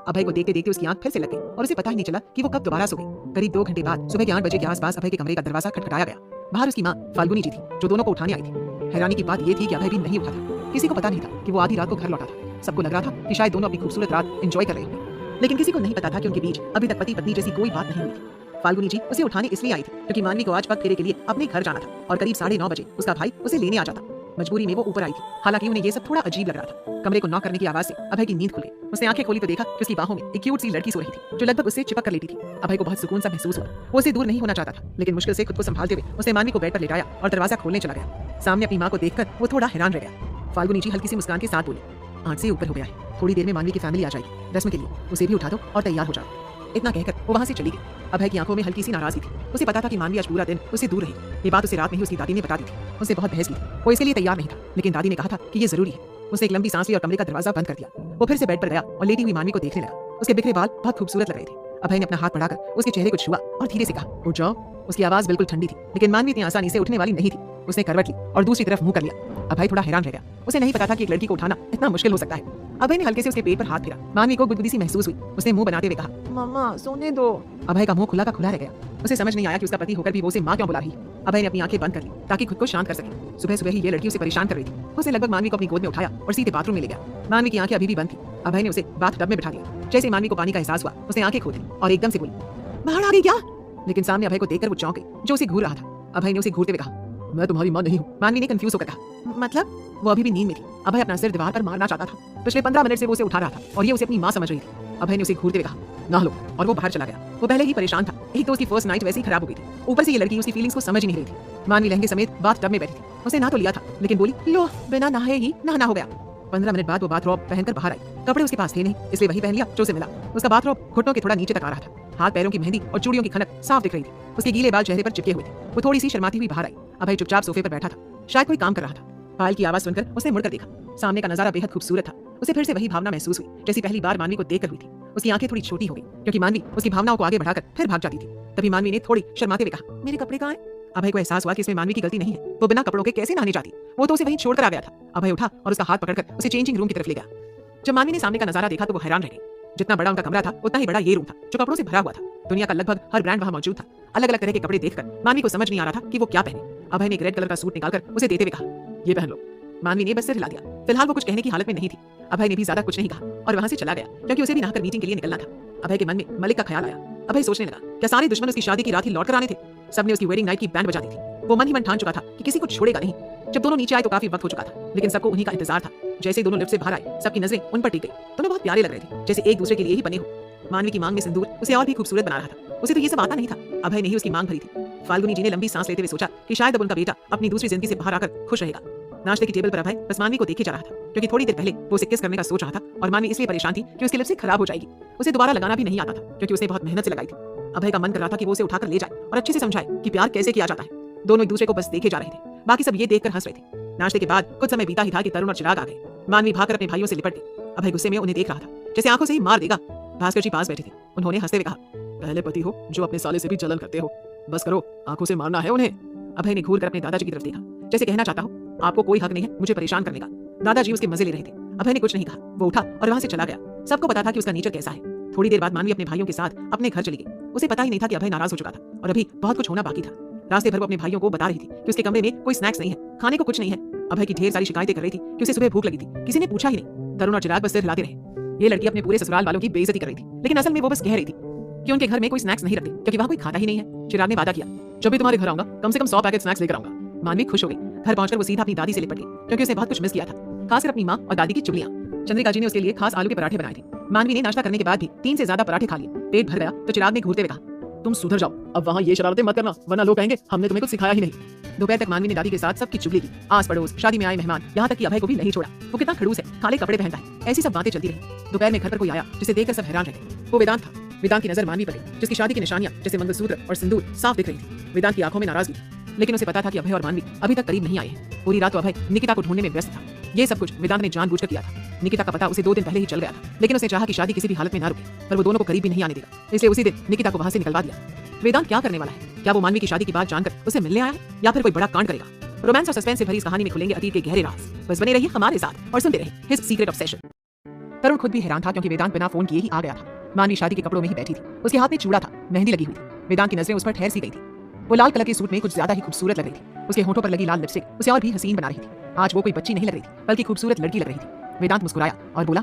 अभय को देखते देखते उसकी आंख फिर से लग गई और उसे पता ही नहीं चला कि वो कब दोबारा सो गई। करीब 2 घंटे बाद सुबह के 8 बजे के आसपास अभय के कमरे का दरवाजा खटखटाया गया। बाहर उसकी माँ फाल्गुनी जी थी जो दोनों को उठाने आई थी। हैरानी की बात ये थी कि अभय भी नहीं उठा था। किसी को पता नहीं था कि वो आधी रात को घर लौटा था। सबको लग रहा था कि शायद दोनों अपनी खूबसूरत रात एंजॉय कर रहे होंगे, लेकिन किसी को नहीं पता था कि उनके बीच अभी तक पति पत्नी जैसी कोई बात नहीं हुई थी। फाल्गुनी जी उसे उठाने इसलिए आई थी क्योंकि मानवी को आज पग फेरे के लिए अपने घर जाना था और करीब 9:30 बजे उसका भाई उसे लेने आ जाता। मजबूरी में वो ऊपर आई थी। हालांकि उन्हें ये सब थोड़ा अजीब लग रहा था। कमरे को नॉक करने की आवाज से अभय की नींद खुल गई। उसने आंखें खोली तो देखा कि उसकी बाहों में एक क्यूट सी लड़की सो रही थी जो लगभग उससे चिपक कर लेटी थी। अभय को बहुत सुकून सा महसूस हुआ। वो उसे दूर नहीं होना चाहता था, लेकिन मुश्किल से खुद को संभालते हुए उसने मानवी को बेड पर लेटाया और दरवाजा खोलने चला गया। सामने अपनी माँ को देखकर वो थोड़ा हैरान रह गया। फाल्गुनी जी हल्की सी मुस्कान के साथ बोली, 8 से ऊपर हो गया है, थोड़ी देर में मानवी की फैमिली आ जाएगी रस्म के लिए, उसे भी उठा दो और तैयार हो जाओ। इतना कहकर वो वहां से चली गई। अभय की आंखों में हल्की सी नाराजगी थी। उसे पता था कि मानवी आज पूरा दिन उससे दूर रही। ये बात उसे रात में ही उसकी दादी ने बता दी थी। उससे बहुत बहस की थी। वो इसके लिए तैयार नहीं था, लेकिन दादी ने कहा था कि ये जरूरी है। उसने एक लंबी सांस ली और कमरे का दरवाजा बंद कर दिया। वो फिर से बेड पर गया और लेटी हुई मानवी को देखने लगा। उसके बिखरे बाल बहुत खूबसूरत लग रहे थे। अभय ने अपना हाथ बढ़ाकर उसके चेहरे को छुआ और धीरे से कहा, उठ जाओ। उसकी आवाज बिल्कुल ठंडी थी, लेकिन मानवी इतनी आसानी से उठने वाली नहीं थी। उसने करवट ली और दूसरी तरफ मुंह कर लिया। अभय थोड़ा हैरान रह गया। उसे नहीं पता था कि एक लड़की को उठाना इतना मुश्किल हो सकता है। अभय ने हल्के से उसके पेट पर हाथ फेरा। मानवी को गुदगुदी सी महसूस हुई। उसने मुंह बनाते हुए कहा, मम्मा सोने दो। अभय का मुंह खुला का खुला रह गया। उसे समझ नहीं आया कि उसका पति होकर भी वो उसे माँ क्यों बुला रही है। अभय ने अपनी आंखें बंद कर ली ताकि खुद को शांत कर सके। सुबह सुबह ही ये लड़की उसे परेशान कर रही थी। उसने लगभग मानवी को अपनी गोद में उठाया और सीधे बाथरूम में ले गया। मानवी की आंखें अभी भी बंद थी। अभय ने उसे बाथ टब में बिठा दिया। जैसे मानवी को पानी का एहसास हुआ, उसने आंखें खोली और एकदम से बोली, बाहर आ गई क्या? लेकिन सामने अभय को देखकर वो चौंक गई, जो उसे घूर रहा था। अभय ने उसे घूरते हुए कहा, मैं तुम्हारी मां नहीं हूँ। मानवी ने कंफ्यूज होकर कहा, मतलब? वो अभी भी नींद में थी। अभय अपना सिर दीवार पर मारना चाहता था। पिछले 15 मिनट से वो उसे उठा रहा था और ये उसे अपनी मां समझ रही थी। अभय ने उसे घूरते हुए कहा, ना लो, और वो बाहर चला गया। वो पहले ही परेशान था, एक तो उसकी फर्स्ट नाइट वैसे ही खराब हो गई थी, ऊपर से ये लड़की उसकी फीलिंग्स को समझ ही नहीं रही थी। मानवी लहंगे समेत बाथ टब में बैठी थी। उसने नहा तो लिया था, लेकिन बोली, लो, बिना नहाए ही नहाना हो गया। 15 मिनट बाद वो बाथरॉब पहनकर बाहर आई। कपड़े उसके पास थे नहीं, इसलिए वही पहन लिया जो उसे मिला। उसका बाथरॉब घुटनों के थोड़ा नीचे तक आ रहा था। हाथ पैरों की मेहंदी और चूड़ियों की खनक साफ दिख रही थी। उसके गीले बाल चेहरे पर चिपके हुए थे। वो थोड़ी सी शर्माती हुई बाहर आई। अभय चुपचाप सोफे पर बैठा था, शायद कोई काम कर रहा था। पायल की आवाज सुनकर उसने मुड़कर देखा। सामने का नजारा बेहद खूबसूरत था। उसे फिर से वही भावना महसूस हुई जैसी पहली बार मानवी को देखकर हुई थी। उसकी आंखें थोड़ी छोटी हो गई, क्योंकि मानवी उसकी भावनाओं को आगे बढ़ाकर फिर भाग जाती थी। तभी मानवी ने थोड़ी शर्माते हुए कहा, मेरे कपड़े कहाँ हैं? अभय को एहसास हुआ कि इसमें मानवी की गलती नहीं है। वो बिना कपड़ों के कैसे नहाने जाती? वो तो उसे वहीं छोड़कर आ गया था। अभय उठा और उसका हाथ पकड़कर उसे चेंजिंग रूम की तरफ ले गया। जब मानवी ने सामने का नजारा देखा तो वो हैरान रह गई। जितना बड़ा उनका कमरा था, उतना ही बड़ा ये रूम था, जो कपड़ों से भरा हुआ था। दुनिया का लगभग हर ब्रांड वहां मौजूद था। अलग अलग तरह के कपड़े देखकर मानवी को समझ नहीं आ रहा था कि वो क्या पहने। अभय ने एक रेड कलर का सूट निकालकर उसे देते हुए कहा, ये पहन लो। मानवी ने बस सिर हिला दिया। फिलहाल वो कुछ कहने की हालत में नहीं थी। अभय ने भी ज्यादा कुछ नहीं कहा और वहां से चला गया, क्योंकि उसे भी नहाकर मीटिंग के लिए निकलना था। अभय के मन में मलिक का ख्याल आया। अभय सोचने लगा, क्या सारे दुश्मन उसकी शादी की रात ही लौट कर आने थे? सबने उसकी वेडिंग नाइट की बैंड बजा दी थी। वो मन ही मन ठान चुका था कि किसी को छोड़ेगा नहीं। जब दोनों नीचे आए तो काफी वक्त हो चुका था, लेकिन सबको उन्हीं का इंतजार था। जैसे ही दोनों लिफ्ट से बाहर आए, सबकी नजरें उन पर टिक गई। दोनों बहुत प्यारे लग रहे थे, जैसे एक दूसरे के लिए ही बने हो। मानवी की मांग में सिंदूर उसे और भी खूबसूरत बना रहा था। उसे तो ये सब आता नहीं था। अभय ने ही उसकी मांग भरी थी। फाल्गुनी जी ने लंबी सांस लेते हुए सोचा कि शायद अब उनका बेटा अपनी दूसरी जिंदगी से बाहर आकर खुश रहेगा। नाश्ते की टेबल पर अभय बस मानवी को देखे जा रहा था, क्योंकि थोड़ी देर पहले वो उसे किस करने का सोच रहा था और मानवी इसलिए परेशान थी कि उसकी लिपस्टिक खराब हो जाएगी। उसे दोबारा लगाना भी नहीं आता था, क्योंकि उसने बहुत मेहनत से लगाई थी। अभय का मन कर रहा था कि वो उसे उठाकर ले जाए और अच्छे से समझाए कि प्यार कैसे किया जाता है। दोनों एक दूसरे को बस देखे जा रहे थे, बाकी सब ये देखकर हंस रहे थे। नाश्ते के बाद कुछ समय बीता ही था कि तरुण और चिराग आ गए। मानवी भागकर अपने भाइयों से लिपट गई। अभय गुस्से में उन्हें देख रहा था, जैसे आंखों से ही मार देगा। भास्कर जी पास बैठे थे। उन्होंने हंसते हुए कहा, पहले पति हो जो अपने साले से भी जलन करते हो, बस करो, आंखों से मारना है उन्हें। अभय ने घूर कर अपने दादाजी की तरफ देखा, जैसे कहना चाहता हूँ, आपको कोई हक नहीं है मुझे परेशान करने का। दादाजी उसके मजे ले रहे थे। अभय ने कुछ नहीं कहा। वो उठा और वहां से चला गया। सबको पता था कि उसका नेचर कैसा है। थोड़ी देर बाद मानवी अपने भाइयों के साथ अपने घर चली गई। उसे पता ही नहीं था कि अभय नाराज हो चुका था और अभी बहुत कुछ होना बाकी था। रास्ते भर वो अपने भाइयों को बता रही थी कि उसके कमरे में कोई स्नैक्स नहीं है, खाने को कुछ नहीं है। अभय की ढेर सारी शिकायतें कर रही थी कि उसे सुबह भूख लगी थी, किसी ने पूछा ही नहीं। तरुण और चिराग बस सिर हिलाते रहे। ये लड़की अपने पूरे ससुराल वालों की बेइज्जती कर रही थी, लेकिन असल में वो बस कह रही थी कि उनके घर में कोई स्नैक्स नहीं रखते, क्योंकि वहाँ कोई खाता ही नहीं है। चिराग ने वादा किया, जब भी तुम्हारे घर आऊंगा कम से कम 100 पैकेट स्नैक्स लेकर आऊंगा। मानवी खुश हो गई। घर पहुंचकर वो सीधा अपनी दादी से लिपट गई, क्योंकि उसने बहुत कुछ मिस किया था, खासकर अपनी माँ और दादी की चुगलियां। चंद्रिका जी ने उसके लिए खास आलू के पराठे बनाए थे। मानवी ने नाश्ता करने के बाद भी 3 से ज्यादा पराठे खा लिए। पेट भर गया तो चिराग ने घूरते हुए कहा, तुम सुधर जाओ, अब वहाँ ये शरारतें मत करना, वरना लोग कहेंगे हमने तुम्हें कुछ सिखाया ही नहीं। दोपहर तक मानवी ने दादी के साथ सबकी चुगली की। आस पड़ोस, शादी में आए मेहमान, यहाँ तक कि अभय को भी नहीं छोड़ा। वो कितना खड़ूस है, काले कपड़े पहनता है। ऐसी सब बातें चलती रही। दोपहर में घर पर कोई आया जिसे देखकर सब हैरान रहे। वो वेदांत था। वेदांत की नजर मानवी पर गई, जिसकी शादी की निशानियां जैसे मंगलसूत्र और सिंदूर साफ दिख रही थी। वेदांत की आंखों में नाराजगी, लेकिन उसे पता था कि अभय और मानवी अभी तक करीब नहीं आए हैं। पूरी रात तो अभय निकिता को ढूंढने में व्यस्त था। ये सब कुछ वेदांत ने जानबूझकर किया था। निकिता का पता उसे 2 दिन पहले ही चल गया था, लेकिन उसने चाहा कि शादी किसी भी हालत में ना रुके, पर वो दोनों को करीब भी नहीं आने देगा। इसलिए उसी दिन निकिता को वहां से निकलवा दिया। वेदांत क्या करने वाला है? क्या वो मानवी की शादी की बात जानकर उसे मिलने आया है, या फिर कोई बड़ा कांड करेगा? रोमांस और सस्पेंस से भरी इस कहानी में खुलेंगे अतीत के गहरे राज। बस बने रहिए हमारे साथ और सुनते रहिए हिज सीक्रेट ऑब्सेशन। तरुण खुद भी हैरान था, क्योंकि वेदांत बिना फोन किए ही आ गया था। मानवी शादी के कपड़ों में ही बैठी थी। उसके हाथ में चूड़ा था, मेहंदी लगी हुई थी। वेदांत की नजरें उस पर ठहर सी गई थी। वो लाल कलर के सूट में कुछ ज्यादा ही खूबसूरत लग रही थी। उसके होठों पर लगी लाल लिपस्टिक उसे और भी हसीन बना रही थी। आज वो कोई बच्ची नहीं लग रही थी, बल्कि खूबसूरत लड़की लग रही थी। वेदांत मुस्कुराया और बोला,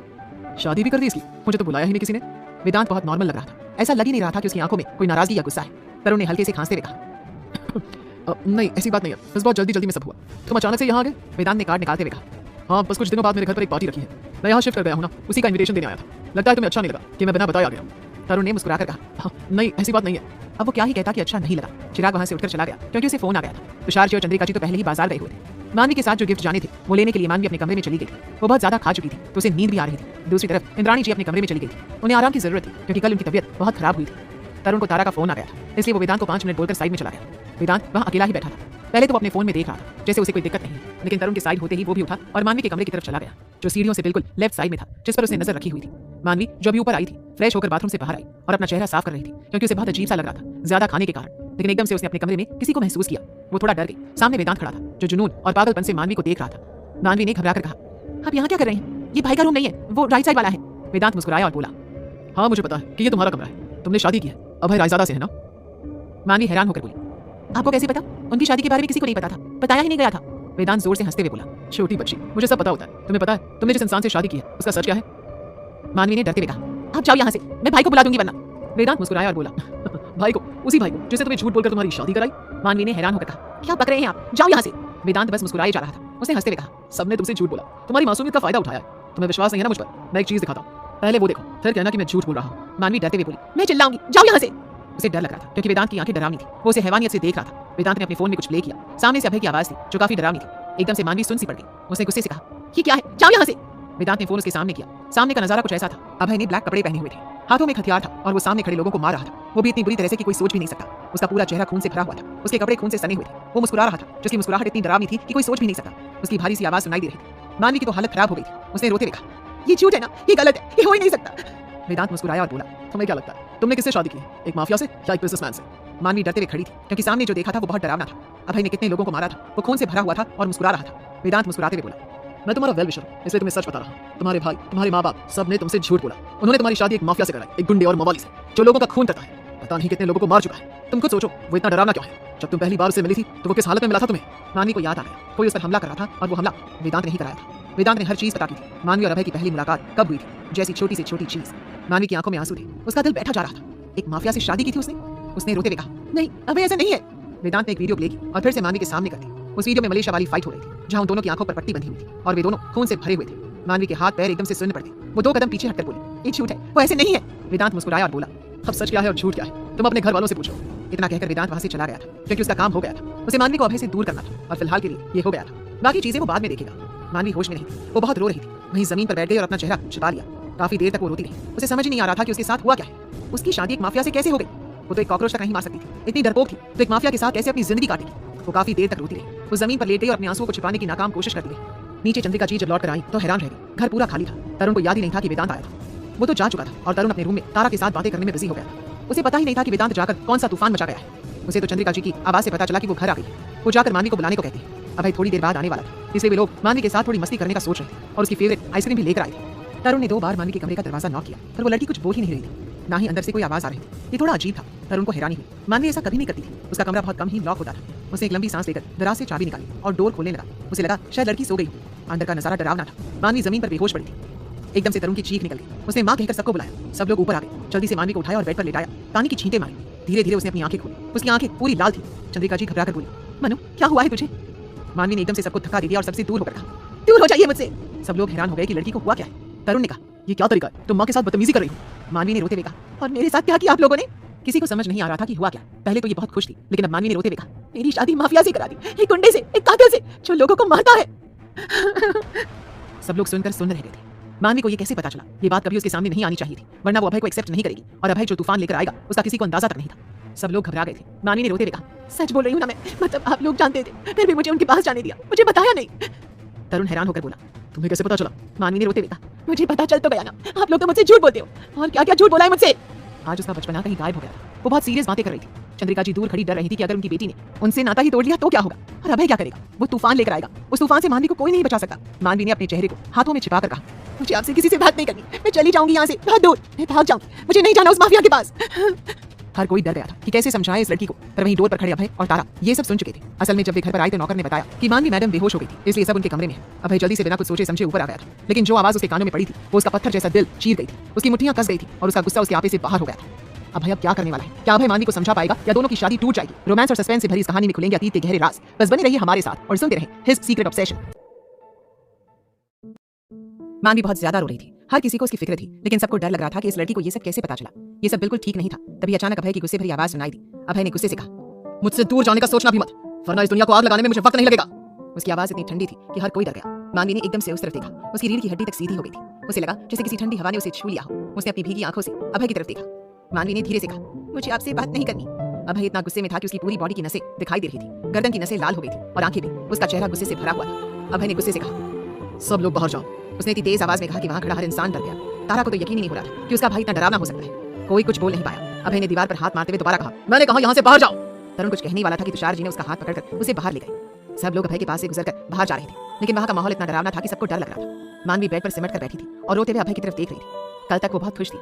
शादी भी कर दी इसकी? मुझे तो बुलाया ही नहीं किसी ने। वेदांत बहुत नॉर्मल लग रहा था। ऐसा लग ही नहीं रहा था कि उसकी आंखों में कोई नाराजगी या गुस्सा है। तरुण ने हल्के से खांसते हुए कहा, नहीं ऐसी बात नहीं है, बस बहुत जल्दी में सब हुआ। तुम अचानक से यहाँ आ गए? वेदांत ने कार्ड निकालते हुए कहा, हाँ बस कुछ दिनों बाद मेरे घर पर एक पार्टी रखी है, मैं यहाँ शिफ्ट कर गया हूँ ना, उसी का इन्विटेशन देने आया था। लगता है तुम्हें अच्छा नहीं लगा कि मैं बिना बताए आ गया। तरुण ने मुस्कुराकर कहा, हाँ नहीं ऐसी बात नहीं है। अब वो क्या ही कहता कि अच्छा नहीं लगा। चिराग वहां से उठकर चला गया, क्योंकि उसे फोन आ गया था। तुषार जी और चंद्रिका जी तो पहले ही बाजार गए हुए थे। मानवी के साथ जो गिफ्ट जाने थे वो लेने के लिए मानवी अपने कमरे में चली गई थी। वो बहुत ज्यादा खा चुकी थी, तो उसे नींद भी आ रही थी। दूसरी तरफ इंद्राणी जी अपने कमरे में चली गई थी। उन्हें आराम की जरूरत थी, क्योंकि कल उनकी तबीयत बहुत खराब हुई थी। तरुण को तारा का फोन आ गया था, इसलिए वो वेदांत को 5 मिनट बोलकर साइड में चला गया। वेदांत वहाँ अकेला ही बैठा था। पहले तो वो अपने फोन में देख रहा था, जैसे उसे कोई दिक्कत नहीं, लेकिन तरुण के साइड होते ही वो भी उठा और मानवी के कमरे की तरफ चला गया, जो सीढ़ियों से बिल्कुल लेफ्ट साइड में था, जिस पर उसने नजर रखी हुई थी। मानवी जो अभी ऊपर आई थी, फ्रेश होकर बाथरूम से बाहर आई और अपना चेहरा साफ कर रही थी, क्योंकि उसे बहुत अजीब सा लग रहा था ज्यादा खाने के कारण। लेकिन एकदम से उसने अपने कमरे में किसी को महसूस किया। वो थोड़ा डर गई। सामने वेदांत खड़ा था, जो जुनून और पागलपन से मानवी को देख रहा था। मानवी ने घबराकर कहा, आप यहाँ क्या कर रहे हैं? ये भाई का रूम नहीं है, वो राइट साइड वाला है। वेदांत मुस्कुराया और बोला, हाँ मुझे पता है कि ये तुम्हारा कमरा है, तुमने शादी की है, अभय रायजादा से है ना? मानवी हैरान होकर बोली, आपको कैसे पता? उनकी शादी के बारे में किसी को नहीं पता था, बताया ही नहीं गया था। वेदांत जोर से हंसते हुए बोला, छोटी बच्ची, मुझे सब पता होता है। तुम्हें पता है तुमने जिस इंसान से शादी की है उसका सच क्या है? मानवी ने डरते हुए कहा, आप जाओ यहाँ से, मैं भाई को बुला दूंगी वरना। वेदांत मुस्कुराया और बोला, भाई को? उसी भाई को जिसने तुम्हें झूठ बोलकर तुम्हारी शादी कराई? मानवी ने हैरान होकर कहा, क्या बक रहे हैं आप, जाओ यहाँ से। वेदांत बस मुस्कुराए जा रहा था। उसने हंसते हुए कहा, सबने तुमसे झूठ बोला, तुम्हारी मासूमियत का फायदा उठाया है। तुम्हें विश्वास नहीं है ना मुझ पर? मैं एक चीज दिखाता हूँ, पहले वो देखो, फिर कहना कि मैं झूठ बोल रहा हूँ। मानवी डरते हुए बोली, मैं चिल्लाऊंगी, जाओ यहाँ से। उसे डर लग रहा था क्योंकि वेदांत की आंखें डरावनी थी। वो उसे हैवानियत से देख रहा था। वेदांत ने अपने फोन में कुछ प्ले किया। सामने से अभय की आवाज थी जो काफी डरावनी थी। एकदम से मानवी सुन सी पड़ गई। उसने गुस्से से कहा, ये क्या है, जाओ यहाँ से। वेदांत ने फोन उसके सामने किया। सामने का नजारा कुछ ऐसा था। अभय ने ब्लैक कपड़े पहने हुए थे, हाथों में हथियार था और वो सामने खड़े लोगों को मार रहा था। वो भी इतनी बुरी तरह से कि कोई सोच भी नहीं सकता। उसका पूरा चेहरा खून से भरा हुआ था। उसके कपड़े खून से सने हुए थे। वो मुस्कुरा रहा था जिसकी मुस्कुराहट इतनी डरावनी थी कि कोई सोच भी नहीं सकता। उसकी भारी सी आवाज सुनाई दे रही थी। मानवी की तो हालत खराब हो गई थी। उसने रोते हुए कहा, ये झूठ है ना, ये गलत है, ये हो ही नहीं सकता। वेदांत मुस्कुराया और बोला, तुम्हें क्या लगता है तुमने किससे शादी की है, एक माफिया से या एक बिजनेसमैन से? मानवी डरते हुए खड़ी थी क्योंकि सामने जो देखा था वो बहुत डरावना था। अभय ने कितने लोगों को मारा था, वो खून से भरा हुआ था और मुस्कुरा रहा था। वेदांत मुस्कुराते हुए बोला, मैं तुम्हारा वेल विशर हूं, इसलिए तुम्हें सच बता रहा हूं। तुम्हारे भाई, तुम्हारे माँ बाप सब ने तुमसे झूठ बोला। उन्होंने तुम्हारी शादी एक माफिया से कराई, एक गुंडे और मवाली से जो लोगों का खून करता है। पता नहीं कितने लोगों को मार चुका है। तुम खुद सोचो वो इतना डरावना क्यों है? जब तुम पहली बार उससे मिली थी तो वो किस हालत में मिला था तुम्हें? मानवी को याद आ गया, कोई उस पर हमला कर रहा था और वो हमला वेदांत ने ही कराया था। वेदांत ने हर चीज बता दी थी। मानवी और अभय की पहली मुलाकात कब हुई थी, जैसी छोटी से छोटी चीज। मानवी की आंखों में आंसू थे। उसका दिल बैठा जा रहा था। एक माफिया से शादी की थी उसने रोते हुए कहा, नहीं अभय ऐसा नहीं है। वेदांत ने एक वीडियो प्ले की और फिर से मानवी के सामने कर दी। उस वीडियो में मलेशिया वाली फाइट हो रही थी जहां उन दोनों की आंखों पर पट्टी बंधी हुई थी और वे दोनों खून से भरे हुए थे। मानवी के हाथ पैर एकदम से सुन्न पड़ते। वो 2 कदम पीछे हटकर बोली, ये झूठ है, वो ऐसे नहीं है। वेदांत मुस्कुराया और बोला, अब सच क्या है और झूठ क्या है, तुम अपने घर वालों से पूछो। इतना कहकर वेदांत वहां से चला गया था क्योंकि उसका काम हो गया था। उसे मानवी को अभय से दूर करना था और फिलहाल के लिए ये हो गया था। बाकी चीजें वो बाद में देखेगा। मानवी होश में नहीं थी। वो बहुत रो रही थी। वहीं जमीन पर बैठ गई और अपना चेहरा छुपा लिया। काफी देर तक वो रोती रही। उसे समझ ही नहीं आ रहा था कि उसके साथ हुआ क्या है। उसकी शादी एक माफिया से कैसे हो गई? वो तो एक कॉकरोच तक नहीं मार सकती थी, इतनी डरपोक थी, तो एक माफिया के साथ कैसे अपनी जिंदगी काटेगी? वो काफी देर तक रोती रही। वो जमीन पर लेट गई और अपने आंसुओं को छिपाने की नाकाम कोशिश करती रही। नीचे चंद्रिका जी जब लौट कर आई तो हैरान रह गई। घर पूरा खाली था। तरुण को याद ही नहीं था कि वेदांत आया था। वो तो जा चुका था और तरुण अपने रूम में तारा के साथ बातें करने में बिजी हो गया था। उसे पता ही नहीं था कि वेदांत जाकर कौन सा तूफान मचा गया है। उसे तो चंद्रिका जी की आवाज से पता चला कि वो घर आ गई। वो जाकर मानवी को बुलाने को कहती है। अभय थोड़ी देर बाद आने वाला था, इसलिए वे लोग मानवी के साथ थोड़ी मस्ती करने का सोच रहे थे और उसकी फेवरेट आइसक्रीम भी लेकर आए थे। तरुण ने 2 बार मानवी के कमरे का दरवाजा नॉक किया पर वो लड़की कुछ बोल ही नहीं रही थी, ना ही अंदर से कोई आवाज आ रही थी। ये थोड़ा अजीब था। तरुण को हैरानी हुई। मानवी ऐसा कभी नहीं करती थी। उसका कमरा बहुत कम ही लॉक होता था। उसने एक लंबी सांस लेकर दराज से चाबी निकाली और डोर खोलने लगा। उसे लगा शायद लड़की सो गई। अंदर का नजारा डरावना था। मानवी जमीन पर बेहोश पड़ी थी। एकदम से तरुण की चीख निकल गई। उसने मां कहकर सबको बुलाया। सब लोग ऊपर आ गए। जल्दी से मानवी को उठाया और बेड पर लेटाया। पानी की छींटे मारी। धीरे धीरे उसने अपनी आंखें खोली। उसकी आंखें पूरी लाल थी। चंद्रिका जी घबराकर बोली, मनु क्या हुआ है तुझे? मानवी ने एकदम से सबको धक्का दे दिया और सबसे दूर होकर कहा, दूर हो जाइए मुझसे। सब लोग हैरान हो गए कि लड़की को हुआ क्या है। तरुण ने कहा, ये क्या तरीका है, तुम मां के साथ बदतमीजी कर रही हो। मानवी ने रोते हुए कहा, और मेरे साथ क्या किया आप लोगों ने? किसी को समझ नहीं आ रहा था कि हुआ क्या। पहले तो ये बहुत खुश थी, लेकिन अब मानवी ने रोते हुए कहा, मेरी शादी माफिया से करा दी, एक गुंडे से, एक कातिल से जो लोगों को मारता है। सब लोग सुनकर सुन रह गए थे। मानवी को ये कैसे पता चला? ये बात कभी उसके सामने नहीं आनी चाहिए थी, वरना वो अभय को एक्सेप्ट नहीं करेगी और अभय जो तूफान लेकर आएगा उसका किसी को अंदाजा तक नहीं था। सब लोग घबरा गए थे। मानवी ने रोते हुए कहा, सच बोल रही हूँ ना मैं, मतलब आप लोग जानते थे, फिर भी मुझे उनके पास जाने दिया, मुझे बताया नहीं। तरुण हैरान होकर बोला, तुम्हें कैसे पता चला? मानवी ने रोते हुए कहा, मुझे पता चल तो गया ना, आप लोग तो मुझसे झूठ बोलते हो, और क्या क्या झूठ बोला है मुझसे। आज उसका बचपना कहीं गायब हो गया था। वो बहुत सीरियस बातें कर रही थी। चंद्रिका जी दूर खड़ी डर रही थी कि अगर उनकी बेटी ने उनसे नाता ही तोड़ लिया तो क्या होगा, और अभय क्या करेगा? वो तूफान लेकर आएगा। उस तूफान से मानवी को कोई नहीं बचा सकता। मानवी ने अपने चेहरे को हाथों में छिपाकर कहा, मुझे आपसे किसी से बात नहीं करनी, मैं चली जाऊंगी यहाँ से, बहुत दूर, मैं भाग जाऊंगी, मुझे नहीं जाना उस माफिया के पास। हर कोई डर गया था कि कैसे समझाए इस लड़की को, पर वहीं डोर पर खड़े अभय और तारा ये सब सुन चुके थे। असल में जब वे घर पर आए तो नौकर ने बताया कि मानवी मैडम बेहोश हो गई थी, इसलिए सब उनके कमरे में है। अभय जल्दी से बिना कुछ सोचे समझे ऊपर आ गया था, लेकिन जो आवाज उसके कानों में पड़ी थी वो उसका पत्थर जैसा दिल चीर गई थी। उसकी मुट्ठियां कस गई थी और उसका गुस्सा उसके आपे से बाहर हो गया था। अभय अब क्या करने वाला है? क्या अभय मानवी को समझा पाएगा या दोनों की शादी टूट जाएगी? रोमांस और सस्पेंस से भरी इस कहानी में खुलेंगे अतीत के गहरे राज। बस बने रहिए हमारे साथ और सुनते रहें हिज सीक्रेट ऑब्सेशन। मानवी बहुत ज्यादा रो रही थी। हर किसी को उसकी फिक्र थी, लेकिन सबको डर लग रहा था कि इस लड़की को ये सब कैसे पता चला। ये सब बिल्कुल ठीक नहीं था। तभी अचानक अभय की गुस्से भरी आवाज सुनाई दी। अभय ने गुस्से से कहा, मुझसे दूर जाने का सोचना भी मत, वरना इस दुनिया को आग लगाने में मुझे वक्त नहीं लगेगा। उसकी आवाज इतनी ठंडी थी कि हर कोई डर गया। मानवी ने एकदम से उस तरफ देखा। उसकी रीढ़ की हड्डी तक सीधी हो गई थी। उसे लगा जैसे किसी ठंडी हवा ने उसे छू लिया हो। उसने अपनी भीगी आंखों से अभय की तरफ देखा। मानवी ने धीरे से कहा, मुझे आपसे बात नहीं करनी। अभय इतना गुस्से में था कि उसकी पूरी बॉडी की नसें दिखाई दे रही थी। गर्दन की नसें लाल हो गई थी और आंखें भी। उसका चेहरा गुस्से से भरा हुआ था। अभय ने गुस्से से कहा, सब लोग बाहर जाओ। उसने इतनी तेज आवाज में कहा कि वहां खड़ा हर इंसान डर गया। तारा को तो यकीन ही नहीं हो रहा था कि उसका भाई इतना डरावना हो सकता है। कोई कुछ बोल नहीं पाया। अभय ने दीवार पर हाथ मारते हुए दोबारा कहा, मैंने कहा यहाँ से बाहर जाओ। तरुण कुछ कहने वाला था कि तुषार जी ने उसका हाथ पकड़कर उसे बाहर ले गए। सब लोग अभय के पास से गुजरकर बाहर जा रहे थे, लेकिन वहां का माहौल इतना डरावना था कि सबको डर लग रहा था। मानवी बेड पर सिमट कर बैठी थी और रोते हुए अभय की तरफ देख रही थी। कल तक वो बहुत खुश थी,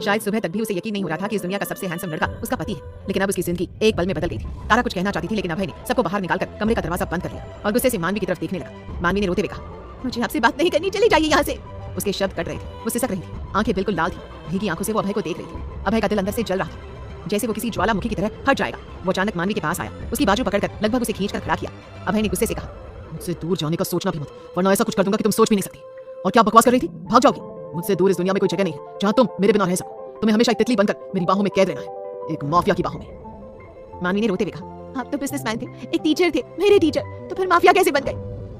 शायद सुबह तक भी उसे यकीन नहीं हो रहा था कि इस दुनिया का सबसे हैंडसम लड़का उसका पति है, लेकिन अब उसकी जिंदगी एक पल में बदल गई थी। तारा कुछ कहना चाहती थी, लेकिन अभय ने सबको बाहर निकालकर कमरे का दरवाजा बंद कर लिया और गुस्से से मानवी की तरफ देखने लगा। मानवी ने रोते हुए कहा, मुझे आपसे बात नहीं करनी, चली जाइए यहाँ से। उसके शब्द कट रहे थे, वो सिसक रही थी, आंखें बिल्कुल लाल थी। भीगी आंखों से वो अभय को देख रही थी। अभय का दिल अंदर से जल रहा था, जैसे वो किसी ज्वालामुखी की तरह फट जाएगा। वो अचानक मानवी के पास आया, उसकी बाजू पकड़कर लगभग उसे खींचकर खड़ा किया। अभय ने गुस्से से कहा, मुझसे दूर जाने का सोचना भी मत, वरना ऐसा कुछ कर दूंगा कि तुम सोच भी नहीं सकती। और क्या बकवास कर रही थी? भाग जाओगी? मुझसे दूर इस दुनिया में कोई जगह नहीं है जहां तुम मेरे बिना रह सको। तुम्हें हमेशा एक तितली बनकर मेरी बाहों में कैद रहना है, एक माफिया की बाहों में। मानवी ने रोते हुए कहा, आप तो बिजनेसमैन थे, एक टीचर थे, मेरे टीचर, तो फिर माफिया कैसे बन गए?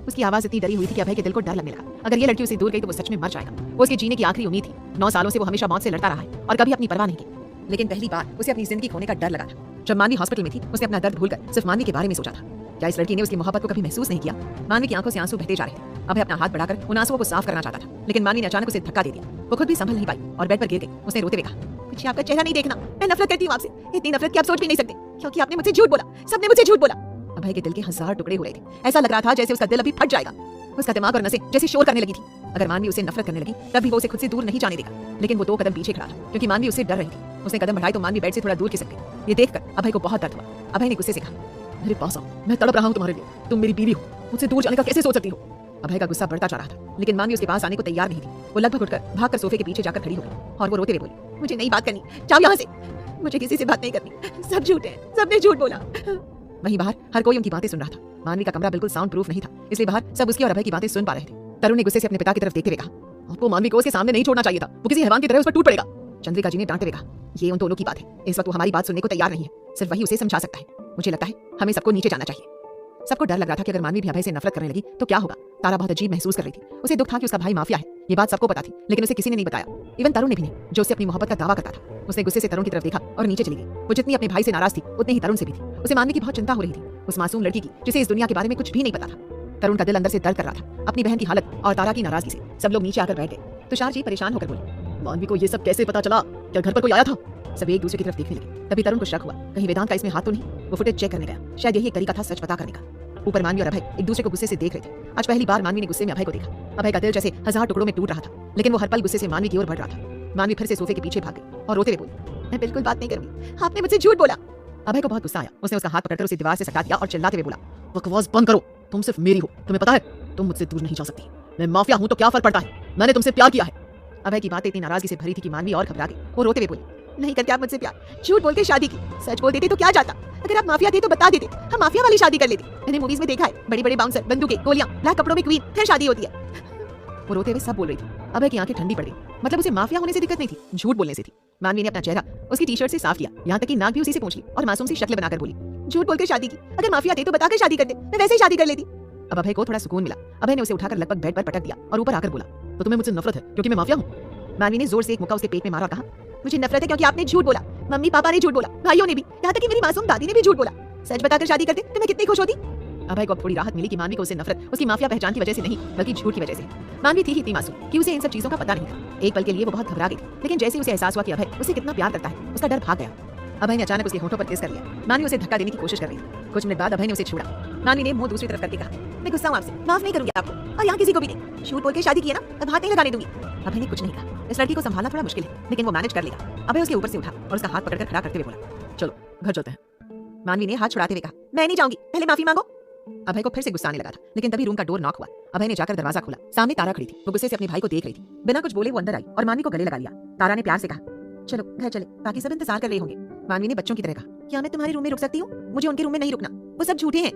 उसकी आवाज इतनी डरी हुई थी कि अभय के दिल को डर लगने लगा। अगर ये लड़की उसे दूर गई तो वो सच में मर जाएगा। वो उसके जीने की आखिरी उम्मीद थी। 9 सालों से वो हमेशा मौत से लड़ता रहा है और कभी अपनी परवाह नहीं की, लेकिन पहली बार उसे अपनी जिंदगी खोने का डर लगा था। जब मानवी हॉस्पिटल में थी, उसने अपना दर्द भूलकर सिर्फ मानवी के बारे में सोचा था। क्या इस लड़की ने उसकी मोहब्बत को कभी महसूस नहीं किया? मानवी की आंखों से आंसू बहते जा रहे थे। अभय अपना हाथ बढ़ाकर उन आंसुओं को साफ करना चाहता था, लेकिन मानवी ने अचानक उसे धक्का दे दिया। वो खुद भी संभल नहीं पाई और बेड पर गिर गई। उसने रोते हुए कहा, मुझे आपका चेहरा नहीं देखना, मैं नफरत करती हूँ आपसे, इतनी नफरत कि आप सोच भी नहीं सकते, क्योंकि आपने मुझसे झूठ बोला, सबने मुझसे झूठ बोला। अभय के दिल के 1000 टुकड़े हो रहे थे। ऐसा लग रहा था जैसे उसका दिल अभी फट जाएगा। उसका दिमाग और नसें जैसे शोर करने लगी थी। अगर मानवी उसे नफरत करने लगी, तब भी वो उसे खुद से दूर नहीं जाने देगा। लेकिन वो 2 कदम पीछे खड़ा था, क्योंकि मानवी उससे डर रही थी। उसने कदम बढ़ाए तो मानवी बेड से थोड़ा दूर खिसक गई। ये देखकर अभय को बहुत दर्द हुआ। अभय ने गुस्से से कहा, मेरे पास आओ, मैं तड़प रहा हूँ तुम्हारे लिए, तुम मेरी बीवी हो, मुझसे दूर जाने का कैसे सोच सकती हो? अभय का गुस्सा बढ़ता जा रहा था, लेकिन मानवी उसके पास आने को तैयार नहीं थी। वो लगभग उठकर भागकर सोफे के पीछे जाकर खड़ी हो गई और वो रोते हुए बोली, मुझे नहीं बात करनी, जाओ यहाँ से, मुझे किसी से बात नहीं करनी, सब झूठ है, सबने झूठ बोला। वहीं बाहर हर कोई उनकी बातें सुन रहा था। मानवी का कमरा बिल्कुल साउंड प्रूफ नहीं था, इसलिए बाहर सब उसकी और अभय की बातें सुन पा रहे थे। तरुण ने गुस्से से अपने पिता की तरफ देखते हुए कहा, आपको मानवी को उसके सामने नहीं छोड़ना चाहिए था, वो किसी हैवान की तरह उस पर टूट पड़ेगा। चंद्रिका जी ने डांटते हुए कहा, ये उन दोनों की बात है, इस वक्त वो हमारी बात सुनने को तैयार नहीं है, सिर्फ वही उसे समझा सकता है। मुझे लगता है हमें सबको नीचे जाना चाहिए। सबको डर लग रहा था कि अगर मानवी भी अभय से नफरत करने लगी तो क्या होगा। तारा बहुत अजीब महसूस कर रही थी। उसे दुख था कि उसका भाई माफिया है, ये बात सबको पता थी, लेकिन उसे किसी ने नहीं बताया, इवन तरुण ने भी नहीं, जो उससे अपनी मोहब्बत का दावा करता था। उसने गुस्से से तरुण की तरफ देखा और नीचे चली गई। वो जितनी अपने भाई से नाराज थी, उतनी ही तरुण से भी थी। उसे मानवी की बहुत चिंता हो रही थी, उस मासूम लड़की की जिसे इस दुनिया के बारे में कुछ भी नहीं पता था। तरुण का दिल अंदर से दर्द कर रहा था, अपनी बहन की हालत और तारा की नाराजगी से। सब लोग नीचे आकर बैठ गए। तुषार जी परेशान होकर बोले, मानवी को ये सब कैसे पता चला? क्या घर पर कोई आया था? सब एक दूसरे की तरफ देखने लगे। तभी तरुण को शक हुआ, कहीं वेदांत का इसमें हाथ तो नहीं। वो फुटेज चेक करने गया, शायद यही एक तरीका था सच पता करने का। ऊपर मानवी और अभय एक दूसरे को गुस्से से देख रहे थे। आज पहली बार मानवी ने गुस्से में अभय को देखा। अभय का दिल जैसे 1000 टुकड़ों में टूट रहा था, लेकिन वो हर पल गुस्से से मानवी की ओर बढ़ रहा था। मानवी फिर से सोफे के पीछे भाग गई और रोते हुए बोली, मैं बिल्कुल बात नहीं करूंगी, आपने मुझसे झूठ बोला। अभय को बहुत गुस्सा आया। उसने उसका हाथ पकड़कर उसे दीवार से सटा दिया और चिल्लाते हुए बोला, बकवास बंद करो, तुम सिर्फ मेरी हो, तुम्हें पता है तुम मुझसे दूर नहीं जा सकती। मैं माफिया हूं तो क्या फर्क पड़ता है, मैंने तुमसे प्यार किया है। अभय की बातें इतनी नाराजगी से भरी थी कि मानवी और घबरा गई। वो रोते हुए बोली, नहीं करते आप मुझसे प्यार, झूठ बोल के शादी की, सच बोल देते तो क्या जाता। अगर आप माफिया थे तो बता देते, हम माफिया वाली शादी कर लेते। मैंने मूवीज में देखा है, बड़े बड़े बाउंसर, बंदूकें, गोलियां, ब्लैक कपड़ों में क्वीन, फिर शादी होती है। वो रोते हुए सब बोल रही थी। अभय की आंखें ठंडी पड़ गई। मतलब उसे माफिया होने से दिक्कत नहीं थी, झूठ बोलने से थी। मानवी ने अपना चेहरा उसकी टी-शर्ट से साफ किया, यहाँ तक कि नाक भी उसी से पूछ ली और मासूम सी शक्ल बनाकर बोली, झूठ बोलकर शादी की, अगर माफिया थे तो बताकर शादी करते, मैं वैसे ही शादी कर लेती। अब अभय को थोड़ा सुकून मिला। अभय ने उसे उठाकर लगभग बेड पर पटक दिया और ऊपर आकर बोला, तो तुम्हें मुझसे नफरत है क्योंकि मैं माफिया हूँ? मानवी ने जोर से एक मुक्का उसके पेट में मारा और कहा, मुझे नफरत है क्योंकि आपने झूठ बोला, मम्मी पापा ने झूठ बोला, भाइयों ने भी, यहाँ तक कि मेरी मासूम दादी ने भी झूठ बोला। सच बताकर शादी करते तो मैं कितनी खुश होती। अभय को अब थोड़ी राहत मिली कि मानवी को उससे नफरत उसकी माफिया पहचान की वजह से नहीं, बल्कि झूठ की वजह से। मानवी थी ही इतनी मासूम कि उसे इन सब चीजों का पता नहीं था। एक पल के लिए वो बहुत घबरा गई, लेकिन जैसे ही उसे एहसास हुआ कि अभय उसे कितना प्यार करता है, उसका डर भाग गया। अभय ने अचानक उसके होठों पर किस कर लिया। मानवी उसे धक्का देने की कोशिश कर रही थी। कुछ मिनट बाद अभय ने उसे छुड़ा। मानवी ने मुंह दूसरी तरफ करके कहा, मैं गुस्सा हूं आपसे, माफ नहीं करूंगी आपको, और यहाँ किसी को भी नहीं। झूठ बोल के शादी की है ना, अब हाथ नहीं लगाने दूंगी। अभय ने कुछ नहीं कहा। इस लड़की को संभालना थोड़ा मुश्किल है, लेकिन वो मैनेज कर लेगा। अभय उसके ऊपर से उठा और उसका हाथ पकड़कर खड़ा करते हुए बोला, चलो घर चलते हैं। मानवी ने हाथ छुड़ाते हुए कहा, मैं नहीं जाऊंगी, पहले माफी मांगो। अभय को फिर से गुस्सा आने लगा था, लेकिन तभी रूम का डोर नॉक हुआ। अभय ने जाकर दरवाजा खोला। सामने तारा खड़ी थी। वो गुस्से से अपने भाई को देख रही थी। बिना कुछ बोले वो अंदर आई और मानवी को गले लगा लिया। तारा ने प्यार से कहा, चलो घर चले, बाकी सब इंतजार कर रहे होंगे। मानवी ने बच्चों की तरह कहा, क्या मैं तुम्हारे रूम में रुक सकती हूँ? मुझे उनके रूम में नहीं रुकना, वो सब झूठे हैं।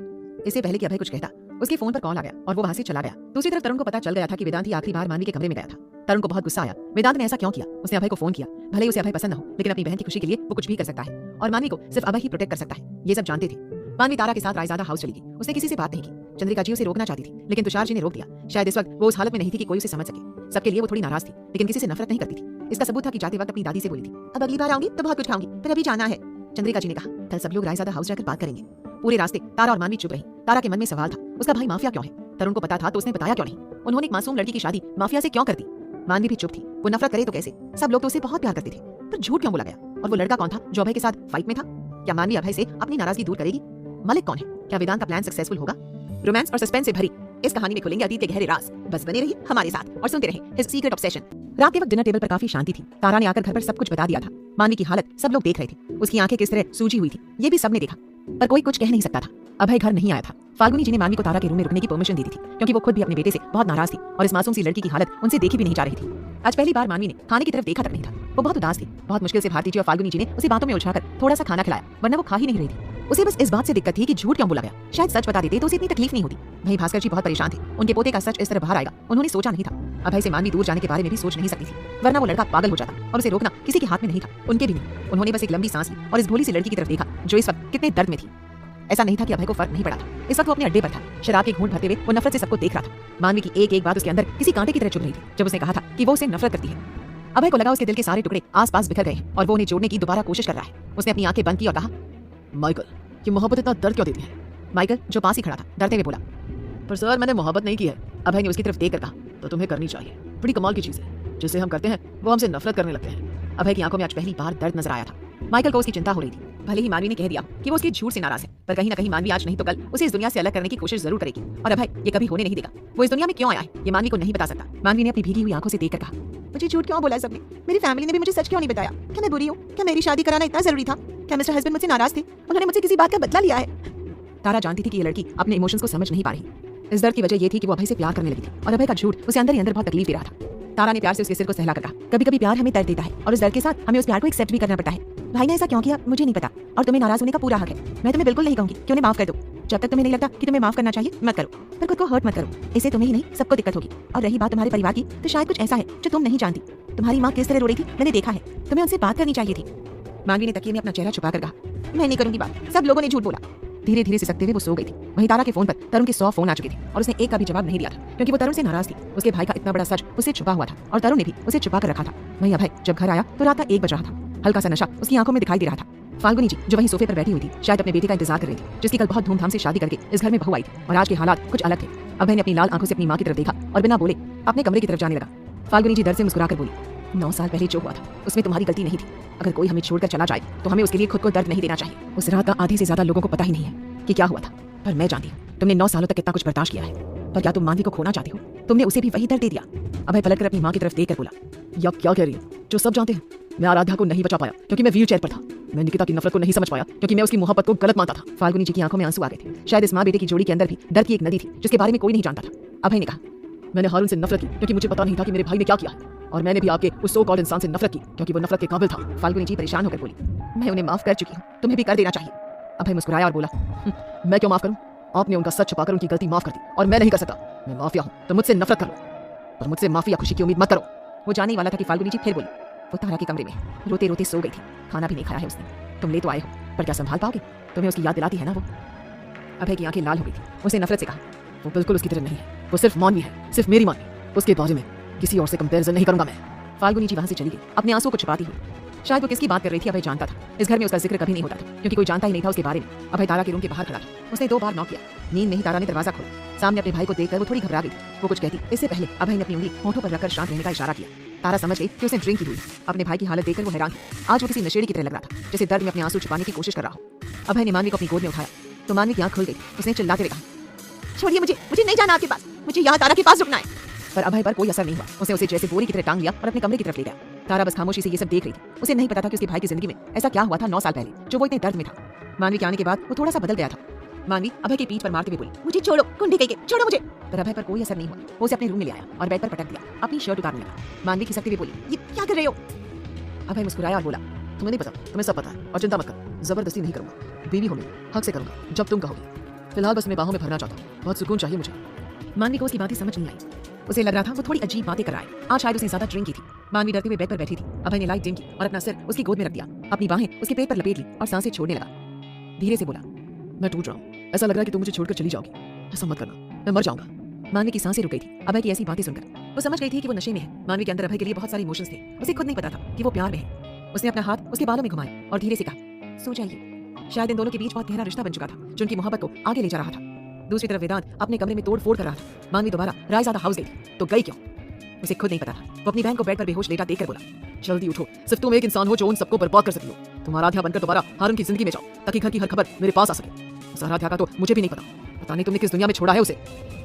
इससे पहले कि अभय कुछ कहता, उसके फोन पर कॉल आ गया और वो वहां से चला गया। दूसरी तरफ तरुण को पता चल गया था कि वेदांत ही आखिरी बार मानवी के कमरे में गया था। तरुण को बहुत गुस्सा आया। वेदांत ने ऐसा क्यों किया? उसने अभय को फोन किया। भले ही उसे अभय पसंद न हो, लेकिन अपनी बहन की खुशी के लिए वो कुछ भी कर सकता है और मानवी को सिर्फ अभय ही प्रोटेक्ट कर सकता है। ये सब जानते थे। मानवी तारा के साथ रायजादा हाउस चली गई। उसने किसी से बात नहीं की। चंद्रिका जी उसे रोकना चाहती थी, लेकिन तुषार जी ने रोक दिया। शायद इस वक्त वो उस हालत में नहीं थी कि कोई उसे समझ सके। सबके लिए वो थोड़ी नाराज थी, लेकिन किसी से नफरत नहीं करती थी। इसका सबूत था कि जाते वक्त अपनी दादी से बोली थी, अब अगली बार आऊंगी तो बहुत कुछ खाऊंगी, फिर अभी जाना है। चंद्रिका जी ने कहा, कल सब लोग रायजादा हाउस जाकर बात करेंगे। पूरे रास्ते तारा और मानवी चुप रही। तारा के मन में सवाल था, उसका भाई माफिया क्यों है? तरुण को पता था तो उसने बताया क्यों नहीं? उन्होंने एक मासूम लड़की की शादी माफिया से क्यों कर दी? मानवी भी चुप थी। वो नफरत करे तो कैसे? सब लोग तो उसे बहुत प्यार करते थे, पर झूठ क्यों बोला गया? और वो लड़का कौन था जो अभय के साथ फाइट में था? क्या मानवी अभय से अपनी नाराजगी दूर करेगी? मलिक कौन है? क्या वेदांत का प्लान सक्सेसफुल होगा? रोमांस और सस्पेंस से भरी इस कहानी में खुलेंगे अतीत के गहरे राज। बस बने रहिए हमारे साथ और सुनते रहें हिज सीक्रेट ऑब्सेशन। रात के वक्त डिनर टेबल पर काफी शांति थी। तारा ने आकर घर पर सब कुछ बता दिया था। मानवी की हालत सब लोग देख रहे थे। उसकी आंखें किस तरह सूजी हुई थी ये भी सबने देखा, पर कोई कुछ कह नहीं सकता था। अभय घर नहीं आया था। फाल्गुनी जी ने मानवी को तारा के रूम में रुकने की परमिशन दी थी क्योंकि वो खुद भी अपने बेटे से बहुत नाराज थी और इस मासूम सी लड़की की हालत उनसे देखी भी नहीं जा रही थी। आज पहली बार मानवी ने खाने की तरफ देखा तक नहीं था। वो बहुत उदास थी। बहुत मुश्किल से भारती जी और फाल्गुनी जी ने उसे बातों में उलझाकर थोड़ा सा खाना खिलाया, वरना वो खा ही नहीं रही थी। उसे बस इस बात से दिक्कत थी कि झूठ क्यों बोला गया। शायद सच बता देते तो उसे इतनी तकलीफ नहीं होती। वहीं भास्कर जी बहुत परेशान थे। उनके पोते का सच इस तरह बाहर आएगा उन्होंने सोचा नहीं था। अभय से मानवी दूर जाने के बारे में भी सोच नहीं सकती थी, वरना वो लड़का पागल हो जाता और उसे रोकना किसी के हाथ में नहीं था, उनके भी नहीं। उन्होंने बस एक लंबी सांस ली और इस भोली सी लड़की की तरफ देखा जो इस वक्त कितने दर्द में थी। ऐसा नहीं था कि अभय को फर्क नहीं पड़ा था। इस वक्त वो अपने अड्डे पर था, शराब के घूंट भरते हुए वो नफरत से सबको देख रहा था। मानवी की एक एक बात उसके अंदर किसी कांटे की तरह चुभ रही थी जब उसने कहा था कि वो उसे नफरत करती है। अभय को लगा उसके दिल के सारे टुकड़े आसपास बिखर गए हैं और वो उन्हें जोड़ने की दोबारा कोशिश कर रहा है। उसने अपनी आंखें बंद की और कहा, माइकल, ये मोहब्बत इतना दर्द क्यों देती है? माइकल जो पास ही खड़ा था डरते हुए बोला, पर सर मैंने मोहब्बत नहीं की है। अभय ने उसकी तरफ देखकर कहा, तो तुम्हें करनी चाहिए। बड़ी कमाल की चीज है, जिसे हम करते हैं वो हमसे नफरत करने लगते हैं। अभय की आंखों में आज पहली बार दर्द नजर आया था। माइकल को उसकी चिंता हो रही थी। भले ही मानवी ने कह दिया कि वो उसके झूठ से नाराज है, पर कहीं ना कहीं मानवी आज नहीं तो कल उसे इस दुनिया से अलग करने की कोशिश जरूर करेगी और अभय ये कभी होने नहीं देगा। वो इस दुनिया में क्यों आया है ये मानवी को नहीं बता सकता। मानवी ने अपनी भीगी हुई आंखों से देखकर कहा, मुझे झूठ क्यों बोला सबने? मेरी फैमिली ने भी मुझे सच क्यों नहीं बताया? क्या मैं बुरी हूँ? क्या मेरी शादी कराना इतना जरूरी था? क्या मिस्टर हस्बैंड मुझसे नाराज थे? उन्होंने मुझसे किसी बात का बदला लिया है? तारा जानती थी कि ये लड़की अपने इमोशंस को समझ नहीं पा रही। इस दर्द की वजह ये थी कि वो अभय से प्यार करने लगी थी और अभय का झूठ उसे अंदर ही अंदर बहुत तकलीफ दे रहा था। तारा ने प्यार से उसके सिर को सहला कर कहा, कभी कभी प्यार हमें दर्द देता है और उस दर्द के साथ हमें उस प्यार को एक्सेप्ट भी करना पड़ता है। भाई ने ऐसा क्यों किया मुझे नहीं पता और तुम्हें नाराज होने का पूरा हक है। मैं तुम्हें बिल्कुल नहीं कहूंगी कि उन्हें माफ कर दो। जब तक तुम्हें नहीं लगता कि तुम्हें माफ करना चाहिए मत करो, पर खुद को हर्ट मत करो। इससे तुम्हें ही नहीं सबको दिक्कत होगी। और रही बात तुम्हारे परिवार की, तो शायद कुछ ऐसा है जो तुम नहीं जानती। तुम्हारी माँ किस तरह रो रही थी मैंने देखा है। तुम्हें उनसे बात करनी चाहिए थी। मानवी ने तकिए में अपना चेहरा छुपाकर कहा, मैं नहीं करूंगी बात, सब लोगों ने झूठ बोला। धीरे धीरे सिसकते हुए वो सो गई थी। वहीं तारा के फोन पर तरुण के 100 फोन आ चुके थे और उसने एक का भी जवाब नहीं दिया था क्योंकि वो तरुण से नाराज थी। उसके भाई का इतना बड़ा सच उससे छुपा हुआ था और तरुण ने भी उसे छुपा कर रखा था। वहीं अभय जब घर आया तो रात का 1 बज रहा था। हल्का सा नशा उसकी आंखों में दिखाई दे रहा था। फाल्गुनी जी जो वहीं सोफे पर बैठी हुई थी शायद अपने बेटे का इंतजार कर रही थी, जिसकी कल बहुत धूमधाम से शादी करके इस घर में बहू आई थी और आज के हालात कुछ अलग थे। अभय ने अपनी लाल आंखों से अपनी माँ की तरफ देखा और बिना बोले अपने कमरे की तरफ जाने लगा। फाल्गुनी जी दर्द से मुस्कुराकर बोली, 9 साल पहले जो हुआ था उसमें तुम्हारी गलती नहीं थी। अगर कोई हमें छोड़कर चला जाए तो हमें उसके लिए खुद को दर्द नहीं देना चाहिए। उस रात का आधी से ज्यादा लोगों को पता ही नहीं है कि क्या हुआ था, पर मैं जानती हूँ तुमने 9 सालों तक कितना कुछ बर्दाश्त किया है। पर क्या तुम मानवी को खोना चाहती हो? तुमने उसे भी वही दर्द दे दिया। अभय पलटकर अपनी माँ की तरफ देखकर बोला, ये आप क्या कह रही है? जो सब जानते हैं मैं आराध्या को नहीं बचा पाया क्योंकि मैं व्हील चेयर पर था। मैं निकिता की नफरत को नहीं समझ पाया क्योंकि मैं उसकी मोहब्बत को गलत मानता था। फाल्गुनी जी की आंखों में आंसू आ गए थे। शायद इस माँ बेटे की जोड़ी के अंदर भी दर्द की एक नदी थी जिसके बारे में कोई नहीं जानता था। अभय ने कहा, मैंने हारून से नफरत की क्योंकि मुझे पता नहीं था कि मेरे भाई ने क्या किया है, और मैंने भी आपके उस सो कॉल्ड इंसान से नफरत की क्योंकि वो नफरत के काबिल था। फाल्गुनी जी परेशान होकर बोली, मैं उन्हें माफ कर चुकी हूँ, तुम्हें भी कर देना चाहिए। अभय मुस्कुराया और बोला, मैं क्यों माफ करूँ? आपने उनका सच छुपाकर उनकी गलती माफ कर दी और मैं नहीं कर सकता। मैं माफिया हूँ तो मुझसे नफरत करो, पर मुझसे माफी या खुशी की उम्मीद मत करो। वो जाने ही वाला था कि फाल्गुनी जी फिर बोली, वो तारा के कमरे में रोते रोते सो गई थी। खाना भी नहीं खाया है उसने। तुम ले तो आए हो पर क्या संभाल पाओगे? तुम्हें उसकी याद दिलाती है ना वो। अभय की आंखें लाल हो गई थी। उसने नफरत से कहा, वो बिल्कुल उसकी तरह नहीं है। वो सिर्फ मानवी है, सिर्फ मेरी मानवी। उसके बारे में किसी और से कंपैरिजन नहीं करूंगा मैं। फाल्गुनी जी वहां से चली गई अपने आंसू को छुपाती हुई। शायद वो किसकी बात कर रही थी अभय जानता था। इस घर में उसका जिक्र कभी नहीं होता था क्योंकि कोई जानता ही नहीं था उसके बारे में। अभय तारा के रूम के बाहर खड़ा था। उसने 2 बार नॉक किया। नींद में ही तारा ने दरवाजा खोला। सामने अपने भाई को देखकर वो थोड़ी घबरा गई। वो कुछ कहती इससे पहले अभय ने अपनी उंगली होठों पर रखकर शांत रहने का इशारा किया। तारा समझ गई कि उसने ड्रिंक की हुई। अपने भाई की हालत देखकर वो हैरान थी। आज वो किसी नशेड़ी की तरह लग रहा था, जैसे दर्द में अपने आंसू छुपाने की कोशिश कर रहा हो। अभय ने मानवी को अपनी गोद में उठाया तो मानवी की आंख खुल गई। उसने चिल्लाते हुए कहा, छोड़िए मुझे, मुझे नहीं जाना आपके पास, मुझे यहाँ तारा के पास रुकना है। पर अभय पर कोई असर नहीं हुआ। उसने उसे जैसे बोरी की तरह टांग लिया और अपने कमरे की तरफ ले गया। तारा बस खामोशी से ये सब देख रही थी। उसे नहीं पता था कि उसके भाई की जिंदगी में ऐसा क्या हुआ था 9 साल पहले जो वो इतने दर्द में था। मानवी के आने के बाद वो थोड़ा सा बदल गया था। मानवी अभय की पीठ पर मारते हुए बोली, मुझे छोड़ो, कुंडी के छोड़ो मुझे। पर अभय पर कोई असर नहीं हुआ। वो उसे अपने रूम में ले आया और बेड पर पटक दिया। अपनी शर्ट उतारने लगा। मानवी खिसकते हुए बोली, ये क्या कर रहे हो? अभय मुस्कुराया और बोला, तुम्हें नहीं पता, तुम्हें सब पता है और चिंता मत करो, जबरदस्ती नहीं करूंगा। बीवी हो मेरी, हक से करूंगा जब तुम कहोगे। फिलहाल बस मैं बाहों में भरना चाहता हूँ, बहुत सुकून चाहिए मुझे। मानवी को उसकी बातें समझ नहीं आई। उसे लग रहा था वो थोड़ी अजीब बातें कर रहा है। आज शायद उसने ज्यादा ड्रिंक की थी। मानवी डरते हुए बेड पर बैठी थी। अभय ने लाइट डिम की और अपना सिर उसकी गोद में रख दिया। अपनी बाहें उसके पेट पर लपेट ली और सांसें छोड़ने लगा। धीरे से बोला, मैं टूट रहा हूँ, ऐसा लग रहा है कि तुम मुझे छोड़कर चली जाओगी। ऐसा मत करना, मैं मर जाऊंगा। मानवी की सांसें रुक गई थी अभय की ऐसी बातें सुनकर। वो समझ गई थी कि वो नशे में है। मानवी के अंदर अभय के लिए बहुत सारे इमोशंस थे। उसे खुद नहीं पता था कि वो प्यार में है। उसने अपना हाथ उसके बालों में घुमाया और धीरे से कहा, सो जाइए। शायद इन दोनों के बीच बहुत गहरा रिश्ता बन चुका था जो उनकी मोहब्बत को आगे ले जा रहा था। दूसरी तरफ वेदांत अपने कमरे में तोड़ फोड़ कर रहा था। मानवी दोबारा रायज़ादा हाउस गई थी तो गई क्यों? उसे खुद नहीं पता था। वो अपनी बहन को बेड पर बेहोश लेटा देखकर बोला, जल्दी उठो, सिर्फ तुम एक इंसान हो जो उन सबको बर्बाद कर सकती हो। तुम आराध्या बनकर दोबारा हारून की जिंदगी में जाओ ताकि घर की हर खबर मेरे पास आ सके। उस आराध्या का तो मुझे भी नहीं पता, पता नहीं तुमने किस दुनिया में छोड़ा है उसे।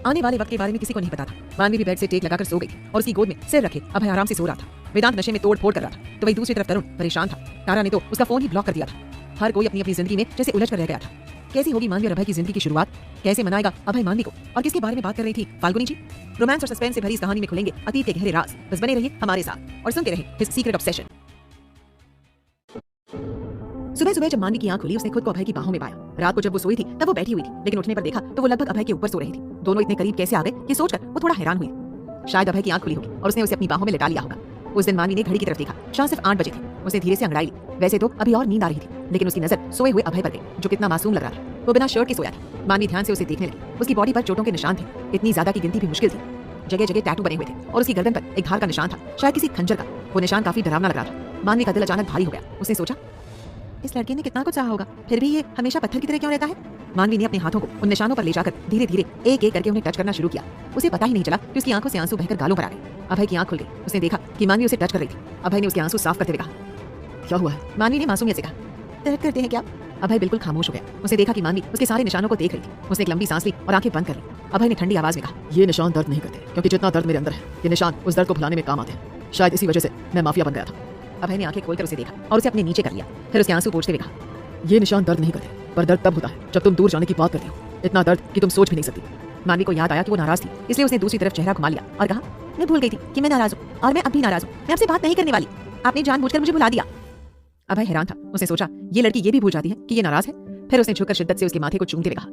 आने वाले वक्त के बारे में किसी को नहीं पता था। मानवी भी बेड से टेक लगाकर सो गई और उसकी गोद में सिर रखे अभय आराम से सो रहा था। वेदांत नशे में तोड़ फोड़ कर रहा था तो वही दूसरी तरफ तरुण परेशान था। तारा ने तो उसका फोन ही ब्लॉक कर दिया था। हर कोई अपनी अपनी जिंदगी में जैसे उलझ कर रह गया था। कैसी होगी मानवी और अभय की जिंदगी की शुरुआत? कैसे मनाएगा अभय मानवी को? और किसके बारे में बात कर रही थी फाल्गुनी जी? रोमांस और सस्पेंस से भरी इस कहानी में खुलेंगे अतीत के गहरे राज। बस बने रहिए हमारे साथ और सुनते रहिए हिज सीक्रेट ऑब्सेशन। सुबह सुबह जब मानवी की आंख खुली उसने खुद को अभय की बाहों में पाया। रात को जब वो सोई थी तब वो बैठी हुई थी, लेकिन उठने पर देखा तो वो लगभग अभय के ऊपर सो रही थी। दोनों इतने करीब कैसे आ गए ये सोचकर वो थोड़ा हैरान हुई। शायद अभय की आंख खुली होगी और उसने उसे अपनी बाहों में लिटा लिया होगा। उस दिन मानवी ने घड़ी की तरफ देखा। शाम सिर्फ 8 बजे थे। उसने धीरे से अंगड़ाई ली। वैसे तो अभी और नींद आ रही थी, लेकिन उसकी नजर सोए हुए अभय पर गई, जो कितना मासूम लग रहा था। वो बिना शर्ट के सोया था। मानवी ध्यान से उसे देखने लगी। उसकी बॉडी पर चोटों के निशान थे, इतनी ज्यादा की गिनती भी मुश्किल थी। जगह जगह टैटू बने हुए थे और उसकी गर्दन पर एक धार का निशान था, शायद किसी खंजर का। वो निशान काफी डरावना लग रहा था। मानवी का दिल अचानक भारी हो गया। उसने सोचा, इस लड़के ने कितना कुछ चाहा होगा, फिर भी ये हमेशा पत्थर की तरह क्यों रहता है? मानवी ने अपने हाथों को उन निशानों पर ले जाकर धीरे धीरे एक एक करके उन्हें टच करना शुरू किया। उसे पता ही नहीं चला कि उसकी आंखों से आंसू बहकर गालों पर आ गए। अभय की आंख खुल गई। उसने देखा कि मानवी उसे टच कर रही थी। अभय ने उसके आंसू साफ करते हुए कहा, क्या हुआ है? मानवी ने मासूमियत से कहा, दर्द करते हैं क्या? अभय बिल्कुल खामोश हो गया। उसने देखा कि मानवी उसके सारे निशानों को देख रही थी। उसने एक लंबी सांस ली और आंखें बंद कर ली। अभय ने ठंडी आवाज में कहा, ये निशान दर्द नहीं करते, क्योंकि जितना दर्द मेरे अंदर है ये निशान उस दर्द को भुलाने में काम आते हैं। शायद इसी वजह से मैं माफिया बन गया था। अभय ने आंखें खोलकर उसे देखा और उसे अपने नीचे कर लिया। फिर उसके आंसू पोंछते हुए कहा, ये निशान दर्द नहीं करते, पर दर्द तब होता है जब तुम दूर जाने की बात करती हो। इतना दर्द कि तुम सोच भी नहीं सकती। मानवी को याद आया कि वो नाराज थी, इसलिए उसने दूसरी तरफ चेहरा घुमा लिया और कहा, मैं भूल गई थी कि मैं नाराज हूँ और मैं अब भी नाराज हूँ। मैं आपसे बात नहीं करने वाली। आपने जानबूझकर मुझे भुला दिया। अभय हैरान था। उसने सोचा, ये लड़की ये भी भूल जाती है कि ये नाराज है। फिर उसने झुककर शिद्दत से उसके माथे को चूमते हुए कहा,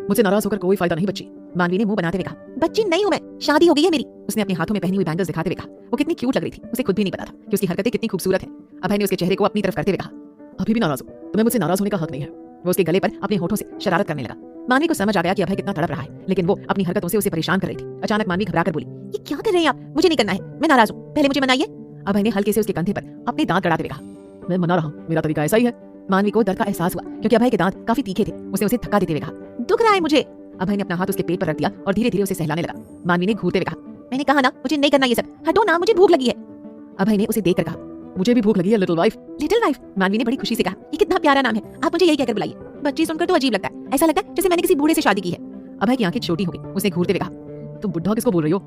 मुझे नाराज होकर कोई फायदा नहीं बच्ची। मानवी ने मुंह बनाते हुए कहा, बच्ची नहीं हूं मैं, शादी हो गई है मेरी। उसने अपने हाथों में पहनी हुई बैंगल्स दिखाते हुए कहा, वो कितनी क्यूट लग रही थी। उसे खुद भी नहीं पता था कि उसकी हरकतें कितनी खूबसूरत हैं। अभय ने उसके चेहरे को अपनी तरफ करते हुए कहा, अभी भी नाराज हो? तुम्हें मुझसे नाराज होने का हक नहीं है। वो उसके गले पर अपने होठों से शरारत करने लगा। मानवी को समझ आ गया कि अभय कितना तड़प रहा है, लेकिन वो अपनी हरकतों से उसे परेशान कर रही थी। अचानक मानवी घबराकर बोली, ये क्या कर रहे हैं आप? मुझे नहीं करना है, मैं नाराज हूँ, पहले मुझे मनाइए। अभय ने हल्के से उसके कंधे पर अपने दांत गड़ाते हुए कहा, मैं मना रहा हूँ, मेरा तरीका ऐसा ही है। मानवी को डर का एहसास हुआ क्योंकि अभय के दांत काफी तीखे थे। उसने उसे धक्का देते हुए कहा, दुख रहा है मुझे। अभय ने अपना हाथ उसके पेट पर रख दिया और धीरे धीरे उसे सहलाने लगा। मानवी ने घूरते हुए कहा, मैंने कहा ना मुझे नहीं करना ये सब, हटो ना, मुझे भूख लगी है। अभय ने उसे देखकर कहा, मुझे भी भूख लगी है लिटिल वाइफ। Little wife? मानवी ने बड़ी खुशी से कहा, ये कितना प्यारा नाम है, आप मुझे यही कहकर बुलाइए। बच्ची सुनकर तो अजीब लगता है, ऐसा लगता है जैसे मैंने किसी बूढ़े से शादी की है। अभय की आंखें छोटी हो गई। उसने घूरते हुए कहा, तुम बुढ़ा किसको बोल रही हो?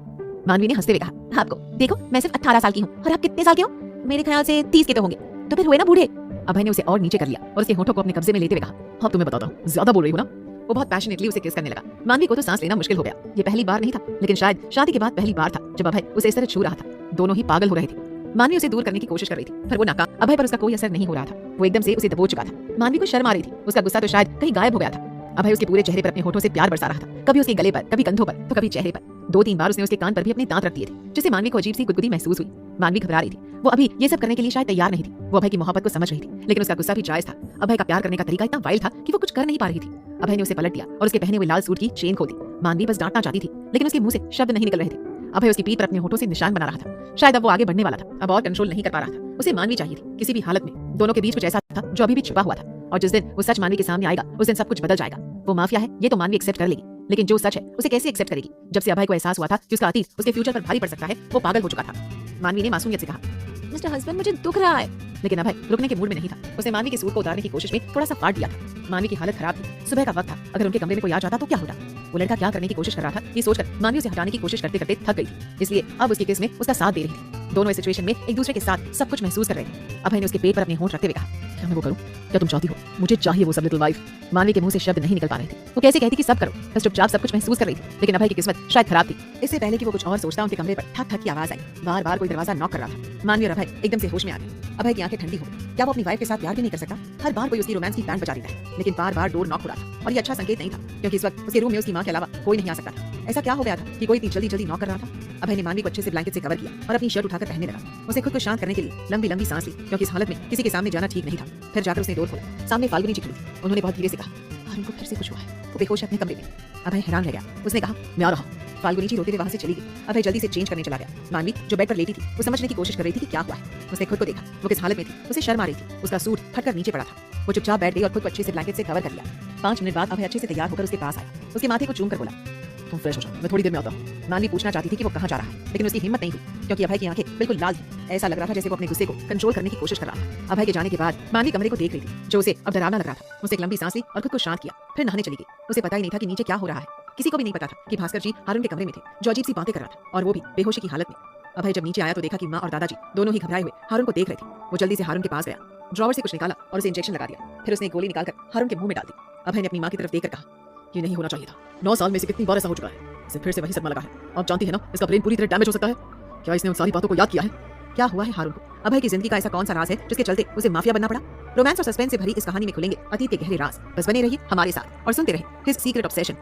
मानवी ने हंसते हुए कहा, आपको। देखो मैं सिर्फ 18 साल की हूँ और आप कितने साल के हो? मेरे ख्याल से 30 के तो होंगे, तो फिर हुए ना बूढ़े। अभय ने उसे और नीचे कर लिया और उसके होठों को अपने कब्जे में लेते हुए कहा, हाँ तुम्हें बताता हूँ, ज्यादा बोल रही हो ना। वो बहुत पैशनेटली उसे किस करने लगा। मानवी को तो सांस लेना मुश्किल हो गया। ये पहली बार नहीं था, लेकिन शायद शादी के बाद पहली बार था जब अभय उसे इस तरह छू रहा था। दोनों ही पागल हो रहे थे। मानवी उसे दूर करने की कोशिश कर रही थी, पर वो नाकाम। अभय पर उसका कोई असर नहीं हो रहा था। वो एकदम से उसे दबोच चुका था। मानवी को शर्म आ रही थी। उसका गुस्सा तो शायद कहीं गायब हो गया था। अभय उसके पूरे चेहरे पर अपने होठों से प्यार बरसा रहा था, कभी उसके गले पर, कभी कंधों पर, तो कभी चेहरे पर। 2-3 बार उसने उसके कान पर भी अपने दांत रख दिए थे, जिससे मानवी को अजीब सी गुदगुदी महसूस हुई। मानवी घबरा रही थी। वो अभी ये सब करने के लिए शायद तैयार नहीं थी। वो अभय की मोहब्बत को समझ रही थी, लेकिन उसका गुस्सा भी जायज था। अभय का प्यार करने का तरीका इतना वाइल्ड था कि वो कुछ कर नहीं पा रही थी। अभय ने उसे पलट दिया और उसके पहने हुए लाल सूट की चेन खोल दी। मानवी बस डांटना चाहती थी, लेकिन उसके मुंह से शब्द नहीं निकल रहे थे। अभय उसकी पीठ पर अपने होठों से निशान बना रहा था। शायद अब वो आगे बढ़ने वाला था, अब और कंट्रोल नहीं कर पा रहा था। उसे मानवी चाहिए थी, किसी भी हालत में। दोनों के बीच कुछ ऐसा था जो अभी भी छुपा हुआ था, और जिस दिन वो सच मानवी के सामने आएगा उस दिन सब कुछ बदल जाएगा। वो माफिया है ये तो मानवी एक्सेप्ट कर लेगी, लेकिन जो सच है उसे कैसे एक्सेप्ट करेगी? जब से अभय को एहसास हुआ था कि उसका अतीत उसके फ्यूचर पर भारी पड़ सकता है, वो पागल हो चुका था। मानवी ने मासूमियत से कहा, मिस्टर हस्बैंड मुझे दुख रहा है। लेकिन अभय रुकने के मूड में नहीं था। उसने मानवी के सूट को उतारने की कोशिश में थोड़ा सा फाड़ दिया था। मानवी की हालत खराब थी। सुबह का वक्त था, अगर उनके कमरे में कोई आ जाता तो क्या होता? वो लड़का क्या करने की कोशिश कर रहा था ये सोचकर मानवी उसे हटाने की कोशिश करते करते थक गई थी, इसलिए अब उसके केस में उसका साथ दे रही थी। दोनों इस सिचुएशन में एक दूसरे के साथ सब कुछ महसूस कर रहे थे। अभय ने उसके पेट पर अपने होंठ रखते हुए कहा, क्या मैं वो करूं? क्या तुम चाहती हो? मुझे चाहिए वो सब लिटिल वाइफ। मानवी के मुंह से शब्द नहीं निकल पा रहे थे। वो कैसे कहती कि सब करो, बस चुपचाप सब कुछ महसूस कर रही थी। लेकिन अभय की किस्मत शायद खराब थी। इससे पहले कि वो कुछ और सोचता, उनके कमरे पर ठक ठक की आवाज आई। बार बार कोई दरवाजा नॉक कर रहा था। मानवी और अभय एकदम से होश में आ गए। अभय की आंखें ठंडी हो गई। क्या वो अपनी वाइफ के साथ प्यार भी नहीं कर सकता? हर बार कोई उसकी रोमांस की बैंड बजा देता है, लेकिन बार बार डोर नॉक हो रहा था और ये अच्छा संकेत नहीं था, क्योंकि इस वक्त उसके रूम में उसकी मां के अलावा कोई नहीं आ सकता था। ऐसा क्या हो गया था कि कोई इतनी जल्दी जल्दी नॉक कर रहा था? अभय ने मानवी को अच्छे से ब्लैंकेट से कवर किया और अपनी शर्ट उठाकर पहनने लगा। उसने खुद को शांत करने के लिए लंबी लंबी सांस ली, क्योंकि इस हालत में किसी के सामने जाना ठीक नहीं था। फिर जाकर उसने डोर खोला। सामने फाल्गुनी जी खड़ी थी। उन्होंने बहुत धीरे से कहा, उनको फिर से कुछ हुआ है। वो बेहोश है अपने कमरे में। अभय हैरान रह गया। उसने कहा, मैं आ रहा हूं। फाल्गुनी जी रोते हुए वहां से चली गई। अभय जल्दी से चेंज करने चला गया। मानवी जो बेड पर लेटी थी वो समझने की कोशिश कर रही थी कि क्या हुआ है। उसने खुद को देखा, वो किस हालत में थी। उसे शर्म आ रही थी। उसका सूट फटकर नीचे पड़ा था। वो चुपचाप बैठ गई और खुद को अच्छे से ब्लैंकेट से कवर कर लिया। 5 मिनट बाद अभय अच्छे से तैयार होकर उसके पास आया। उसके माथे को चूम कर बोला, तुम फ्रेश हो जाओ, मैं थोड़ी देर में आता हूँ। मानवी पूछना चाहती थी कि वो कहाँ जा रहा है, लेकिन उसकी हिम्मत नहीं हुई क्योंकि अभय की आंखें बिल्कुल लाल थी। ऐसा लग रहा था जैसे वो अपने गुस्से को कंट्रोल करने की कोशिश कर रहा था। अभय के जाने के बाद मानवी कमरे को देख रही थी, जो उसे अब डरावना लग रहा था। उसने एक लंबी सांस ली और खुद को शांत किया, फिर नहाने चली गई। उसे पता ही नहीं था कि नीचे क्या हो रहा है। किसी को भी नहीं पता था कि भास्कर जी हारून के कमरे में थे, जो अजीब सी बातें कर रहा था, और वो भी बेहोशी की हालत में। अभय जब नीचे आया तो देखा कि माँ और दादाजी दोनों ही घबराए हुए हारून को देख रहे थे। वो जल्दी से हारून के पास गया, ड्रॉवर से कुछ निकाला और उसे इंजेक्शन लगा दिया। फिर उसने एक गोली निकालकर हारून के मुंह में डाल दी। अभय ने अपनी माँ की तरफ देखकर कहा, ये नहीं होना चाहिए था। 9 साल में से कितनी बार ऐसा हो चुका है, इसे फिर से वही सदमा लगा है। आप जानती है ना, इसका ब्रेन पूरी तरह डैमेज हो सकता है। क्या इसने उन सारी बातों को याद किया है? क्या हुआ है हारून को? अभय की जिंदगी का ऐसा कौन सा राज है जिसके चलते उसे माफिया बनना पड़ा? रोमांस और सस्पेंस से भरी इस कहानी में खुलेंगे अतीत के गहरे राज। बस बने रहिए हमारे साथ और सुनते रहिए हिज सीक्रेट ऑब्सेशन।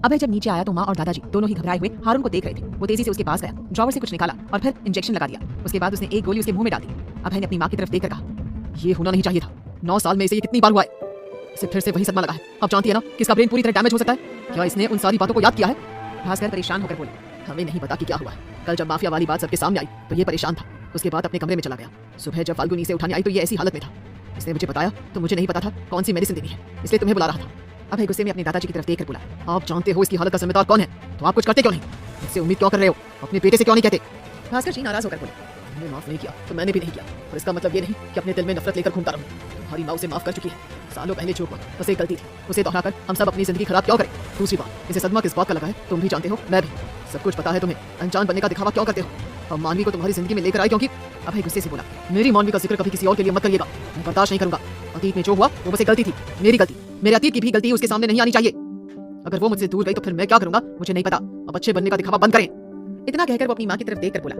अभय जब नीचे आया तो माँ और दादाजी दोनों ही घबराए हुए हारून को देख रहे थे। वो तेजी से उसके पास गया, ड्रॉवर से कुछ निकाला और फिर इंजेक्शन लगा दिया। उसके बाद उसने एक गोली उसके मुंह में डाल दी। अभय ने अपनी माँ की तरफ देखकर कहा, ये होना नहीं चाहिए था। 9 साल में इसे ये कितनी बार हुआ है, इसे फिर से वही सदमा लगा है। आप जानती है ना कि इसका ब्रेन पूरी तरह डैमेज हो सकता है। क्या इसने उन सारी बातों को याद किया है? भास्कर परेशान होकर बोले, हमें नहीं पता कि क्या हुआ है। कल जब माफिया वाली बात सबके सामने आई तो ये परेशान था। उसके बाद अपने कमरे में चला गया। सुबह जब फाल्गुनी से उठाने आई तो ये ऐसी हालत में था। इसने मुझे बताया तो मुझे नहीं पता था कौन सी मेडिसिन देनी है, इसलिए तुम्हें बुला रहा था। अभय गुस्से में अपने दादाजी की तरफ देखकर बोला, आप जानते हो इसकी हालत का जिम्मेदार कौन है, तो आप कुछ करते क्यों नहीं? इससे उम्मीद क्यों कर रहे हो? अपने बेटे से क्यों नहीं कहते? भास्कर जी नाराज होकर बोले, मैंने माफ नहीं किया तो मैंने भी नहीं किया, और इसका मतलब ये नहीं कि अपने दिल में नफरत लेकर घूमता रहूं। तुम्हारी माँ उसे माफ कर चुकी है, सालों पहले चूक हुआ, बस एक गलती थी, उसे दोहराकर हम सब अपनी जिंदगी खराब क्यों करें? दूसरी बात, इसे सदमा किस बात का लगा है तुम भी जानते हो, मैं भी। सब कुछ पता है तुम्हें, अनजान बनने का दिखावा क्यों करते हो? हम मानवी को तुम्हारी जिंदगी में लेकर आए क्योंकि। अभय गुस्से से बोला, मेरी मानवी का जिक्र कभी किसी और के लिए मत करिएगा, मैं बर्दाश्त नहीं करूंगा। अतीत में जो हुआ वो बस एक गलती थी, मेरी गलती। मेरे अतीत की भी गलती उसके सामने नहीं आनी चाहिए। अगर वो मुझसे दूर गई तो फिर मैं क्या करूंगा मुझे नहीं पता। अब अच्छे बनने का दिखावा बंद करें। इतना कहकर वो अपनी माँ की तरफ देखकर बोला,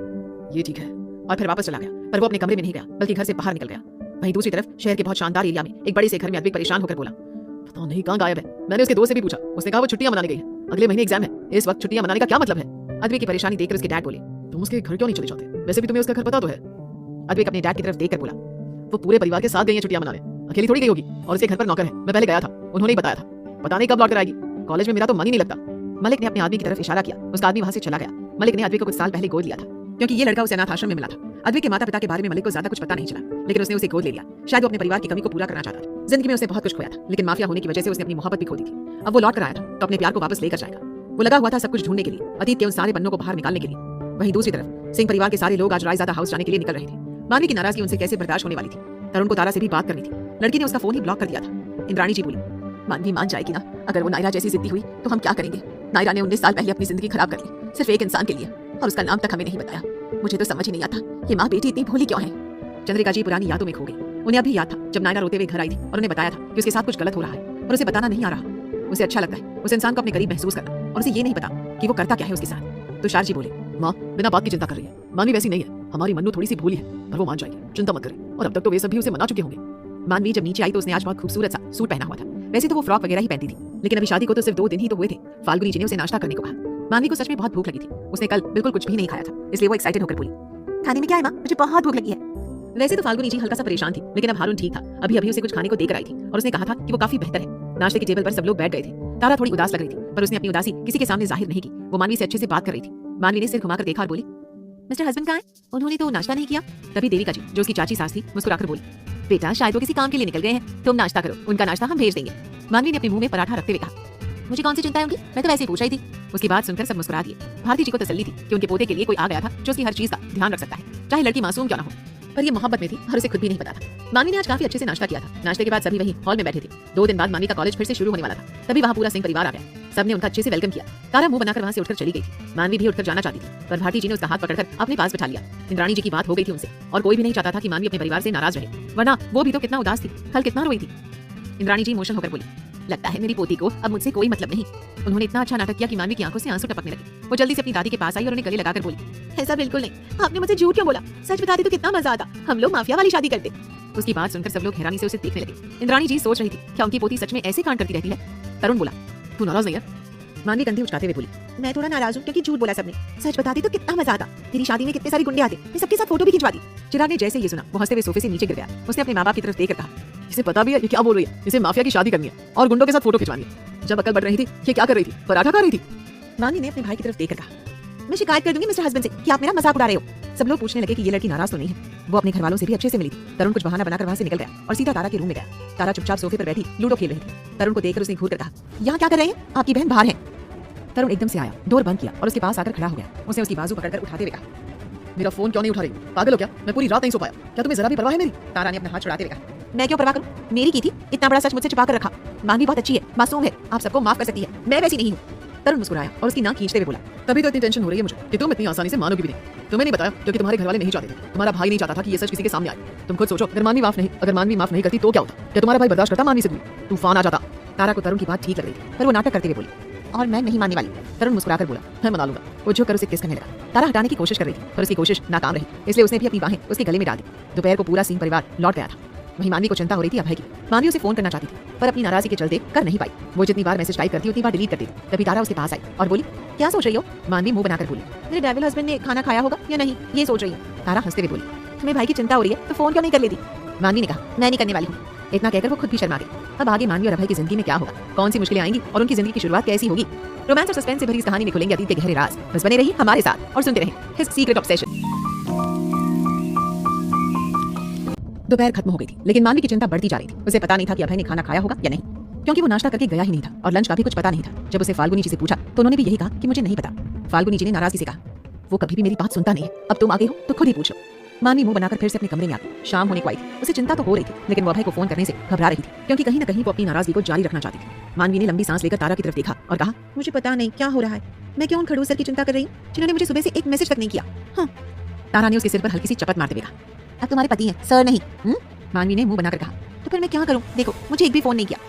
ये ठीक है, और फिर वापस चला गया। पर वो अपने कमरे में नहीं गया बल्कि घर से बाहर निकल गया। वहीं दूसरी तरफ शहर के बहुत शानदार एरिया में एक बड़े से घर में अद्विक परेशान होकर बोला, पता नहीं कहाँ गायब है। मैंने उसके दोस्त से भी पूछा, उसने कहा वो छुट्टियां मनाने गई है, अगले महीने एग्जाम है। इस वक्त छुट्टियां मनाने का क्या मतलब है? अद्विक की परेशानी देखकर उसके डैड बोले, तुम उसके घर क्यों नहीं चले जाते? वैसे भी तुम्हें उसका घर पता तो है। अद्विक अपने डैड की तरफ देखकर बोला, वो पूरे परिवार के साथ गई है छुट्टियां मनाने, अकेली थोड़ी गई होगी, और उसके घर पर नौकर है। मैं पहले गया था, उन्होंने ही बताया था, पता नहीं कब लौट कर आएगी। कॉलेज में मेरा तो मन ही नहीं लगता। मलिक ने अपने आदमी की तरफ इशारा किया, उसका आदमी वहां से चला गया। मलिक ने अद्विक को कुछ साल पहले गोद लिया था क्योंकि ये लड़का उसे अनाथ आश्रम में मिला था। अद्विक के माता पिता के बारे में मलिक को ज्यादा कुछ पता नहीं चला, लेकिन उसने उसे गोद ले लिया। शायद वो अपने परिवार की कमी को पूरा करना चाहता था। जिंदगी में उसने बहुत कुछ खोया था, लेकिन माफिया होने की वजह से उसने अपनी मोहब्बत भी खो दी थी। अब वो लौट कर आया था तो अपने प्यार को वापस लेकर जाएगा। वो लगा हुआ था सब कुछ ढूंढने के लिए, अतीत के उन सारे पन्नों को बाहर निकालने के लिए। वहीं दूसरी तरफ सिंह परिवार के सारे लोग आज रायजादा हाउस जाने के लिए निकल रहे थे। मानवी की नाराजगी उनसे कैसे बर्दाश्त होने वाली थी? तरुण को तारा से भी बात करनी थी, लड़की ने उसका फोन ही ब्लॉक कर दिया था। इंद्राणी जी बोली, मानवी मान जाएगी ना? अगर वो नायरा जैसी जिद्दी हुई तो हम क्या करेंगे? नायरा ने 19 साल पहले अपनी जिंदगी खराब कर ली, सिर्फ एक इंसान के लिए, और उसका नाम तक हमें नहीं बताया। मुझे तो समझ ही नहीं आता ये माँ बेटी इतनी भोली क्यों है? चंद्रिका जी पुरानी यादों में खो गई। उन्हें अभी याद था जब नायरा रोते हुए घर आई थी और उन्हें बताया था कि उसके साथ कुछ गलत हो रहा है और उसे बताना नहीं आ रहा। उसे अच्छा लगता है उस इंसान को अपने करीब महसूस करना, और उसे ये नहीं पता कि वो करता क्या है उसके साथ। तुषार जी बोले, माँ बिना बात की चिंता कर रही है, मानवी वैसी नहीं है, हमारी मन्नू थोड़ी सी भूली है, पर वो मान जाएगी, चिंता मत करें। और अब तक तो वे सभी उसे मना चुके होंगे। मानवी जब नीचे आई तो उसने आज बहुत खूबसूरत सा सूट पहना हुआ था। वैसे तो वो फ्रॉक वगैरह ही पहनती थी, लेकिन अभी शादी को तो सिर्फ 2 दिन ही तो हुए थे। फाल्गुनी जी ने उसे नाश्ता करने को कहा। मानवी को सच में बहुत भूख लगी थी। उसने कल बिल्कुल कुछ भी नहीं खाया था, इसलिए वो एक्साइटेड होकर बोली, खाने में क्या है माँ? मुझे बहुत भूख लगी है। वैसे तो फाल्गुनी जी हल्का सा परेशान थी, लेकिन अब हारून ठीक था। अभी अभी उसे कुछ खाने को देकर आई थी और उसने कहा था कि वो काफी बेहतर है। नाश्ते की टेबल पर सब लोग बैठ गए थे। तारा थोड़ी उदास लग रही थी, पर उसने अपनी उदासी किसी के सामने जाहिर नहीं की। वो मानवी से अच्छे से बात कर रही थी। मानवी ने सिर घुमाकर देखा और बोली, मिस्टर हस्बैंड कहाँ हैं? उन्होंने तो नाश्ता नहीं किया। तभी देविका जी, जो उसकी चाची सास थी, मुस्कुराकर बोली, बेटा शायद वो किसी काम के लिए निकल गए हैं, तुम नाश्ता करो, उनका नाश्ता हम भेज देंगे। मानवी ने अपने मुंह में पराठा रखते हुए कहा, मुझे कौन सी चिंता है उनकी, मैं तो वैसे ही पूछ रही थी। उसकी बात सुनकर सब मुस्कुरा दिए। भारती जी को तसल्ली थी कि उनके पोते के लिए कोई आ गया था जो उसकी हर चीज का ध्यान रख सकता है, चाहे लड़की मासूम क्यों ना हो। पर ये मोहब्बत में थी और उसे खुद भी नहीं पता था। मानवी ने आज काफी अच्छे से नाश्ता किया था। नाश्ते के बाद सभी वही हॉल में बैठे थे। 2 दिन बाद मानवी का कॉलेज फिर से शुरू होने वाला था। तभी वहाँ पूरा सिंह परिवार आ गया। सबने उनका अच्छे से वेलकम किया। तारा मुंह बनाकर वहाँ से उठकर चली गई थी। मानवी भी उठकर जाना चाहती थी, पर भारती जी ने उसका हाथ पकड़कर अपने पास बिठा लिया। इंद्राणी जी की बात हो गई थी उनसे, और कोई भी नहीं चाहता था कि मानवी अपने परिवार से नाराज रहे, वरना वो भी तो कितना उदास थी, कल कितना रोई थी। इंद्राणी जी इमोशनल होकर बोली, लगता है मेरी पोती को अब मुझसे कोई मतलब नहीं। उन्होंने इतना अच्छा नाटक किया कि मानवी की आंखों से आंसू टपकने लगे। वो जल्दी से अपनी दादी के पास आई और उन्हें गले लगाकर बोली, ऐसा बिल्कुल नहीं, आपने मुझसे झूठ क्यों बोला? सच बताती तो कितना मजा आता, हम लोग माफिया वाली शादी करते। उसकी बात सुनकर सब लोग हैरानी से उसे देखने लगे। इंद्राणी जी सोच रही थी क्या उनकी पोती सच में ऐसे कांड करती रहती है। तरुण बोला, तू नाराज नहीं है? मानवी कंधे उचकाते हुए बोली, मैं थोड़ा नाराज हूँ क्योंकि झूठ बोला सबने। सच बताती तो कितना मजा आता, तेरी शादी में कितने सारे गुंडे आते, मैं सबके साथ फोटो भी खिंचवाती। चिराग ने जैसे ये सुना वो हंसते हुए सोफे से नीचे गिर गया। उसने अपने माँ बाप की तरफ देखकर कहा, इसे पता भी है ये क्या बोल रही है, इसे माफिया की शादी करनी है और गुंडों के साथ फोटो खिंचवानी है। जब अकल बढ़ रही थी ये क्या कर रही थी, पराठा खा रही थी। मानवी ने अपने भाई की तरफ देखकर कहा, मैं शिकायत कर दूंगी मिस्टर हस्बैंड से कि आप मेरा मजाक उड़ा रहे हो। सब लोग पूछने लगे कि ये लड़की नाराज तो नहीं है। वो अपने घर वालों से भी अच्छे से मिली थी। तरुण कुछ बहाना बनाकर वहाँ से निकल गया और सीधा तारा के रूम में गया। तारा चुपचाप सोफे पर बैठी लूडो खेल रही थी। तरुण को देखकर उसने घूर कर कहा, यहाँ क्या कर रहे हैं? आपकी बहन बाहर है। तरुण एकदम से आया, डोर बंद किया और उसके पास आकर खड़ा हो गया। उसने उसकी बाजू पकड़कर उठाते हुए कहा, मेरा फोन क्यों नहीं उठा रही? पागल हो क्या? मैं पूरी रात नहीं सो पाया। क्या तुम्हें जरा भी परवाह है मेरी? तारा ने अपना हाथ छुड़ाते हुए कहा, मैं क्यों परवाह करूं? मेरी की थी, इतना बड़ा सच मुझसे छुपा कर रखा। मानवी बहुत अच्छी है, मासूम है, आप सबको माफ कर सकती है, मैं वैसी नहीं हूँ। तरुण मुस्कुराया और उसकी नाक खींचते हुए बोला, तभी तो इतनी टेंशन हो रही है मुझे कि तुम इतनी आसानी से मानोगी भी नहीं। तुम्हें नहीं बताया क्योंकि तुम्हारे घर वाले नहीं चाहते थे, तुम्हारा भाई नहीं चाहता था कि ये सच किसी के सामने आए। तुम खुद सोचो, अगर मानवी माफ नहीं करती तो क्या होता? क्या तुम्हारा भाई बर्दाश्त करता मानवी से दूर? तूफान आ जाता। तारा को तरुण की बात ठीक लग रही थी, पर वो नाटक करते हुए बोली, और मैं नहीं मानने वाली। तरुण मुस्कुराकर बोला, मैं मना लूंगा। वो झुककर उसे किस करने लगा। तारा हटाने की कोशिश कर रही थी, पर उसकी कोशिश नाकाम रही, इसलिए उसने भी अपनी बाहें उसके गले में डाल दी। दोपहर को पूरा सिंह परिवार लौट गया था। वहीं मानवी को चिंता हो रही थी अभय की। मानवी उसे फोन करना चाहती थी, पर अपनी नाराजगी के चलते कर नहीं पाई। वो जितनी बार मैसेज टाइप करती उतनी बार डिलीट करती थी। तभी तारा उसके पास आई और बोली, क्या सोच रही हो? मानवी मुंह बनाकर बोली, मेरे डेविल हस्बैंड ने खाना खाया होगा या नहीं, ये सोच रही हूँ। तारा हंसते हुए बोली, तुम्हें भाई की चिंता हो रही है तो फोन क्यों नहीं कर लेती? मानवी ने कहा, मैं नहीं करने वाली हूँ। इतना कहकर वो खुद भी शर्मा गई। अब आगे मानवी और अभय की जिंदगी में क्या होगा, कौन सी मुश्किलें आएंगी और उनकी जिंदगी की शुरुआत कैसी होगी? रोमांस और सस्पेंस से भरी इस कहानी में खुलेंगे अतीत के गहरे राज। बस बने रहिए हमारे साथ और सुनते रहें हिज सीक्रेट ऑब्सेशन। दोपहर खत्म हो गई थी, लेकिन मानवी की चिंता बढ़ती जा रही थी। उसे पता नहीं था कि अभय ने खाना खाया होगा या नहीं, क्योंकि वो नाश्ता करके गया ही नहीं था और लंच का भी कुछ पता नहीं था। जब उसे फाल्गुनी जी से पूछा तो उन्होंने भी यही कहा कि मुझे नहीं पता। फाल्गुनी जी ने नाराजगी से कहा, वो कभी भी मेरी बात सुनता नहीं है, अब तुम आगे हो तो खुद ही पूछ लो। मानवी मुंह बनाकर फिर से अपने कमरे में आ गई। शाम होने को आई थी। उसे चिंता तो हो रही थी, लेकिन वो अभय को फोन करने से घबरा रही थी, क्योंकि कहीं न कहीं वो अपनी नाराजगी को जारी रखना चाहती थी। मानवी ने लंबी सांस लेकर तारा की तरफ देखा और कहा, मुझे पता नहीं क्या हो रहा है, मैं क्यों उन खड़ूस सर की चिंता कर रही हूँ जिन्होंने मुझे सुबह से एक मैसेज तक नहीं किया। हाँ। तारा ने उसके सिर पर हल्की सी चपत मारते हुए कहा, अब तुम्हारे पति हैं सर नहीं। मानवी ने मुंह बनाकर कहा, तो फिर मैं क्या करूं? देखो, मुझे एक भी फोन नहीं किया।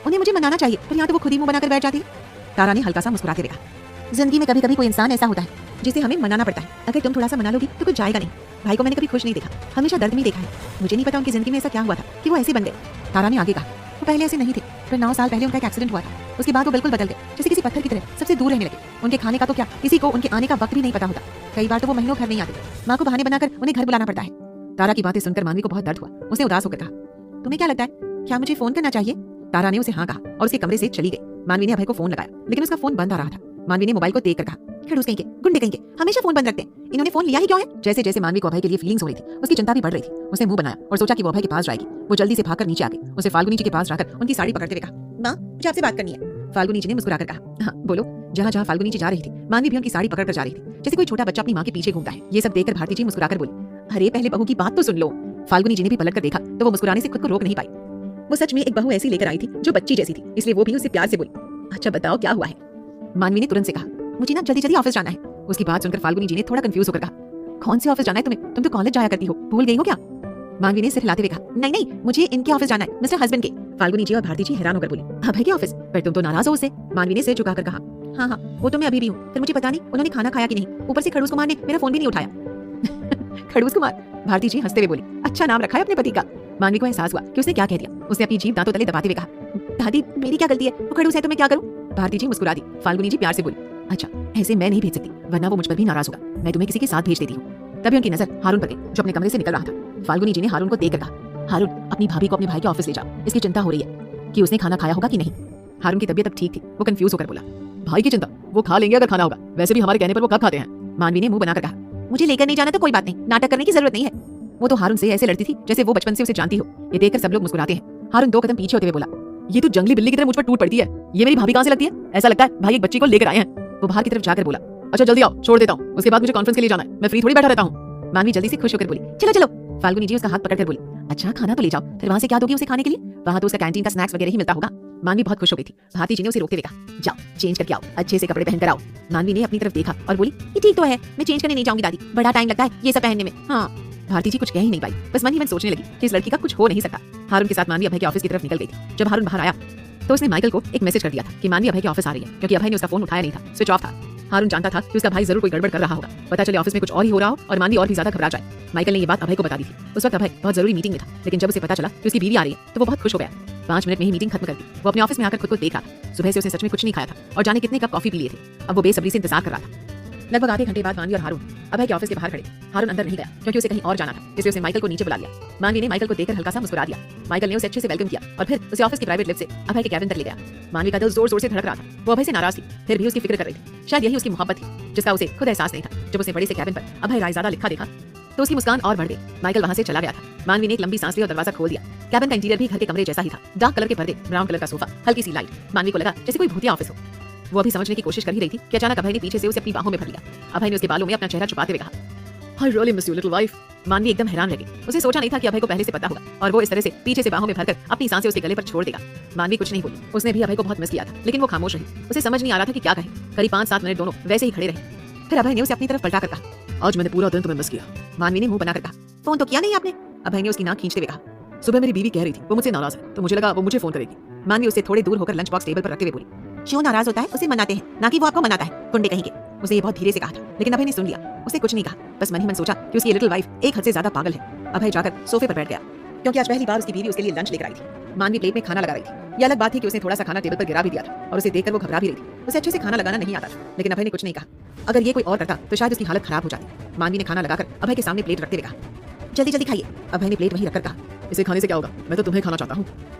उन्हें मुझे मनाना चाहिए, पर यहाँ तो वो खुद ही मुंह बनाकर बैठ जाती है। तारा ने हल्का सा मुस्कुराते हुए कहा, जिंदगी में कभी कभी कोई इंसान ऐसा होता है जिसे हमें मनाना पड़ता है। अगर तुम थोड़ा सा मना लोगी तो कुछ जाएगा नहीं। भाई को मैंने कभी खुश नहीं देखा, हमेशा दर्द में देखा है। मुझे नहीं पता उनकी जिंदगी में ऐसा क्या हुआ था कि वो ऐसे बन गए। तारा ने आगे कहा, वो पहले ऐसे नहीं थे, फिर 9 साल पहले उनका एक एक्सीडेंट हुआ था। उसके बाद वो बिल्कुल बदल गए, जैसे किसी पत्थर की तरह सबसे दूर रहने लगे। उनके खाने का तो क्या, किसी को उनके आने का वक्त भी नहीं पता होता। कई बार तो वो महीनों घर नहीं आते, माँ को बहाने बनाकर उन्हें घर बुलाना पड़ता है। तारा की बातें सुनकर मानवी को बहुत दर्द हुआ। उसने उदास होकर कहा, तुम्हें क्या लगता है, क्या मुझे फोन करना चाहिए? तारा ने उसे हाँ कहा और उसके कमरे से चली गई। मानवी ने अभय को फोन लगाया, लेकिन उसका फोन बंद आ रहा था। मानवी ने मोबाइल को देखकर कहा, खड़ूस कहीं के, गुंडे कहीं के, हमेशा फोन बंद रखते हैं, इन्होंने फोन लिया ही क्यों है? जैसे जैसे मानवी को अभय के लिए फीलिंग्स हो रही थी, उसकी चिंता भी बढ़ रही थी। उसने मुंह बनाया और सोचा कि वो अभय के पास जाएगी। वो जल्दी से भागकर नीचे आ गई। उसे फाल्गुनी जी के पास जाकर उनकी साड़ी पकड़ते हुए कहा, माँ, मुझे आपसे बात करनी है। फाल्गुनी जी ने मुस्कुराकर कहा, हाँ बोलो। जहाँ जहाँ फाल्गुनी जी जा रही थी, मानवी भी उनकी साड़ी पकड़कर जा रही थी, जैसे कोई छोटा बच्चा अपनी माँ के पीछे घूमता है। ये सब देखकर भारती जी मुस्कुराकर बोली, अरे पहले बहू की बात तो सुन लो। फाल्गुनी जी ने भी पलटकर देखा तो वो मुस्कुराने से खुद को रोक नहीं पाई। वो सच में एक बहू ऐसी लेकर आई थी जो बच्ची जैसी थी, इसलिए वो भी उससे प्यार से बोली, अच्छा बताओ क्या हुआ है? मानवी ने तुरंत से कहा, मुझे ना जल्दी जल्दी ऑफिस जाना है। उसकी बात सुनकर फाल्गुनी जी ने थोड़ा कंफ्यूज होकर कहा, कौन से ऑफिस जाना है तुम्हें? तुम तो कॉलेज जाया करती हो, भूल गई हो क्या? मानवी ने सिर हिलाते हुए कहा, नहीं नहीं, मुझे इनके ऑफिस जाना है, मिस्टर हस्बैंड के। फाल्गुनी जी और भारती जी हैरान होकर बोली, अभय के ऑफिस? पर तुम तो नाराज हो उससे। मानवी ने सिर झुकाकर कहा, हाँ हाँ, वो तो मैं अभी भी हूँ, फिर मुझे पता नहीं उन्होंने खाना खाया कि नहीं। ऊपर से खड़ूस कुमार ने मेरा फोन भी नहीं उठाया। खड़ूस कुमार? भारती जी हंसते हुए बोली, अच्छा नाम रखा है अपने पति का। मानवी को एहसास हुआ कि उसने क्या कह दिया। उसने अपनी जीभ दांतों तले दबाते हुए कहा, दादी मेरी क्या गलती है, वो खड़ूस है तो मैं क्या करूं? भारती जी मुस्कुरा दी। फाल्गुनी जी प्यार से बोली, अच्छा ऐसे मैं नहीं भेज सकती, वरना वो मुझ पर भी नाराज होगा। मैं तुम्हें किसी के साथ भेज देती हूँ। तभी उनकी नजर हारून पर गई, जो अपने कमरे से निकल रहा था। फाल्गुनी जी ने हारून को देखकर कहा, हारून, अपनी भाभी को अपने भाई के ऑफिस ले जाओ, इसकी चिंता हो रही है कि उसने खाना खाया होगा कि नहीं। हारून की तबीयत अब ठीक थी। वो कंफ्यूज होकर बोला, भाई की चिंता, वो खा लेंगे अगर खाना होगा, वैसे भी हमारे कहने पर वो कब खाते हैं। मानवी ने मुंह बनाकर कहा, मुझे लेकर नहीं जाना तो कोई बात नहीं, नाटक करने की जरूरत नहीं है। वो तो हारून से ऐसे लड़ती थी जैसे वो बचपन से उसे जानती हो। ये देखकर सब लोग मुस्कुराते हैं। हारून 2 कदम पीछे होते हुए बोला, ये तो जंगली बिल्ली की तरह मुझ पर टूट पड़ती है, ये मेरी भाभी कहाँ से लगती है? ऐसा लगता है भाई एक बच्ची को लेकर आए हैं। वो बाहर की तरफ जाकर बोला, अच्छा जल्दी आओ, छोड़ देता हूँ, उसके बाद मुझे कॉन्फ्रेंस के लिए जाना है, मैं फ्री थोड़ी बैठा रहता हूँ। मानवी जल्दी से खुश होकर बोली, चलो चलो। फाल्गुनी जी उसका हाथ पकड़कर बोली, अच्छा खाना तो ले जाओ, फिर वहाँ से क्या दोगी उसे खाने के लिए? वहाँ तो उसका कैंटीन का स्नैक्स वगैरह ही मिलता होगा। मानवी बहुत खुश हो गई थी। भारती जी ने उसे रोकते हुए कहा, जाओ चेंज करके आओ, अच्छे से कपड़े पहनकर आओ। मानवी ने अपनी तरफ देखा और बोली, ये ठीक तो है, मैं चेंज करने नहीं जाऊंगी दादी, बड़ा टाइम लगता है ये सब पहनने में। हाँ। भारती जी कुछ कह ही नहीं पाई, बस मन ही मन सोचने लगी कि इस लड़की का कुछ हो नहीं सकता। हारून के साथ मानवी अभय के ऑफिस की तरफ निकल गई थी। जब हारून बाहर आया तो उसने माइकल को एक मैसेज कर दिया था कि मानवी अभय के ऑफिस आ रही है, क्योंकि अभय ने उसका फोन उठाया नहीं था, स्विच ऑफ था। हारून जानता था कि उसका भाई जरूर कोई गड़बड़ कर रहा होगा। पता चले ऑफिस में कुछ और ही हो रहा हो और मानवी और भी ज्यादा घबरा जाए। माइकल ने ये बात अभय को बता दी थी। उस वक्त अभय बहुत जरूरी मीटिंग में था, लेकिन जब उसे पता चला कि उसकी बीवी आ रही है तो वो बहुत खुश हो गया। 5 मिनट में ही मीटिंग खत्म कर दी। वो अपने ऑफिस में आकर खुद को देख रहा था। सुबह से उसने सच में कुछ नहीं खाया था और जाने कितने कप कॉफी पी लिए थे। अब वो बेसब्री से इंतजार कर रहा था। लगभग आधे घंटे बाद मानवी और हारून अभय के ऑफिस के बाहर खड़े। हारून अंदर नहीं गया क्योंकि उसे कहीं और जाना था, इसलिए उसने माइकल को नीचे बुला लिया। मानवी ने माइकल को देखकर हल्का सा मुस्कुरा दिया। माइकल ने उसे अच्छे से वेलकम किया और फिर उसे ऑफिस की प्राइवेट लिफ्ट से अभय के कैबिन तक ले गया। मानवी का दिल जोर जोर से धड़क रहा था। वो अभय से नाराज थी, फिर भी उसकी फिक्र कर रही थी। शायद यही उसकी मोहब्बत थी जिसका उसे खुद एहसास नहीं था। जब उसने बड़े से कैबिन पर अभय रायजादा लिखा देखा तो उसकी मुस्कान और बढ़ गई। माइकल वहां से चला गया था। मानवी ने एक लंबी सांस ली और दरवाजा खोल दिया। कैबिन का इंटीरियर भी घर के कमरे जैसा ही था। डार्क कलर के पर्दे, ब्राउन कलर का सोफा, हल्की सी लाइट। मानवी को लगा जैसे कोई भूतिया ऑफिस हो। वो अभी समझने की कोशिश कर ही रही थी कि अचानक अभय ने पीछे से उसे अपनी बाहों में भर लिया। अभय ने उसके बालों में अपना चेहरा छुपाते हुए कहा, I really miss you, little wife. मानवी एकदम हैरान रह गई। उसे सोचा नहीं था कि अभय को पहले से पता होगा और वो इस तरह से पीछे से बाहों में भरकर अपनी सांसें उसके गले पर छोड़ देगा। मानवी कुछ नहीं बोली। उसने भी अभय को बहुत मिस किया था, लेकिन वो खामोश रही। उसे समझ नहीं आ रहा था कि क्या कहे। करीब 5-7 मिनट दोनों वैसे ही खड़े रहे। फिर अभय ने उसे अपनी तरफ पलटा कर कहा, आज मैंने पूरा दिन तुम्हें मिस किया। मानवी ने मुंह बनाकर कहा, फोन तो किया नहीं आपने? अभय ने उसकी नाक खींचते हुए कहा, सुबह मेरी बीवी कह रही थी वो मुझसे नाराज है, तो मुझे लगा वो मुझे फोन करेगी। मानवी उससे थोड़े दूर होकर लंच बॉक्स टेबल पर रखते हुए बोली, जो नाराज होता है उसे मनाते हैं, ना कि वो आपको मनाता है, कुंडे कहीं के। उसे ये बहुत धीरे से कहा था, लेकिन अभय ने सुन लिया। उसे कुछ नहीं कहा, बस मन ही मन सोचा कि उसकी लिटिल वाइफ एक हद से ज्यादा पागल है। अभय जाकर सोफे पर बैठ गया, क्योंकि आज पहली बार उसकी बीवी उसके लिए लंच लेकर आई थी। मानवी प्लेट में खाना लगा रही थी। ये अलग बात थी कि उसने थोड़ा सा खाना टेबल पर गिरा भी दिया था और उसे देखकर वो घबरा भी रही थी। उसे अच्छे से खाना लगाना नहीं आता था, लेकिन अभय ने कुछ नहीं कहा। अगर ये कोई और करता तो शायद उसकी हालत खराब हो जाती। मानवी ने खाना लगाकर अभय के सामने प्लेट रखते हुए कहा, जल्दी जल्दी खाइए। अभय ने प्लेट वहीं रखकर कहा, इसे खाने से क्या होगा, मैं तो तुम्हें खाना चाहता हूँ।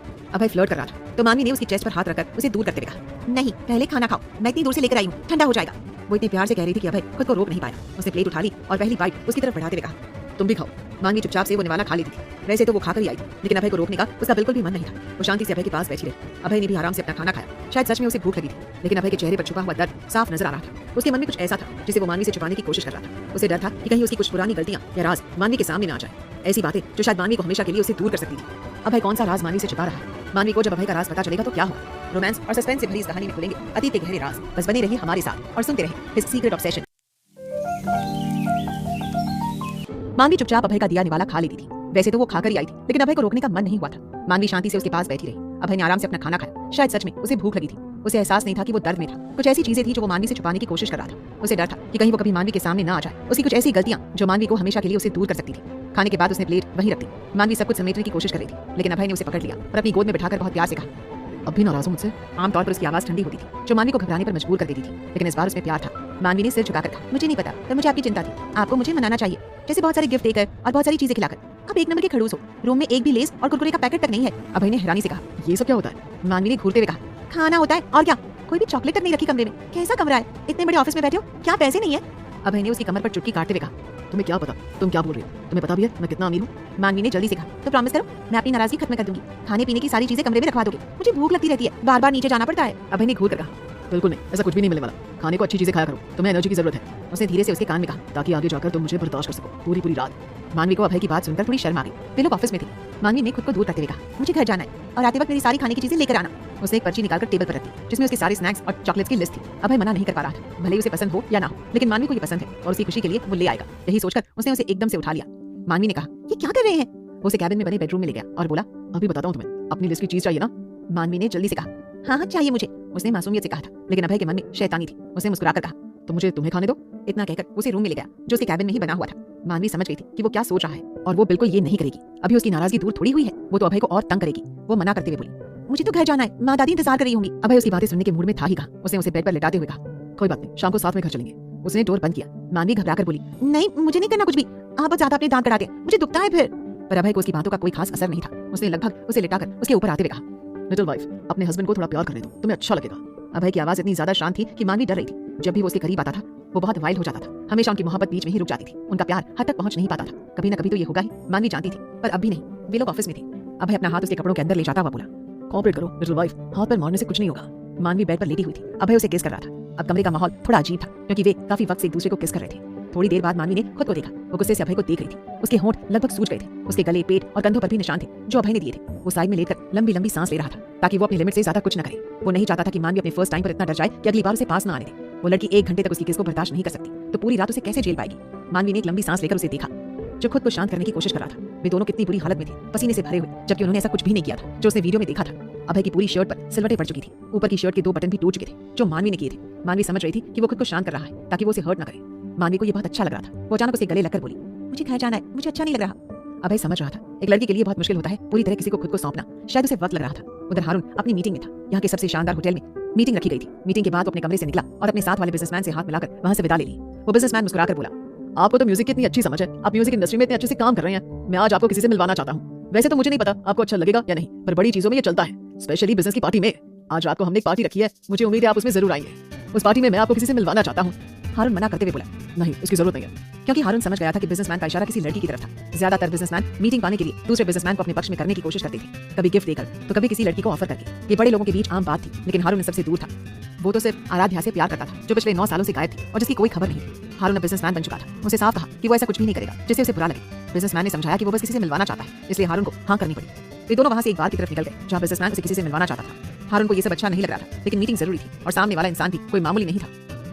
अभय फ्लर्ट कर रहा था, तो मानवी ने उसकी चेस्ट पर हाथ रखकर उसे दूर करते हुए कहा, नहीं पहले खाना खाओ, मैं इतनी दूर से लेकर आई हूँ, ठंडा हो जाएगा। वो इतने प्यार से कह रही थी कि अभय खुद को रोक नहीं पाया। उसने प्लेट उठा ली और पहली बाइट उसकी तरफ बढ़ाते हुए कहा, तुम भी खाओ। मानवी चुपचाप से वो निवाला खा लेती थी। वैसे तो वो खाकर ही आई थी, लेकिन अभय को रोकने का उसका बिल्कुल भी मन नहीं था। वो शांति से अभय के पास बैठी रही। अभय ने भी आराम से अपना खाना खाया। शायद सच में उसे भूख लगी थी, लेकिन अभय के चेहरे पर छुपा हुआ दर्द साफ नजर आ रहा था। उसके मन में कुछ ऐसा था जिसे वो मानवी से छुपाने की कोशिश कर रहा था। उसे डर था कि कहीं उसकी कुछ पुरानी गलतियां या राज मानवी के सामने ना आ जाए, ऐसी बातें जो शायद मानवी को हमेशा के लिए उसे दूर कर सकती थी। अभय कौन सा राज मानवी से छुपा रहा है? मानवी को जब अभय का राज पता चलेगा तो क्या होगा? रोमांस और सस्पेंस से भरी इस कहानी में खुलेंगे अतीत के गहरे राज। बस बने रहिए हमारे साथ और सुनते रहिए हिज सीक्रेट ऑब्सेशन। मानवी चुपचाप अभय का दिया निवाला खा लेती थी। वैसे तो वो खाकर ही आई थी, लेकिन अभय को रोकने का मन नहीं हुआ था। मानवी शांति से उसके पास बैठी रही। अभय ने आराम से अपना खाना खाया। शायद सच में उसे भूख लगी थी। उसे एहसास नहीं था कि वो दर्द में था। कुछ ऐसी चीजें थी जो वो मानवी से छुपाने की कोशिश कर रहा था। उसे डर था कि कहीं वो कभी मानवी के सामने ना आ जाए। उसकी कुछ ऐसी गलतियां जो मानवी को हमेशा के लिए उसे दूर कर सकती थी। खाने के बाद उसने प्लेट वहीं रख दी। मानवी सब कुछ समेटने की कोशिश कर रही थी, लेकिन अभय ने उसे पकड़ लिया और अपनी गोद में बिठाकर बहुत प्यार से कहा, अब भी नाराज हो मुझसे? आमतौर पर उसकी आवाज ठंडी होती थी, जो मानवी को घबराने पर मजबूर कर देती थी, लेकिन इस बार उसमें प्यार था। मानवी ने सिर झुकाकर कहा, मुझे नहीं पता, पर मुझे आपकी चिंता थी। आपको मुझे मनाना चाहिए, जैसे बहुत सारे गिफ्ट देकर और बहुत सारी चीजें खिलाकर। आप एक नंबर के खड़ूस हो। रूम में एक भी लेस और कुरकुरे का पैकेट तक नहीं है। अभय ने हैरानी से कहा, ये सब क्या होता है? मानवी ने घूरते हुए कहा, खाना होता है और क्या, कोई भी चॉकलेट तक नहीं रखी कमरे में। कैसा कमरा है? इतने बड़े ऑफिस में बैठे हो, क्या पैसे नहीं है? अभय ने उसकी कमर पर चुटकी काटते हुए कहा, तुम्हें क्या पता, तुम क्या बोल रही हो? तुम्हें पता भी है मैं कितना अमीर हूँ? मानवी ने जल्दी से कहा, तो प्रॉमिस करो मैं अपनी नाराजगी खत्म कर दूंगी। खाने पीने की सारी चीजें कमरे में रखवा दोगे। मुझे भूख लगती रहती है, बार बार नीचे जाना पड़ता है। अभय ने घूर कर कहा, बिल्कुल नहीं, ऐसा कुछ भी नहीं मिलने वाला। खाने को अच्छी चीजें खाया करो, तुम्हें एनर्जी की जरूरत है। उसने धीरे से उसके कान में कहा, ताकि आगे जाकर तुम मुझे बर्दाश्त कर सको पूरी पूरी रात। मानवी को अभय की बात सुनकर थोड़ी शर्म आ गई। वे लोग ऑफिस में थे। मानवी ने खुद को दूर करते हुए कहा, मुझे घर जाना है और आते वक्त मेरी सारी खाने की चीजें लेकर आना। उसने एक पर्ची निकालकर टेबल पर रख दी, जिसमें उसके सारे स्नैक्स और चॉकलेट्स की लिस्ट थी। अभय मना नहीं कर पा रहा था, भले ही उसे पसंद हो या ना हो, लेकिन मानवी को ये पसंद है और उसकी खुशी के लिए वो ले आएगा। यही सोचकर उसने उसे एकदम से उठा लिया। मानवी ने कहा, ये क्या कर रहे हैं? वो उसे कैबिन में बने बेडरूम में ले गया और बोला, अभी बताता हूँ तुम्हें, अपनी लिस्ट की चीज चाहिए ना? मानवी ने जल्दी से कहा, हाँ हाँ चाहिए मुझे। उसने मासूमियत से कहा था, लेकिन अभय के मन में शैतानी थी। उसने मुस्कुराकर कहा, तो मुझे तुम्हें खाने दो। इतना कहकर उसे रूम में ले गया, जो उसके कैबिन में ही बना हुआ था। मानवी समझ गई थी कि वो क्या सोच रहा है और वो बिल्कुल ये नहीं करेगी। अभी उसकी नाराजगी दूर थोड़ी हुई है, वो तो अभय को और तंग करेगी। वो मना करते हुए बोली, मुझे तो घर जाना है, माँ दादी इंतजार कर रही होंगी। अभय उसकी बातें सुनने के मूड में था ही कहा। उसने उसे बेड पर लेटाते हुए कहा, कोई बात नहीं, शाम को साथ में घर चलेंगे। उसने डोर बंद किया। मानवी घबराकर बोली, नहीं मुझे नहीं करना कुछ भी, आप बहुत ज्यादा अपने दांत कटाते हैं, मुझे दुखता है फिर। पर अभय को उसकी बातों का कोई खास असर नहीं था। उसने लगभग उसे लिटाकर उसके ऊपर आते हुए कहा, लिटिल वाइफ, अपने हस्बैंड को थोड़ा प्यार करने दो, तुम्हें अच्छा लगेगा। अभय की आवाज इतनी ज्यादा शांत थी कि मानवी डर रही थी। जब भी वो उसके करीब आता था वो बहुत वाइल्ड हो जाता था। हमेशा उनकी मोहब्बत बीच में ही रुक जाती थी। उनका प्यार हद तक पहुंच नहीं पाता था। कभी ना कभी तो ये होगा ही, मानवी जानती थी, पर अब भी नहीं। वे लोग ऑफिस में थे। अभय अपना हाथ उसके कपड़ों के अंदर ले जाता हुआ बोला, कोऑपरेट करो लिटिल वाइफ, हाथ पर मारने से कुछ नहीं होगा। मानवी बेड पर लेटी हुई थी। अभय उसे किस कर रहा था। अब कमरे का माहौल थोड़ा अजीब था, क्योंकि वे काफी वक्त से एक दूसरे को किस कर रहे थे। थोड़ी देर बाद मानवी ने खुद को देखा। वो गुस्से से अभय को देख रही थी। उसके होंठ लगभग सूज गए थे। उसके गले, पेट और कंधों पर भी निशान थे जो अभय ने दिए थे। वो साइड में लेकर लंबी लंबी सांस ले रहा था, ताकि वो अपनी लिमिट से ज्यादा कुछ न करे। वो नहीं चाहता था कि मानवी अपने फर्स्ट टाइम पर इतना डर जाए कि अगली बार उसे पास न आने दे। वो लड़की 1 घंटे तक उसकी किस को बर्दाश्त नहीं कर सकती, तो पूरी रात उसे कैसे झेल पाएगी? मानवी ने एक लंबी सांस लेकर उसे देखा, जो खुद को शांत करने की कोशिश कर रहा था। वे दोनों कितनी बुरी हालत में थे, पसीने से भरे हुए, जबकि उन्होंने ऐसा कुछ भी नहीं किया था जो उसने वीडियो में देखा था। अभय की पूरी शर्ट पर सिलवटें पड़ चुकी थी। ऊपर की शर्ट के 2 बटन भी टूट चुके थे, जो मानवी ने किए थे। मानवी समझ रही थी कि वो खुद को शांत कर रहा है, ताकि वो उसे हर्ट न करे। मानवी को ये बहुत अच्छा लग रहा था। वो अचानक उसे गले लगकर बोली, मुझे घर जाना है, मुझे अच्छा नहीं लग रहा। अभय समझ रहा था एक लड़की के लिए बहुत मुश्किल होता है पूरी तरह किसी को खुद को सौंपना। शायद उसे वक्त लग रहा था। उधर हारून अपनी मीटिंग में था। यहाँ के सबसे शानदार होटल में मीटिंग रखी गई थी। मीटिंग के बाद वो अपने कमरे से निकला और अपने साथ वाले बिजनेसमैन से हाथ मिलाकर वहां से विदा ले ली। वो बिजनेसमैन मुस्कुराकर बोला, आपको तो म्यूजिक की इतनी अच्छी समझ है, आप म्यूजिक इंडस्ट्री में इतने अच्छे से काम कर रहे हैं। मैं आज आपको किसी से मिलवाना चाहता हूँ। वैसे तो मुझे नहीं पता आपको अच्छा लगेगा या नहीं, पर बड़ी चीजों में ये चलता है, स्पेशली बिजनेस की पार्टी में। आज रात को हमने एक पार्टी रखी है, मुझे उम्मीद है आप उसमें जरूर आएंगे। उस पार्टी में मैं आपको किसी से मिलवाना चाहता हूँ। हारून मना करते हुए बोला, नहीं इसकी जरूरत नहीं है, क्योंकि हारून समझ गया था कि बिजनेसमैन का इशारा किसी लड़की की तरफ था। ज्यादातर बिजनेसमैन मीटिंग पाने के लिए दूसरे बिजनेसमैन को अपने पक्ष में करने की कोशिश करते थे, कभी गिफ्ट देकर तो कभी किसी लड़की को ऑफर करके। ये बड़े लोगों के बीच आम बात थी, लेकिन हारून सबसे दूर था। वो तो सिर्फ आराध्या से प्यार करता था, जो पिछले 9 सालों से गायब थी और जिसकी कोई खबर नहीं थी। हारून अब बिजनेसमैन बन चुका था। उसे साफ कहा कि वो ऐसा कुछ भी नहीं करेगा जिससे उसे बुरा लगे। बिजनेसमैन ने समझाया कि वो बस किसी से मिलवाना चाहता है, इसलिए हारून को हाँ करनी पड़ी। वे दोनों वहां से एक बार की तरफ निकल गए जहाँ बिजनेसमैन उसे किसी से मिलवाना चाहता था। हारून को ये सब अच्छा नहीं लग रहा था, लेकिन मीटिंग जरूरी थी और सामने वाला इंसान भी कोई मामूली नहीं था।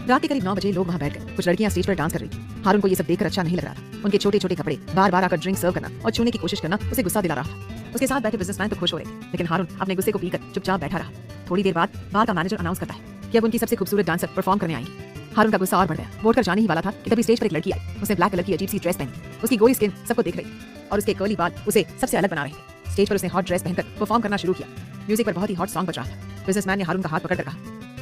रात के करीब 9 बजे लोग वहां बैठ गए। कुछ लड़कियां स्टेज पर डांस कर रही थी। हारून को ये सब देखकर अच्छा नहीं लग रहा था। उनके छोटे छोटे कपड़े, बार बार आकर ड्रिंक सर्व करना और छूने की कोशिश करना उसे गुस्सा दिला रहा था। उसके साथ बैठे बिजनेसमैन तो खुश हो रहे थे, लेकिन हारून अपने गुस्से को पीकर चुपचाप बैठा रहा। थोड़ी देर बाद बार का मैनेजर अनाउंस करता है कि अब उनकी सबसे खूबसूरत डांसर परफॉर्म करने आएंगी। हारून का गुस्सा और बढ़ गया। वोट कर जाने ही वाला था कि तभी स्टेज पर एक लड़की आई। उसने ब्लैक कलर की अजीब सी ड्रेस पहनी। उसकी गोरी स्किन सबको देख रही और उसके कर्ली बाल उसे सबसे अलग बना रहे थे। स्टेज पर उसने हॉट ड्रेस पहनकर परफॉर्म करना शुरू किया। म्यूजिक पर बहुत ही हॉट सॉन्ग बज रहा था। बिजनेसमैन ने हारून का हाथ पकड़कर कहा,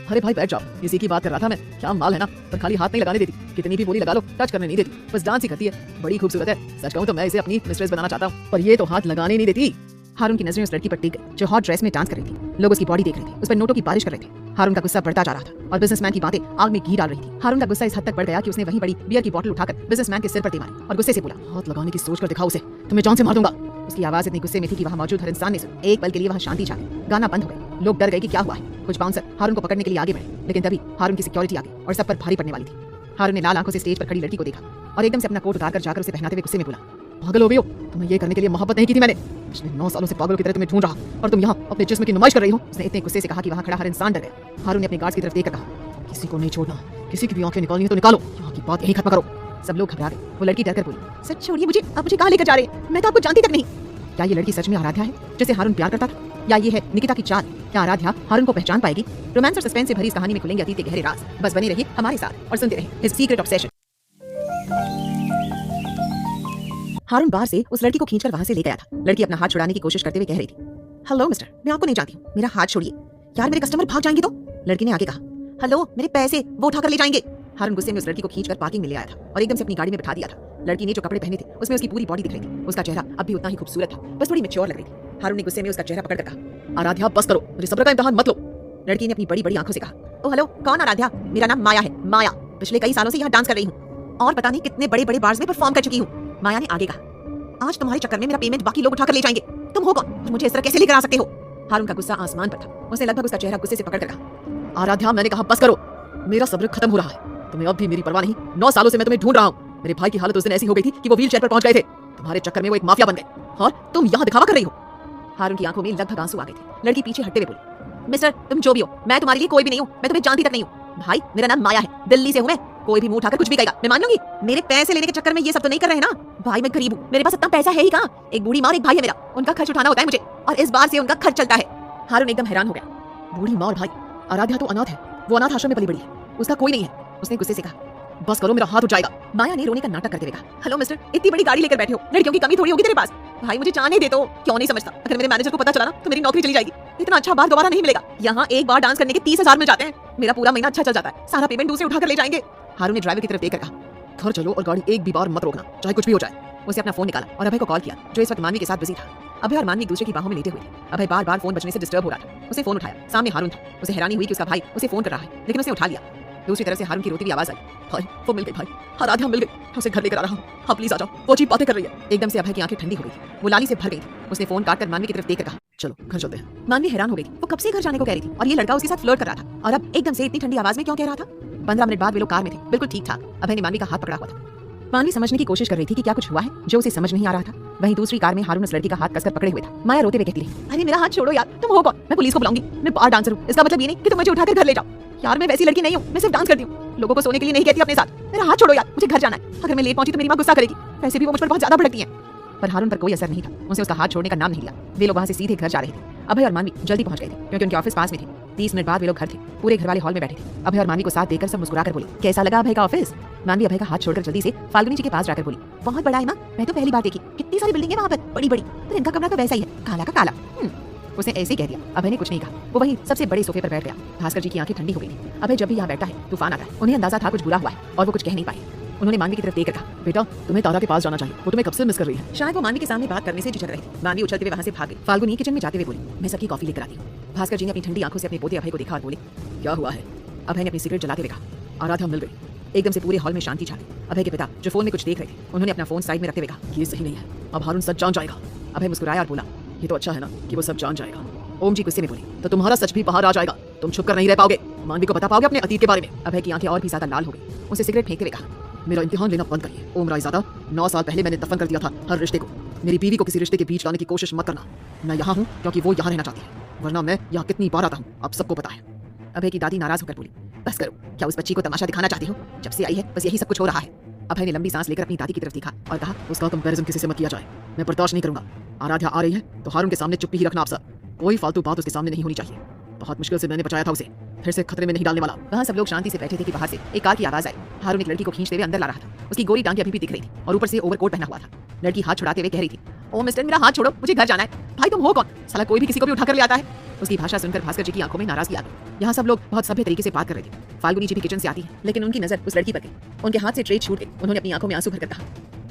अरे भाई बैठ जाओ, इसी की बात कर रहा था मैं। क्या माल है ना, पर खाली हाथ नहीं लगाने देती, कितनी भी बोली लगा लो टच करने नहीं देती, बस डांस ही करती है। बड़ी खूबसूरत है, सच कहूं तो मैं इसे अपनी मिस्ट्रेस बनाना चाहता हूं, पर ये तो हाथ लगाने नहीं देती। हारून की नजरें उस लड़की पर टिक गई जो हॉट ड्रेस में डांस कर रही थी। लोग उसकी बॉडी देख रहे थे, उस पर नोटों की बारिश कर रहे थे। हारून का गुस्सा बढ़ता जा रहा था और बिजनेसमैन की बातें आग में घी डाल रही थी। हारून का गुस्सा इस हद तक बढ़ गया कि उसने वहीं पड़ी बियर की बोतल उठाकर बिजनेसमैन के सिर पर दे मारी और गुस्से से बोला, हाथ लगाने की सोच कर दिखाओ उसे, तुम्हें जान से मार दूंगा। उसकी आवाज इतनी गुस्से में थी कि वहां मौजूद हर इंसान ने सुनी। एक पल के लिए वहां शांति छा गई। गाना बंद हो गया। लोग डर गए कि क्या हुआ है। कुछ बाउंसर हारून को पकड़ने के लिए आगे बढ़े, लेकिन तभी हारून की सिक्योरिटी आ गई और सब पर भारी पड़ने वाली थी। हारून ने लाल आंखों से स्टेज पर खड़ी लड़की को देखा और एकदम से अपना कोट उतारकर जाकर उसे पहनाते हुए गुस्से में बोला, पागल हो गई हो, तुम्हें ये करने के लिए मोहब्बत नहीं की थी मैंने। पिछले 9 सालों से पागलों की तरह तुम्हें ढूंढ रहा और तुम यहाँ अपने जिस्म की नुमाइश कर रही हो। उसने इतने गुस्से से कहा कि वहाँ खड़ा हर इंसान डर गया। हारून ने अपने गार्ड्स की तरफ देखकर कहा, किसी को नहीं छोड़ना, किसी की भी आंखें निकालनी है तो निकालो, यहाँ की बात यही खत्म करो। सब लोग घबरा गए। वो लड़की डरकर बोली, सच छोड़िए मुझे, आप मुझे कहाँ लेकर जा रहे हैं? मैं तो आपको जानती तक नहीं। क्या ये लड़की सच में आराध्या है जिसे हारून प्यार करता था, या ये है निकिता की चाल? क्या आराध्या हारून को पहचान पाएगी? रोमांस और सस्पेंस से भरी इस कहानी में खुलेंगे अतीत के गहरे राज। बस बने रहिए हमारे साथ और सुनते रहिए हिज सीक्रेट ऑब्सेशन। हारून बार से उस लड़की को खींचकर वहां से ले गया था। लड़की अपना हाथ छुड़ाने की कोशिश करते हुए कह रही थी, हेलो मिस्टर, मैं आपको नहीं जानती हूँ, मेरा हाथ छोड़िए। यार मेरे कस्टमर भाग जाएंगे तो? लड़की ने आगे कहा, हेलो मेरे पैसे वो उठाकर ले जाएंगे। हारून गुस्से में उस लड़की को खींचकर पार्किंग में ले आया था और एकदम से अपनी गाड़ी में बिठा दिया था। लड़की ने जो कपड़े पहने थे उसमें उसकी पूरी बॉडी दिख रही थी। उसका चेहरा अब भी उतना ही खूबसूरत था, बस थोड़ी मैच्योर लग रही थी। हारून ने गुस्से में उसका चेहरा पकड़कर कहा, आराध्या बस करो, मुझे सब्र का इम्तिहान मत लो। लड़की ने अपनी बड़ी बड़ी आंखों से कहा, ओ हेलो, कौन आराध्या? मेरा नाम माया है, माया। पिछले कई सालों से यहाँ डांस कर रही हूँ और पता नहीं कितने बड़े बड़े बार्स में परफॉर्म कर चुकी हूँ। माया ने आगे कहा, आज तुम्हारे चक्कर में मेरा पेमेंट बाकी लोग उठाकर ले जाएंगे। तुम हो कौन और मुझे इस तरह कैसे लेकर आ सकते हो? हारून का गुस्सा आसमान पर था। उसने लगभग उसका चेहरा गुस्से से पकड़कर कहा, आराध्या मैंने कहा बस करो, मेरा सब्र खत्म हो रहा है, तुम्हें अब भी मेरी परवाह नहीं। 9 सालों से मैं तुम्हें ढूंढ रहा हूँ। मेरे भाई की हालत उस दिन ऐसी हो गई थी कि वो व्हीलचेयर पर पहुंच गए थे। तुम्हारे चक्कर में वो एक माफिया बन गए और तुम यहाँ दिखावा कर रही हो। हारून की आंखों में लगभग आंसू आ गए थे। लड़की पीछे हटते हुए बोली, मिस्टर तुम जो भी हो, मैं तुम्हारे लिए कोई भी नहीं हूँ, मैं तुम्हें जानती तक नहीं हूँ। भाई मेरा नाम माया है, दिल्ली से हूँ मैं। कोई भी मुंह उठाकर कुछ भी कहेगा मैं मान लूंगी। मेरे पैसे लेने के चक्कर में ये सब तो नहीं कर रहे ना? भाई मैं गरीब हूँ, मेरे पास इतना पैसा है ही कहाँ? एक बूढ़ी माँ और एक भाई है मेरा, उनका खर्च उठाना होता है मुझे और इस बार से उनका खर्च चलता है। हारून एकदम हैरान हो गया। बूढ़ी माँ और भाई? आराध्या तो अनाथ है, वो अनाथ आश्रम में पली बड़ी है, उसका कोई नहीं है। उसने गुस्से से कहा, बस करो मेरा हाथ उठ जाएगा। माया ने रोने का नाटक करते हुए कहा, हेलो मिस्टर, इतनी बड़ी गाड़ी लेकर बैठे हो, लड़कियों की कमी थोड़ी होगी तेरे पास? भाई मुझे जाने दे तो। क्यों नहीं समझता? अगर मेरे मैनेजर को पता चला ना तो मेरी नौकरी चली जाएगी। इतना अच्छा बार दोबारा नहीं मिलेगा। यहाँ एक बार डांस करने के 30,000 मिल जाते हैं। मेरा पूरा महीना अच्छा चल जाता है, सारा पेमेंट दूसरे उठाकर ले जाएंगे। हारून ने ड्राइवर की तरफ देखकर कहा, घर चलो और गाड़ी एक भी बार मत रोकना, चाहे कुछ भी हो जाए। उसे अपना फोन निकाला और अभय को कॉल किया, जो इस वक्त मानवी के साथ बिजी था। अभय और मानवी दूसरे की बाहों में लेटे हुए थे। अभय बार बार फोन बजने से डिस्टर्ब हो रहा था। उसे फोन उठाया, सामने हारून था। उसे हैरानी हुई कि उसका भाई उसे फोन कर रहा है, लेकिन उसने उठा लिया। दूसरी तरफ से हारून की रोती हुई आवाज आई, भाई वो मिल गई, भाई आराध्या मिल गई, मैं उसे घर लेकर आ रहा हूँ, हाँ प्लीज आ जाओ, वो अजीब बातें कर रही है। एकदम से अभय की आंखें ठंडी हो गई थी, वो लाली से भर गई थी। उसने फोन काटकर मानवी की तरफ देखकर कहा, चलो घर चलते हैं। मानवी हैरान हो गई थी, वो कब से घर जाने को कह रही थी और ये लड़का उसके साथ फ्लर्ट कर रहा था, और अब एकदम से इतनी ठंडी आवाज में क्यों कह रहा था? 15 मिनट बाद वे लोग कार में थे, बिल्कुल ठीक ठाक। अभय ने मानवी का हाथ पकड़ा हुआ था। मानवी समझने की कोशिश कर रही थी कि क्या कुछ हुआ है जो उसे समझ नहीं आ रहा था। वहीं दूसरी कार में हारून उस लड़की का हाथ कसकर पकड़े हुए था। माया रोते हुए कहती रही, अरे मेरा हाथ छोड़ो यार, तुम हो कौन? मैं पुलिस को बुलाऊंगी, मैं बार डांसर हूँ, इसका मतलब ये नहीं कि तुम मुझे उठाकर घर ले जाओ। यार मैं वैसी लड़की नहीं हूँ, मैं सिर्फ डांस करती हूँ, लोगों को सोने के लिए नहीं कहती अपने साथ। मेरा हाथ छोड़ो यार, मुझे घर जाना है। अगर मैं लेट पहुंची तो मेरी माँ गुस्सा करेगी, वैसे भी वो मुझ पर बहुत ज्यादा भड़कती है। पर हारून पर कोई असर नहीं था, उसे उसका हाथ छोड़ने का नाम नहीं लिया। वे लोग वहां से सीधे घर जा रहे थे। अभय और मानवी जल्दी पहुंच गए थे क्योंकि उनके ऑफिस पास में थे। 30 मिनट बाद वे लोग घर थे। पूरे घर वाले हॉल में बैठे थे। अभय और मानवी को साथ देखकर सब मुस्कुराकर बोले, कैसा लगा अभय का ऑफिस? मानवी अभय का हाथ छोड़कर जल्दी से फाल्गुनी जी के पास जाकर बोली, बहुत बड़ा है माँ, मैं तो पहली बार देखी, कितनी सारी बिल्डिंग है वहाँ पर, बड़ी बड़ी, पर इनका कमरा तो वैसा ही है, काला का काला। उसने ऐसे ही कह दिया। अभय ने कुछ नहीं कहा, वो वहीं सबसे बड़े सोफे पर बैठ गया। भास्कर जी की आंखें ठंडी हो गई थी। अभय जब भी यहाँ बैठता है तूफान आता है। उन्हें अंदाजा था कुछ बुरा हुआ है और वो कुछ कह नहीं पाए। उन्होंने मानवी की तरफ देखकर कहा, बेटा तुम्हें तारा के पास जाना चाहिए, वो तुम्हें कब से मिस कर रही है। शायद वो मानवी के सामने बात करने से झिझक रही थी। मानवी उछलते हुए वहां से भाग गई। फाल्गुनी किचन में जाते हुए बोली, मैं सबकी कॉफी लेकर आती हूँ। भास्कर जी ने अपनी ठंडी आंखों से अपने पोते अभय को देखा और बोले, क्या हुआ है? अभय ने अपनी सिगरेट जलाते हुए कहा, आराध्या मिल गई। एकदम से पूरे हॉल में शांति छा गई। अभय के पिता जो फोन में कुछ देख रहे थे, उन्होंने अपना फोन साइड में रखते हुए कहा, ये सही नहीं है, अब हारून सच जान जाएगा। अभय मुस्कुराया और बोला, ये तो अच्छा है ना कि वो सब जान जाएगा। ओम जी गुस्से में बोले, तो तुम्हारा सच भी बाहर आ जाएगा, तुम छुप कर नहीं रह पाओगे। मानवी को बता पाओगे अपने अतीत के बारे में। अभय की आंखें और भी ज्यादा लाल हो गई। उसे सिगरेट फेंकते हुए कहा, मेरा इम्तिहान लेना बंद करिए ओम रायजादा। 9 साल पहले मैंने दफन कर दिया था हर रिश्ते को। मेरी बीवी को किसी रिश्ते के बीच लाने की कोशिश मत करना। मैं यहाँ हूँ क्योंकि वो यहाँ रहना चाहती है, वरना मैं यहाँ कितनी बार आता हूँ आप सबको पता है। अभय की दादी नाराज होकर बोली, बस करो, क्या उस बच्ची को तमाशा दिखाना चाहती हो? जब से आई है बस यही सब कुछ हो रहा है। अभय ने लंबी सांस लेकर अपनी दादी की तरफ देखा और कहा, उसका कंपैरिजन किसी से मत किया जाए, मैं बर्दाश्त नहीं करूंगा। आराध्या आ रही है तो हारून के सामने चुप्पी ही रखना आप सर, कोई फालतू बात उसके सामने नहीं होनी चाहिए। बहुत मुश्किल से मैंने बचाया था उसे, फिर से खतरे में नहीं डालने वाला। वहाँ सब लोग शांति से बैठे थे कि बाहर से एक कार की आवाज आई। हारून एक लड़की को खींचते हुए अंदर ला रहा था। उसकी गोरी टांगे अभी भी दिख रही थी और ऊपर से ओवरकोट पहना हुआ था। लड़की हाथ छुड़ाते हुए कह रही थी, ओ मिस्टर मेरा हाथ छोड़ो, मुझे घर जाना है। भाई तुम हो कौन? साला कोई भी किसी को भी उठाकर ले आता है। उसकी भाषा सुनकर भास्कर जी की आंखों में नाराजगी आ गई। यहाँ सब लोग बहुत सभ्य तरीके से बात कर रहे थे। फाल्गुनी जी भी किचन से आती है, लेकिन उनकी नजर उस लड़की पर गई। उनके हाथ से ट्रे छूट गई। उन्होंने अपनी आंखों में आंसू भरकर कहा,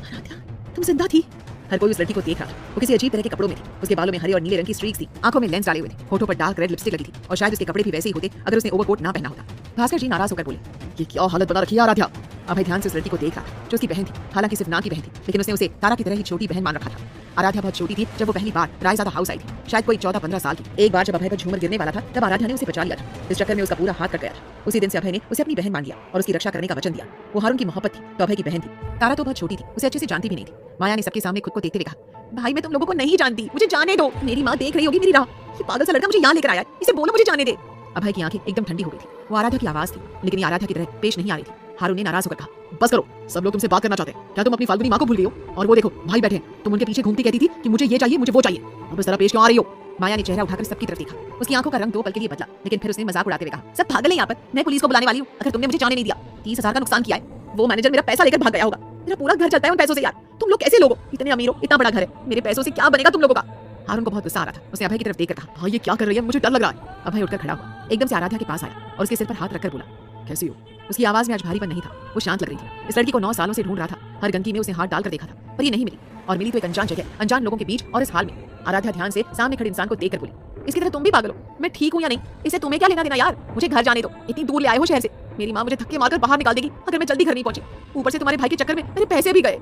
आराध्या तुम जिंदा थी। हर कोई उस लड़की को देख रहा था। वो किसी अजीब तरह के कपड़ों में थी। उसके बालों में हरे और नीले रंग की स्ट्रीक्स थी, आंखों में लेंस डाले हुए थे, होठों पर डार्क रेड लिपस्टिक लगी थी और शायद उसके कपड़े भी वैसे ही होते अगर उसने ओवरकोट ना पहना होता। भास्कर जी नाराज होकर बोले, ये क्या हालत बना रखी है आराध्या। अभय ध्यान से उस लड़की को देख रहा था जो उसकी बहन थी, हालांकि सिर्फ नाम की बहन थी, लेकिन उसने उसे तारा की तरह ही छोटी बहन मान रखा था। आराध्या बहुत छोटी थी जब वो पहली बार रायजादा हाउस आई थी, शायद कोई 14-15 साल की। एक बार जब अभय पर झूमर गिरने वाला था तब आराध्या ने उसे बचा लिया था। इस चक्कर में उसका पूरा हाथ कट गया था। उसी दिन से अभय ने उसे अपनी बहन मान लिया और उसकी रक्षा करने का वचन दिया। वो हारून की मोहब्बत थी तो अभय की बहन थी। तारा तो बहुत छोटी थी, उसे अच्छे से जानती भी नहीं थी। माया ने सबके सामने खुद को देखते हुए कहा, भाई मैं तुम लोगों को नहीं जानती, मुझे जाने दो। मेरी माँ देख रही होगी मेरी राह। ये पागल सा लड़का मुझे यहाँ लेकर आया है, इसे बोलो मुझे जाने दे। अभय की आंखें एकदम ठंडी हो गई थी। वो आराध्या की आवाज थी, लेकिन ये आराध्या की तरह पेश नहीं आ रही थी। हारून ने नाराज होकर कहा, बस करो, सब लोग तुमसे बात करना चाहते हैं। क्या तुम अपनी फाल्गुनी माँ को भूल गई हो? और वो देखो भाई बैठे हैं, तुम उनके पीछे घूमती कहती थी कि मुझे ये चाहिए मुझे वो चाहिए, अब इस तरह पेश क्यों आ रही हो? माया ने चेहरा उठाकर सबकी तरफ देखा। उसकी आंखों का रंग 2 पल के लिए बदला, लेकिन फिर उसने मजाक उड़ाते हुए कहा, सब पागल है यहाँ पर, मैं पुलिस को बुलाने वाली हूँ अगर तुमने मुझे जाने नहीं दिया। 30,000 का नुकसान किया है। वो मैनेजर मेरा पैसा लेकर भाग गया होगा। मेरा पूरा घर चलता है उन पैसों से यार। तुम लोग कैसे लोग हो? इतने अमीर हो, इतना बड़ा घर है, मेरे पैसों से क्या बनेगा तुम लोगों का? हारून को बहुत गुस्सा आ रहा था। उसने अभय की तरफ देखकर कहा, हाँ ये क्या कर रही है, मुझे डर लग रहा है। अभय उठकर खड़ा हुआ, एकदम से आराध्या के पास आया और उसके सिर पर हाथ रखकर बोला, कैसी हो? उसकी आवाज में आज भारीपन नहीं था, वो शांत लग रही थी। इस लड़की को 9 सालों से ढूंढ रहा था। हर गंदगी में उसे हाथ डालकर देखा था, पर ये नहीं मिली, और मिली तो एक अनजान जगह, अनजान लोगों के बीच और इस हाल में। आराध्या ध्यान से सामने खड़े इंसान को देखकर बोली, इसकी तरह तुम भी पागल हो? मैं ठीक हूँ या नहीं, इससे तुम्हें क्या लेना देना यार? मुझे घर जाने दो, इतनी दूर ले आए हो शहर से। मेरी माँ मुझे धक्के मारकर बाहर निकाल देगी अगर मैं जल्दी घर नहीं पहुंची। ऊपर से तुम्हारे भाई के चक्कर में मेरे पैसे भी गए।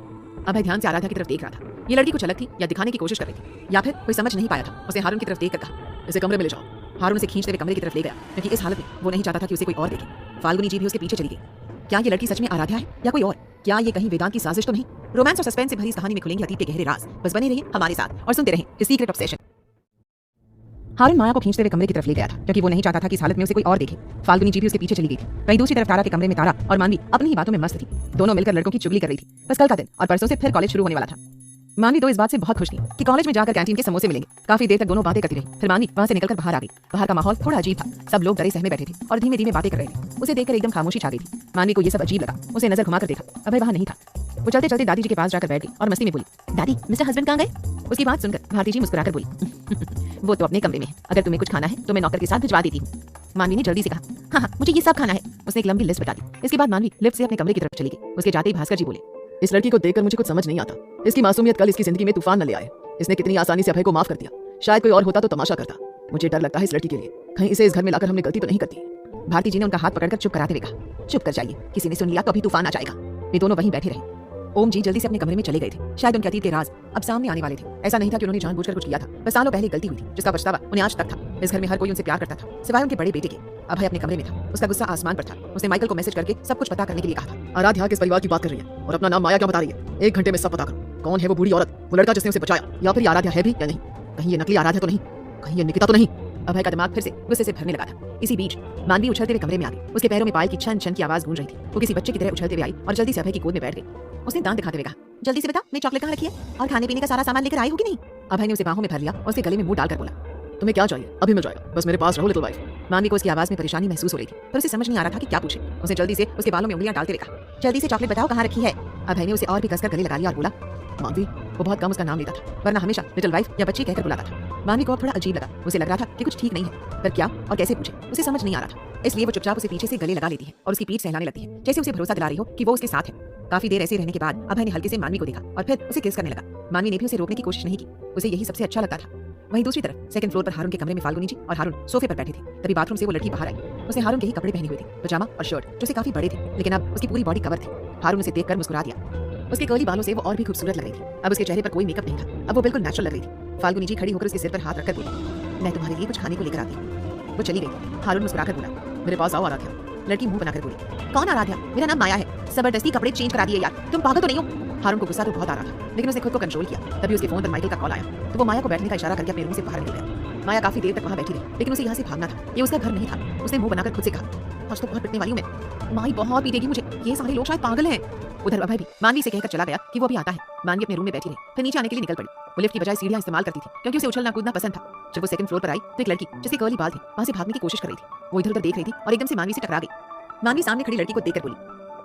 अभय ध्यान से आराध्या की तरफ देख रहा था। ये लड़की कुछ अलग थी या दिखाने की कोशिश कर रही थी, या फिर कोई समझ नहीं पाया था। उसने हारून की तरफ देखकर कहा, इसे कमरे में ले जाओ। हारून उसे खींचते हुए कमरे की तरफ ले गया, क्योंकि इस हालत में वो नहीं चाहता था कि उसे कोई और देखे। फाल्गुनी जी भी उसके पीछे चली गई। क्या ये लड़की सच में आराध्या है या कोई और? क्या ये कहीं वेदांत की साजिश तो नहीं? रोमांस और सस्पेंस से भरी इस कहानी में खुलेंगे अतीत के गहरे राज। बस बने रहिए हमारे साथ और सुनते रहें सीक्रेट ऑब्सेशन। हारून माया को खींचते हुए कमरे की तरफ ले गया था, क्योंकि वो नहीं चाहता था कि इस हालत में उसे कोई और देखे। फाल्गुनी जी भी उसके पीछे चली गई थी। वहीं दूसरी तरफ तारा के कमरे में तारा और मानवी अपनी ही बातों में मस्त थी। दोनों मिलकर लड़कों की चुगली कर रही थी। बस कल का दिन और परसों से फिर कॉलेज शुरू होने वाला था। मानवी तो इस बात से बहुत खुश थी कि कॉलेज में जाकर कैंटीन के समोसे मिलेंगे। काफी देर तक दोनों बातें करती रही। फिर मानवी वहां से निकलकर बाहर आ गई। बाहर का माहौल थोड़ा अजीब था। सब लोग डरे सहमे बैठे थे और धीमे धीमे बातें कर रहे थे। उसे देखकर एकदम खामोशी छा गई थी। मानवी को ये सब अजीब लगा। उसे नजर घुमाकर देखा, अभय वहां नहीं था। वो चलते चलते दादी जी के पास जाकर बैठ गई और मस्ती में बोली, दादी मिस्टर हस्बैंड कहाँ गए? उसकी बात सुनकर भारती जी मुस्कुराकर बोली, वो तो अपने कमरे में है, अगर तुम्हें कुछ खाना है तो मैं नौकर के साथ भिजवा देती हूँ। मानवी ने जल्दी से कहा, हाँ हाँ मुझे ये सब खाना है। उसने एक लंबी लिस्ट बता दी। इसके बाद मानवी लिफ्ट से अपने कमरे की तरफ चली गई। उसके जाते ही भास्कर जी बोले, इस लड़की को देखकर मुझे कुछ समझ नहीं आता। इसकी मासूमियत कल इसकी जिंदगी में तूफान न ले आए। इसने कितनी आसानी से अभय को माफ कर दिया। शायद कोई और होता तो तमाशा करता। मुझे डर लगता है इस लड़की के लिए, कहीं इसे इस घर में लाकर हमने गलती तो नहीं करती। भारती जी ने उनका हाथ पकड़कर चुप कराते हुए कहा, चुप कर जाइए, किसी ने सुन लिया तो अभी तूफान आ जाएगा। वे दोनों वहीं बैठे रहे। ओम जी जल्दी से अपने कमरे में चले गए थे। शायद उनके अतीत के राज अब सामने आने वाले थे। ऐसा नहीं था कि उन्होंने जानबूझकर कुछ किया था, बस सालों पहले गलती हुई थी जिसका पछतावा उन्हें आज तक था। इस घर में हर कोई उनसे प्यार करता था, सिवाय उनके बड़े बेटे के। अभय अपने कमरे में था। उसका गुस्सा आसमान पर था। उसने माइकल को मैसेज करके सब कुछ पता करने के लिए कहा था। आराध्या किस परिवार की बात कर रही है और अपना नाम माया क्या बता रही है? 1 घंटे में सब पता करो। कौन है वो बूढ़ी औरत, वो लड़का जिसने उसे बचाया, या फिर ये आराध्या है भी या नहीं? कहीं ये नकली आराध्या तो नहीं, कहीं ये निकिता तो नहीं? अभय का दिमाग फिर से गुस्से से भरने लगा था। इसी बीच मानवी उछलते हुए कमरे में आ गई। उसके पैरों में पायल की छन छन की आवाज गूंज रही थी। वो किसी बच्चे की तरह उछलते हुए आई और जल्दी से अभय की गोद में बैठ गई। उसने दांत दिखाते हुए कहा, जल्दी से बता मेरी चॉकलेट कहाँ रखी है और खाने पीने का सारा सामान लेकर आई होगी नहीं? अभय ने उसे बाहों में भर लिया और उसके गले में मुंह डालकर बोला, तुम्हें क्या चाहिए? अभी मिल जाएगा, बस मेरे पास रहो लिटिल वाइफ। मानवी को उसकी आवाज में परेशानी महसूस हो रही थी, पर उसे समझ नहीं आ रहा था कि क्या पूछे। उसने जल्दी से उसके बालों में उंगलियां डालते हुए कहा, जल्दी से चॉकलेट बताओ कहाँ रखी है? अभय ने उसे और भी कसकर गले लगा लिया और बोला, मानवी। वो बहुत कम उसका नाम लेता था, वरना हमेशा लिटिल वाइफ या बच्ची कहकर बुलाता था। मानवी को अब थोड़ा अजीब लगा। उसे लग रहा था कि कुछ ठीक नहीं है, पर क्या और कैसे पूछे उसे समझ नहीं आ रहा था। इसलिए वो चुपचाप उसे पीछे से गले लगा लेती है और उसकी पीठ सहलाने लगती है, जैसे उसे भरोसा दिला रही हो कि वो उसके साथ है। काफी देर ऐसे रहने के बाद अभय ने हल्के से मानवी को देखा और फिर उसे किस करने लगा। मानवी ने भी उसे रोकने की कोशिश नहीं की। उसे यही सबसे अच्छा लगता था। वहीं दूसरी तरफ सेकंड फ्लोर पर हारून के कमरे में फाल्गुनी जी और हारून सोफे पर बैठे थे। तभी बाथरूम से वो लड़की बाहर आई। उसने हारून के ही कपड़े पहने हुए थे, पजामा और शर्ट, जो उसे काफी बड़े थे, लेकिन अब उसकी पूरी बॉडी कवर थी। हारून उसे देखकर मुस्कुरा दिया। उसके कर्ली बालों से वो और भी खूबसूरत लग रही थी। अब उसके चेहरे पर कोई मेकअप नहीं था। अब वो बिल्कुल नेचुरल लग रही थी। फाल्गुनी जी खड़ी होकर उसके सिर पर हाथ रखकर बोली, मैं तुम्हारे लिए कुछ खाने को लेकर आती हूँ। वो चली गई। हारून मुस्कुराकर बोला, मेरे पास आओ आराध्या। लड़की मुंह बनाकर बोली, कौन आराध्या? मेरा नाम माया है। जबरदस्ती कपड़े चेंज करा दिए यार, तुम पागल तो नहीं हो? हारून को गुस्सा तो बहुत आ रहा था, लेकिन उसने खुद को कंट्रोल किया। तभी उसके फोन पर माइकल का कॉल आया तो वो माया को बैठने का इशारा करके अपने रूम से बाहर निकल गया। माया काफी देर तक वहां बैठी रही, लेकिन उसे यहाँ से भागना था। ये उसका घर नहीं था। उसने मुंह बनाकर खुद से कहा, आज तो बहुत पिटने वाली हूँ मैं, माई बहुत पीटेगी मुझे, ये सारे लोग शायद पागल हैं। उधर अभय भी मानवी से कहकर चला गया कि वो अभी आता है। मानवी अपने रूम में बैठी रही, फिर नीचे आने के लिए निकल पड़ी। वो लिफ्ट की बजाय सीढ़ियां इस्तेमाल करती थी क्योंकि उसे उछलना कूदना पसंद था। जब वो सेकंड फ्लोर पर आई तो एक लड़की जिसके कर्ली बाल थे वहां से भागने की कोशिश कर रही थी। वो इधर उधर देख रही थी और एकदम से मानवी से टकरा गई। मानवी सामने खड़ी लड़की को देखकर बोली,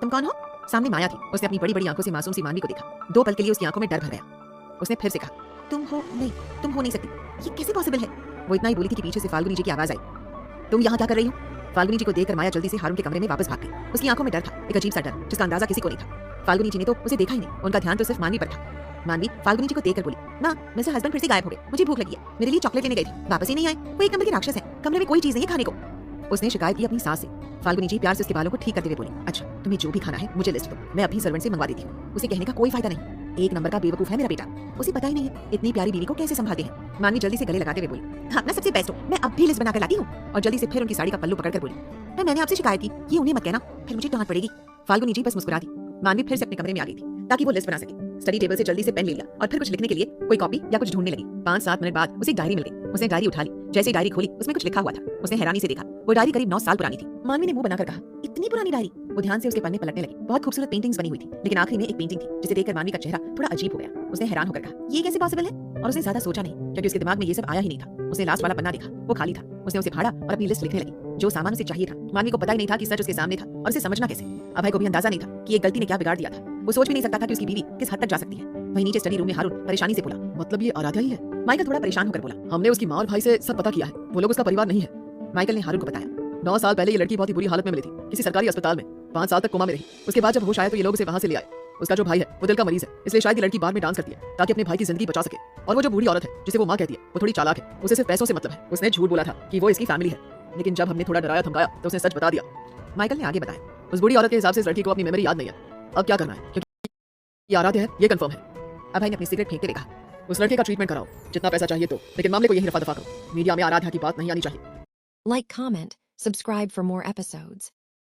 तुम कौन हो? सामने माया थी। उसने अपनी बड़ी बड़ी आंखों से मासूम सी मानवी को देखा। 2 पल के लिए उसकी आंखों में डर भर गया। उसने फिर से कहा, तुम हो नहीं, तुम हो नहीं सकती, ये कैसे पॉसिबल है? वो इतना ही बोली थी कि पीछे से फाल्गुनी जी की आवाज आई, तुम यहाँ क्या कर रही हो? फाल्गुनी जी को देखकर माया जल्दी से हारून के कमरे में वापस भाग गई। उसकी आंखों में डर था, एक अजीब सा डर जिसका अंदाजा किसी को नहीं था। फाल्गुनी जी ने तो उसे देखा ही नहीं, उनका ध्यान तो सिर्फ मानवी पर था। मानवी फाल्गुनी जी को देखकर बोली, माँ मिस्टर हस्बैंड फिर से गायब हो गए, मुझे भूख लगी है, मेरे लिए चॉकलेट लेने गई थी, वापस ही नहीं आए। वो एक नंबर के राक्षस है, कमरे में कोई चीज नहीं है खाने को। उसने शिकायत की अपनी सास से। फाल्गुनी जी प्यार से उसके बालों को ठीक करते हुए बोली, अच्छा तुम्हें जो भी खाना है मुझे लिस्ट दो, मैं अभी सर्वेंट से मंगवा देती हूँ। उसे कहने का कोई फायदा नहीं, एक नंबर का बेवकूफ है मेरा बेटा, उसे पता ही नहीं है इतनी प्यारी बीवी को कैसे संभालते हैं। मानवी जल्दी से गले लगाते हुए बोली, हाँ ना सबसे बेस्ट हो, मैं अब भी लिस्ट बनाकर लाती हूँ। और जल्दी से फिर उनकी साड़ी का पल्लू पकड़कर बोली, मैंने आपसे शिकायत की, ये उन्हें मत कहना, फिर मुझे डांट पड़ेगी। फाल्गुनी जी बस मुस्कुरा दी। मानवी फिर से अपने कमरे में आ गई थी ताकि वो लिस्ट बना सके। स्टडी टेबल से जल्दी से पेन ले लिया और फिर कुछ लिखने के लिए कोई कॉपी या कुछ ढूंढने लगी। 5-7 मिनट बाद उसे एक डायरी मिल गई। उसने डायरी उठा ली। जैसे डायरी खोली उसमें कुछ लिखा हुआ था। उसने हैरानी से देखा, वो डायरी करीब 9 साल पुरानी थी। मानवी ने मुंह बनाकर कहा, इतनी पुरानी डायरी? वो ध्यान से उसके पन्ने पलटने लगी। बहुत खूबसूरत पेंटिंग्स बनी हुई थी, लेकिन आखिरी में एक पेंटिंग थी जिसे देखकर मानवी का चेहरा थोड़ा अजीब हो गया। उसने हैरान होकर कहा, ये कैसे पॉसिबल है? और उसने ज्यादा सोचा नहीं क्योंकि उसके दिमाग में ये सब आया ही नहीं था। उसने लास्ट वाला पन्ना देखा, वो खाली था। उसने उसे फाड़ा और अपनी लिस्ट लिखने लगी, जो सामान उसे चाहिए था। मानवी को पता ही नहीं था कि सच उसके सामने था और उसे समझना कैसे। अभय को भी अंदाजा नहीं था कि ये गलती ने क्या बिगाड़ दिया था। वो सोच भी नहीं सकता था कि उसकी बीवी किस हद तक जा सकती है। वहीं नीचे स्टडी रूम में हारून परेशानी से बोला, मतलब ये आराध्या ही है? माइकल थोड़ा परेशान होकर बोला, हमने उसकी माँ और भाई से सब पता किया है, वो लोग उसका परिवार नहीं है। माइकल ने हारून को बताया, 9 साल पहले ये लड़की बहुत ही बुरी हालत में मिली थी, किसी सरकारी अस्पताल में। 5 साल तक कोमा में रही। उसके बाद जब होश आया तो ये लोग उसे वहां से ले आए। उसका जो भाई है वो दिल का मरीज है, इसलिए शायद ये लड़की बार में डांस करती है ताकि अपने भाई की जिंदगी बचा सके। और वो जो बूढ़ी औरत है जिसे वो माँ कहती है, वो थोड़ी चालाक है, उसे सिर्फ पैसों से मतलब है। उसने झूठ बोला था कि वो इसकी फैमिली है, लेकिन जब हमने थोड़ा डराया धमकाया तो उसने सच बता दिया। माइकल ने आगे बताया, उस बूढ़ी औरत के हिसाब से इस लड़की को अपनी मेमोरी याद नहीं है। अब क्या करना है, क्योंकि ये आराध्या है ये कंफर्म है। अभय ने अपनी सिगरेट फेंकते हुए कहा, उस लड़के का ट्रीटमेंट कराओ, जितना पैसा चाहिए तो, लेकिन मामले को यही रफा दफा करो। मीडिया में आराध्या की बात नहीं आनी चाहिए। Like, comment, subscribe for more episodes.